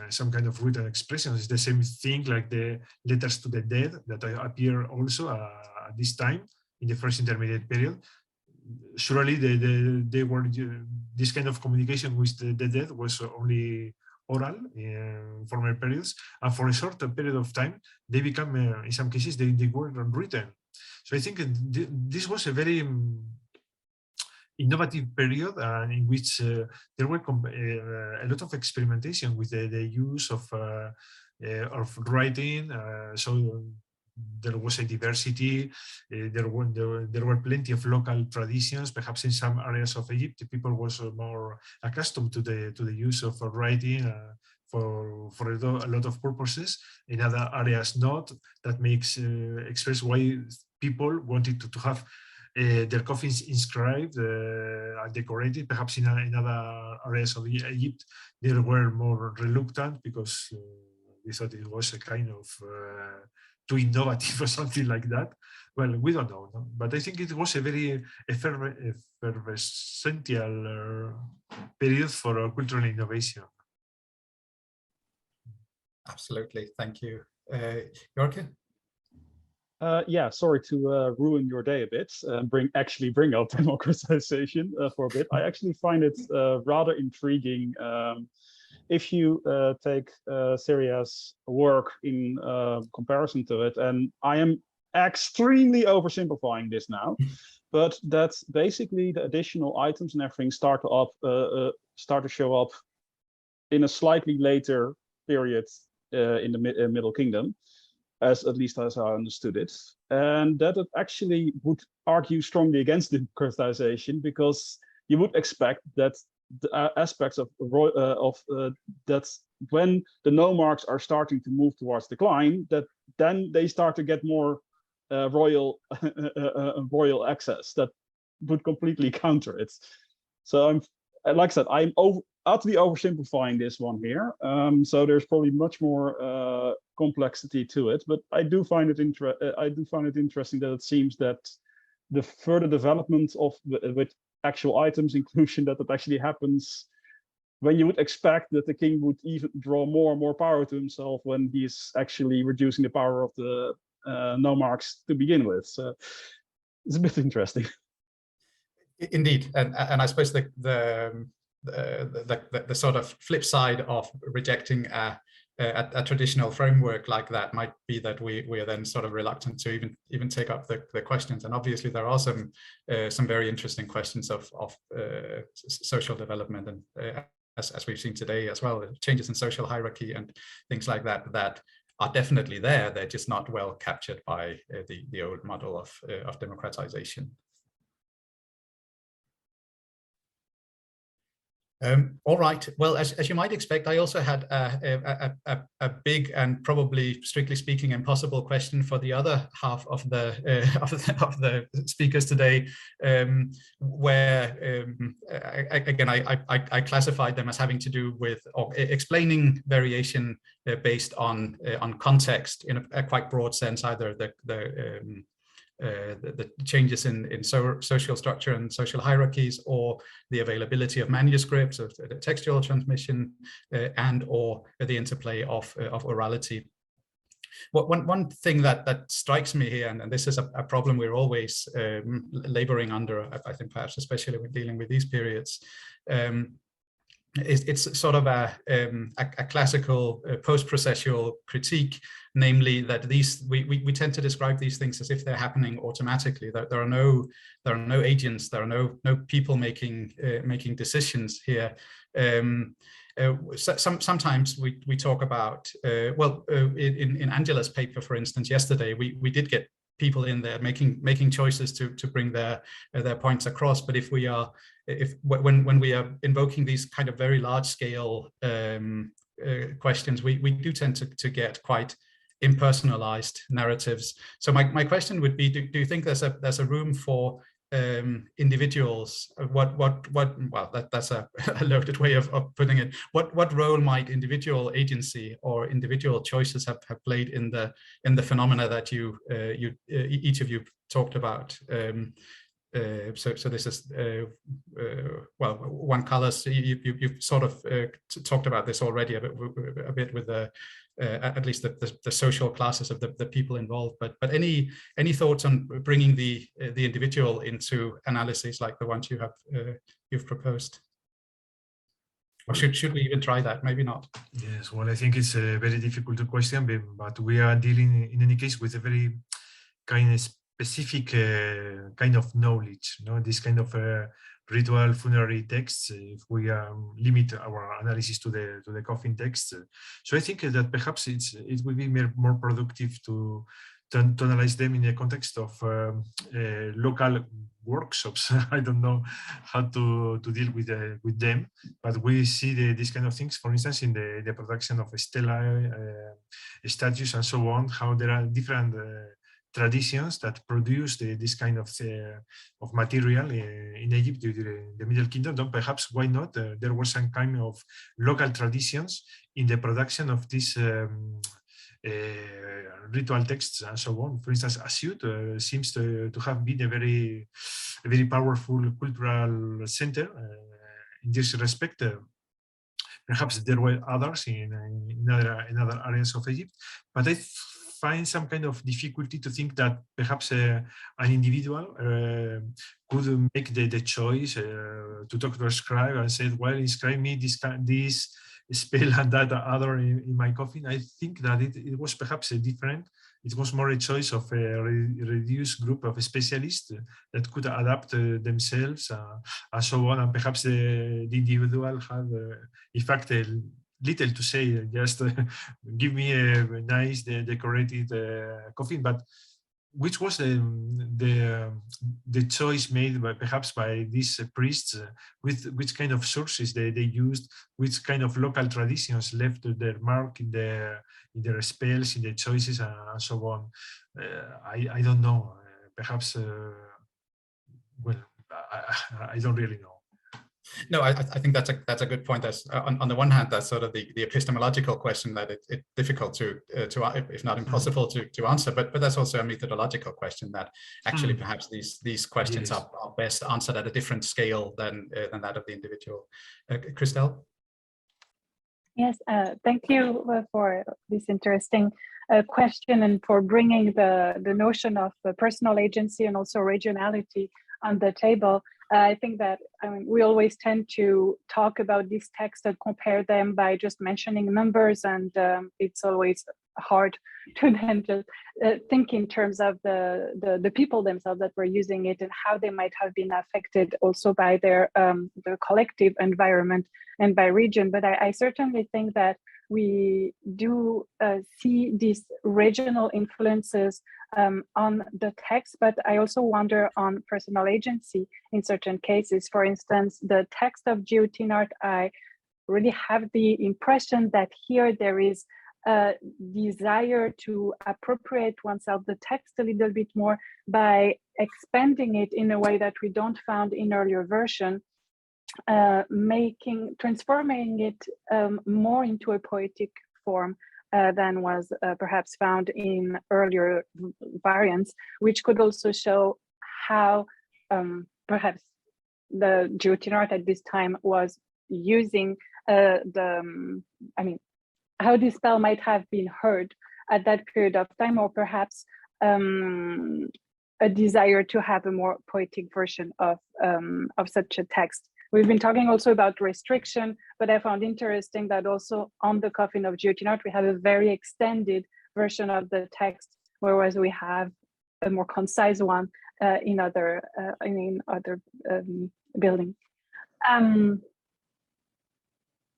some kind of written expressions. It's the same thing like the letters to the dead that appear also at this time in the first intermediate period. Surely they were, this kind of communication with the dead was only oral in former periods, and for a short period of time they become, in some cases, they were written. So I think this was a very innovative period, in which there were a lot of experimentation with the use of writing. So there was a diversity. There were plenty of local traditions. Perhaps in some areas of Egypt, people was more accustomed to the use of writing for a lot of purposes. In other areas, not. That makes express why people wanted to have their coffins inscribed and decorated. Perhaps in other areas of Egypt, they were more reluctant because they thought it was a kind of too innovative or something like that. Well, we don't know, no? But I think it was a very effervescent period for cultural innovation. Absolutely, thank you. Jorge? Yeah, sorry to ruin your day a bit and bring up democratization for a bit. I actually find it rather intriguing if you take Syria's work in comparison to it. And I am extremely oversimplifying this now, but that's basically the additional items and everything start to show up in a slightly later period in the Middle Kingdom, at least as I understood it, and that it actually would argue strongly against democratization, because you would expect that the aspects of that when the nomarchs are starting to move towards decline, that then they start to get more royal access that would completely counter it. So like I said, I'm utterly oversimplifying this one here. So there's probably much more complexity to it, but I do find it interesting that it seems that the further development of with actual items inclusion, that it actually happens when you would expect that the king would even draw more and more power to himself when he's actually reducing the power of the nomarchs to begin with. So it's a bit interesting. Indeed, and I suppose the sort of flip side of rejecting a traditional framework like that might be that we are then sort of reluctant to even take up the questions. And obviously there are some very interesting questions of social development, and as we've seen today as well, changes in social hierarchy and things like that that are definitely there. They're just not well captured by the old model of democratization. All right. Well, as you might expect, I also had a big and probably, strictly speaking, impossible question for the other half of the of the speakers today, where again I classified them as having to do with explaining variation based on context in a quite broad sense, either the changes in social structure and social hierarchies, or the availability of manuscripts, of textual transmission, and or the interplay of orality. One thing that strikes me here, and this is a problem we're always laboring under, I think perhaps especially when dealing with these periods, it's sort of a classical post-processual critique, namely that we tend to describe these things as if they're happening automatically. That there are no agents, there are no people making decisions here. Sometimes we talk about in Angela's paper, for instance, yesterday we did get people in there making choices to bring their points across. But when we are invoking these kind of very large scale questions, we do tend to get quite impersonalized narratives. So my question would be, do you think there's a room for individuals? That's a loaded way of putting it. What role might individual agency or individual choices have played in the phenomena that each of you talked about? So this is one color. So you've sort of talked about this already a bit with the at least the social classes of the people involved. But any thoughts on bringing the individual into analyses like the ones you've proposed? Or should we even try that? Maybe not. Yes, well, I think it's a very difficult question, but we are dealing in any case with a very kind of specific kind of knowledge, this kind of ritual funerary texts, if we limit our analysis to the coffin text. So I think that perhaps it will be more productive to analyze them in the context of local workshops. I don't know how to deal with them, but we see these kind of things, for instance, in the production of stelae, statues, and so on, how there are different traditions that produce this kind of material in Egypt during the Middle Kingdom. Then perhaps why not? There was some kind of local traditions in the production of these ritual texts and so on. For instance, Asyut seems to have been a very powerful cultural center in this respect. Perhaps there were others in other areas of Egypt, but I find some kind of difficulty to think that perhaps an individual could make the choice to talk to a scribe and say, well, inscribe me this spell and that other in my coffin. I think that it was perhaps different. It was more a choice of a reduced group of specialists that could adapt themselves and so on. And perhaps the individual had, in fact, little to say, just give me a nice decorated coffin. But which was the choice made perhaps by these priests, with which kind of sources they used, which kind of local traditions left their mark in their spells, in their choices, and so on. I don't know. Perhaps, well, I don't really know. No, I think that's a good point. That's on the one hand, that's sort of the epistemological question that it's difficult to if not impossible to answer, but that's also a methodological question that actually perhaps these questions are best answered at a different scale than that of the individual. Christelle? Yes, thank you for this interesting question and for bringing the notion of personal agency and also regionality on the table. I think that we always tend to talk about these texts and compare them by just mentioning numbers, and it's always hard to then just think in terms of the people themselves that were using it and how they might have been affected also by their collective environment and by region. But I certainly think that we do see these regional influences on the text, but I also wonder on personal agency in certain cases. For instance, the text of Geotinart, I really have the impression that here there is a desire to appropriate oneself the text a little bit more by expanding it in a way that we don't found in earlier version, transforming it more into a poetic form than was perhaps found in earlier variants, which could also show how perhaps the Geotinart at this time was using how this spell might have been heard at that period of time, or perhaps a desire to have a more poetic version of such a text. We've been talking also about restriction, but I found interesting that also on the coffin of Geotinart, we have a very extended version of the text, whereas we have a more concise one in other buildings.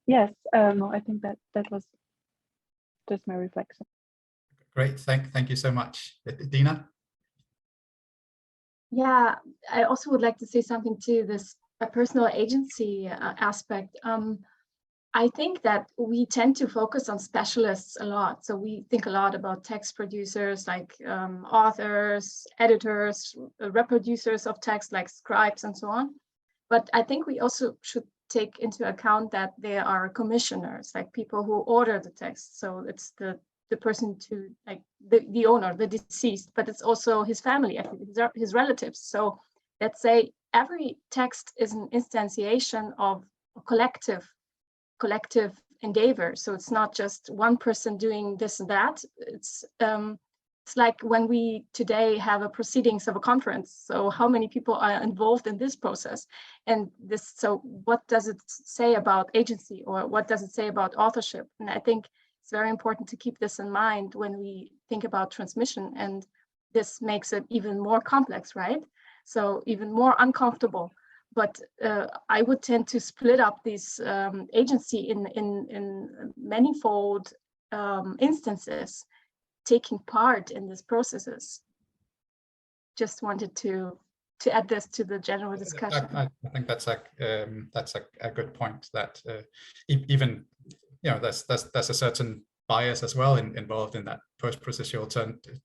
Yes, I think that was just my reflection. Great, thank you so much. Dina? Yeah, I also would like to say something to this personal agency aspect. I think that we tend to focus on specialists a lot. So we think a lot about text producers like authors, editors, reproducers of text like scribes and so on. But I think we also should take into account that there are commissioners, like people who order the text. So it's the person to like the owner, the deceased, but it's also his family, his relatives. So let's say every text is an instantiation of a collective endeavor. So it's not just one person doing this and that. It's like when we today have a proceedings of a conference. So how many people are involved in this process? And this, so what does it say about agency, or what does it say about authorship? And I think it's very important to keep this in mind when we think about transmission, and this makes it even more complex, right? So even more uncomfortable. But I would tend to split up this agency in manifold instances taking part in these processes. Just wanted to add this to the general discussion. I think that's a good point, that even there's a certain bias as well involved in that post-processual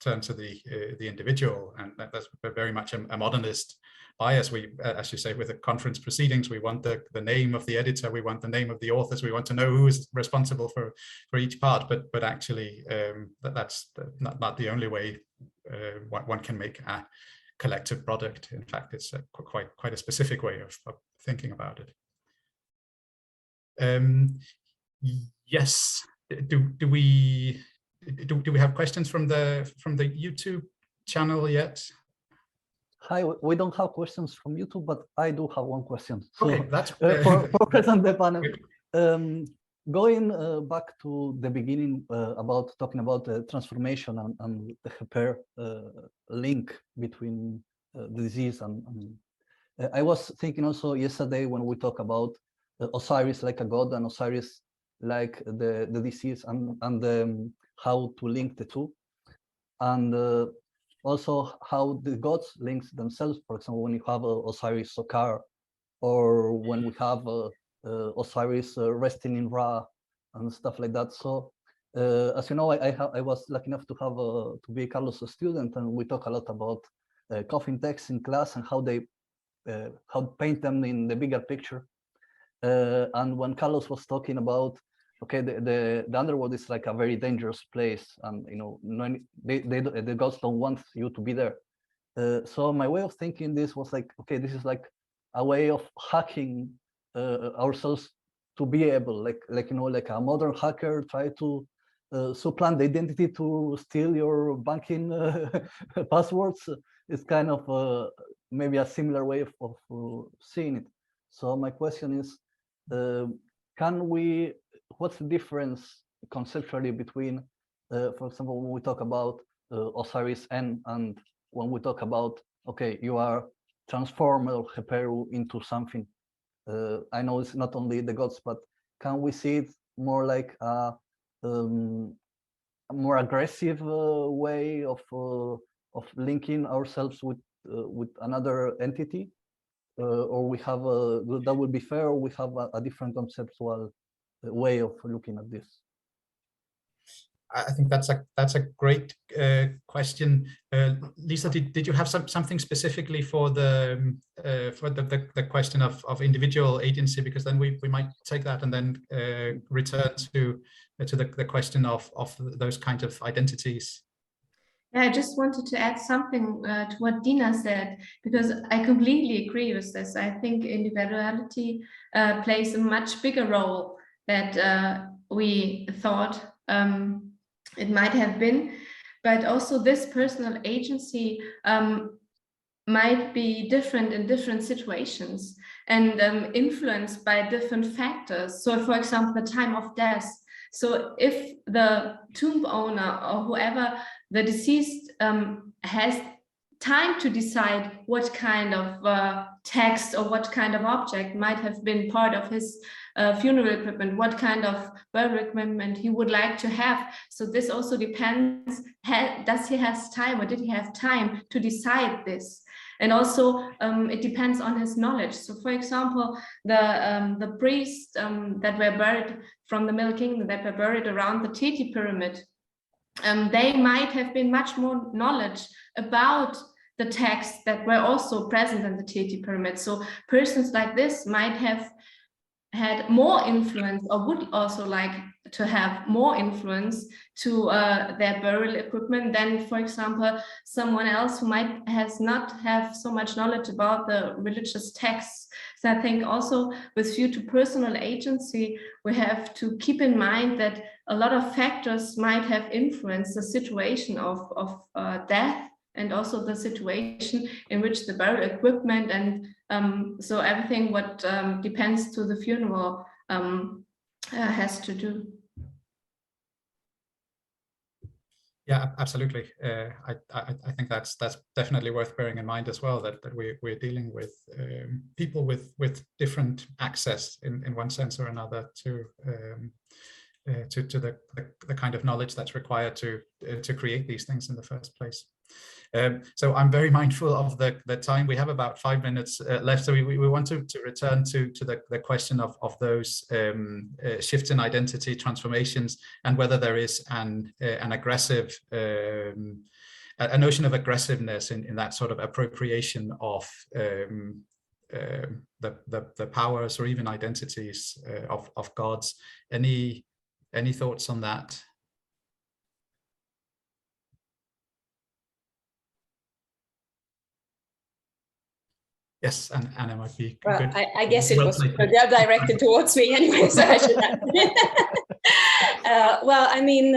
turn to the individual, and that's very much a modernist bias. We, as you say, with the conference proceedings, we want the name of the editor, we want the name of the authors, we want to know who is responsible for each part. But actually, that's not the only way one can make a collective product. In fact, it's quite a specific way of thinking about it. Yes. Do we have questions from the YouTube channel yet? Hi, we don't have questions from YouTube, but I do have one question. So, okay, that's for present the panel. Going back to the beginning about talking about the transformation and the pair link between the disease and I was thinking also yesterday when we talk about Osiris like a god and Osiris like the disease and how to link the two, and also how the gods link themselves. For example, when you have Osiris Sokar, or when we have Osiris resting in Ra and stuff like that. So as you know, I was lucky enough to have to be Carlos' student, and we talk a lot about coffin texts in class and how they how to paint them in the bigger picture. And when Carlos was talking about, okay, the underworld is like a very dangerous place, and the gods don't want you to be there. So my way of thinking this was like, okay, this is like a way of hacking ourselves to be able, like you know, like a modern hacker try to supplant the identity to steal your banking passwords. It's kind of maybe a similar way of seeing it. So my question is, what's the difference conceptually between, for example, when we talk about Osiris and when we talk about, okay, you are transformed or Heperu into something. I know it's not only the gods, but can we see it more like a more aggressive way of linking ourselves with another entity, or we have that would be fair, or we have a different conceptual way of looking at this? I think that's a great question. Lisa, did you have something specifically for the question of individual agency? Because then we might take that and then return to the question of those kinds of identities. Yeah, I just wanted to add something to what Dina said, because I completely agree with this. I think individuality plays a much bigger role that we thought it might have been, but also this personal agency might be different in different situations and influenced by different factors. So for example, the time of death. So if the tomb owner or whoever the deceased has time to decide what kind of text or what kind of object might have been part of his funeral equipment, what kind of burial equipment he would like to have. So this also depends, does he have time, or did he have time to decide this? And also it depends on his knowledge. So for example, the priests that were buried from the Middle Kingdom, that were buried around the Teti pyramid, they might have been much more knowledge about the texts that were also present in the Teti pyramid. So persons like this might have had more influence, or would also like to have more influence to their burial equipment than, for example, someone else who might not have so much knowledge about the religious texts. So I think also with view to personal agency, we have to keep in mind that a lot of factors might have influenced the situation of death, and also the situation in which the burial equipment and so everything what depends to the funeral has to do. Yeah, absolutely. I think that's definitely worth bearing in mind as well, that we're dealing with people with different access in one sense or another to the kind of knowledge that's required to create these things in the first place. So I'm very mindful of the time. We have about 5 minutes left, so we want to return to the question of those shifts in identity, transformations, and whether there is an aggressive, a notion of aggressiveness in that sort of appropriation of the powers or even identities of gods. Any thoughts on that? Yes, and Anna might be well, good. I guess it was directed towards me anyway, so I should well, I mean,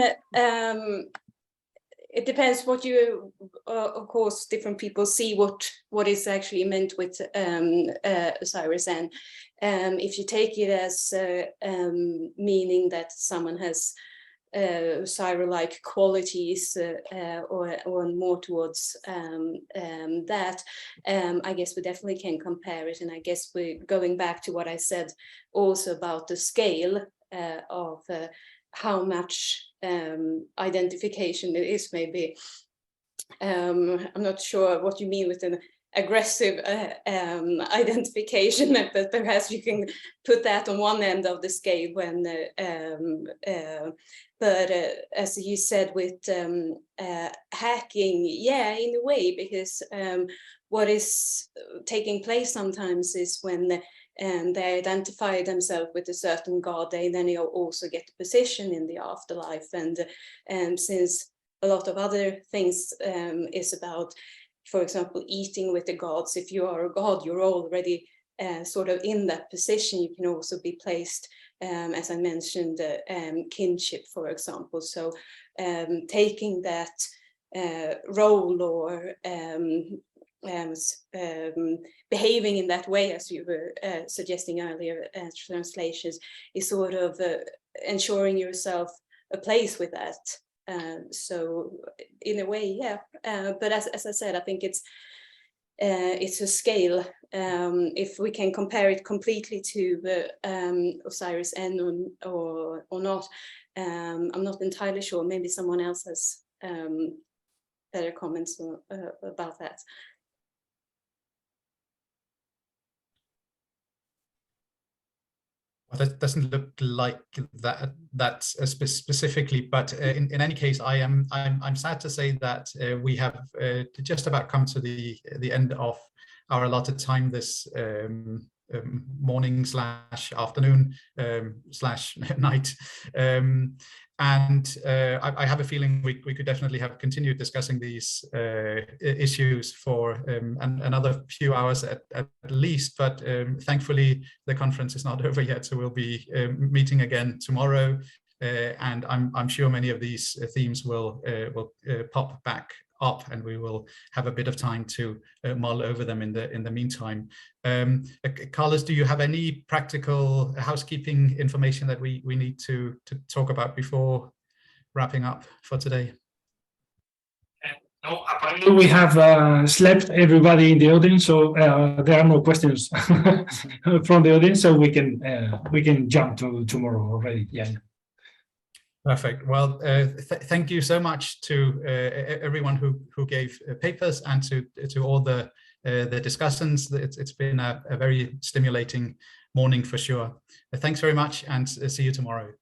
it depends what you, of course, different people see what is actually meant with Osiris, and if you take it as meaning that someone has Osiris-like qualities or more towards that, I guess we definitely can compare it. And I guess we're going back to what I said also about the scale of how much identification it is, maybe. I'm not sure what you mean with an aggressive identification, but perhaps you can put that on one end of the scale when but as you said with hacking, yeah, in a way, because what is taking place sometimes is when they identify themselves with a certain god, they then also get a position in the afterlife, and since a lot of other things is about, for example, eating with the gods. If you are a god, you're already sort of in that position, you can also be placed, as I mentioned, kinship, for example. So taking that role or behaving in that way, as you were suggesting earlier, translations, is sort of ensuring yourself a place with that. So in a way, yeah. But as I said, I think it's a scale. If we can compare it completely to Osiris N or not, I'm not entirely sure. Maybe someone else has better comments about that. Well, that doesn't look like that specifically, but in any case, I'm sad to say that we have just about come to the end of our allotted time this morning / afternoon / night. And I have a feeling we could definitely have continued discussing these issues for another few hours at least, but thankfully the conference is not over yet, so we'll be meeting again tomorrow, and I'm sure many of these themes will pop back up, and we will have a bit of time to mull over them in the meantime. Carlos, do you have any practical housekeeping information that we need to talk about before wrapping up for today? No, apparently we have slept everybody in the audience, so there are no questions from the audience, so we can jump to tomorrow already. Yeah. Perfect. Well, thank you so much to everyone who gave papers, and to all the discussants. It's been a very stimulating morning for sure. Thanks very much, and see you tomorrow.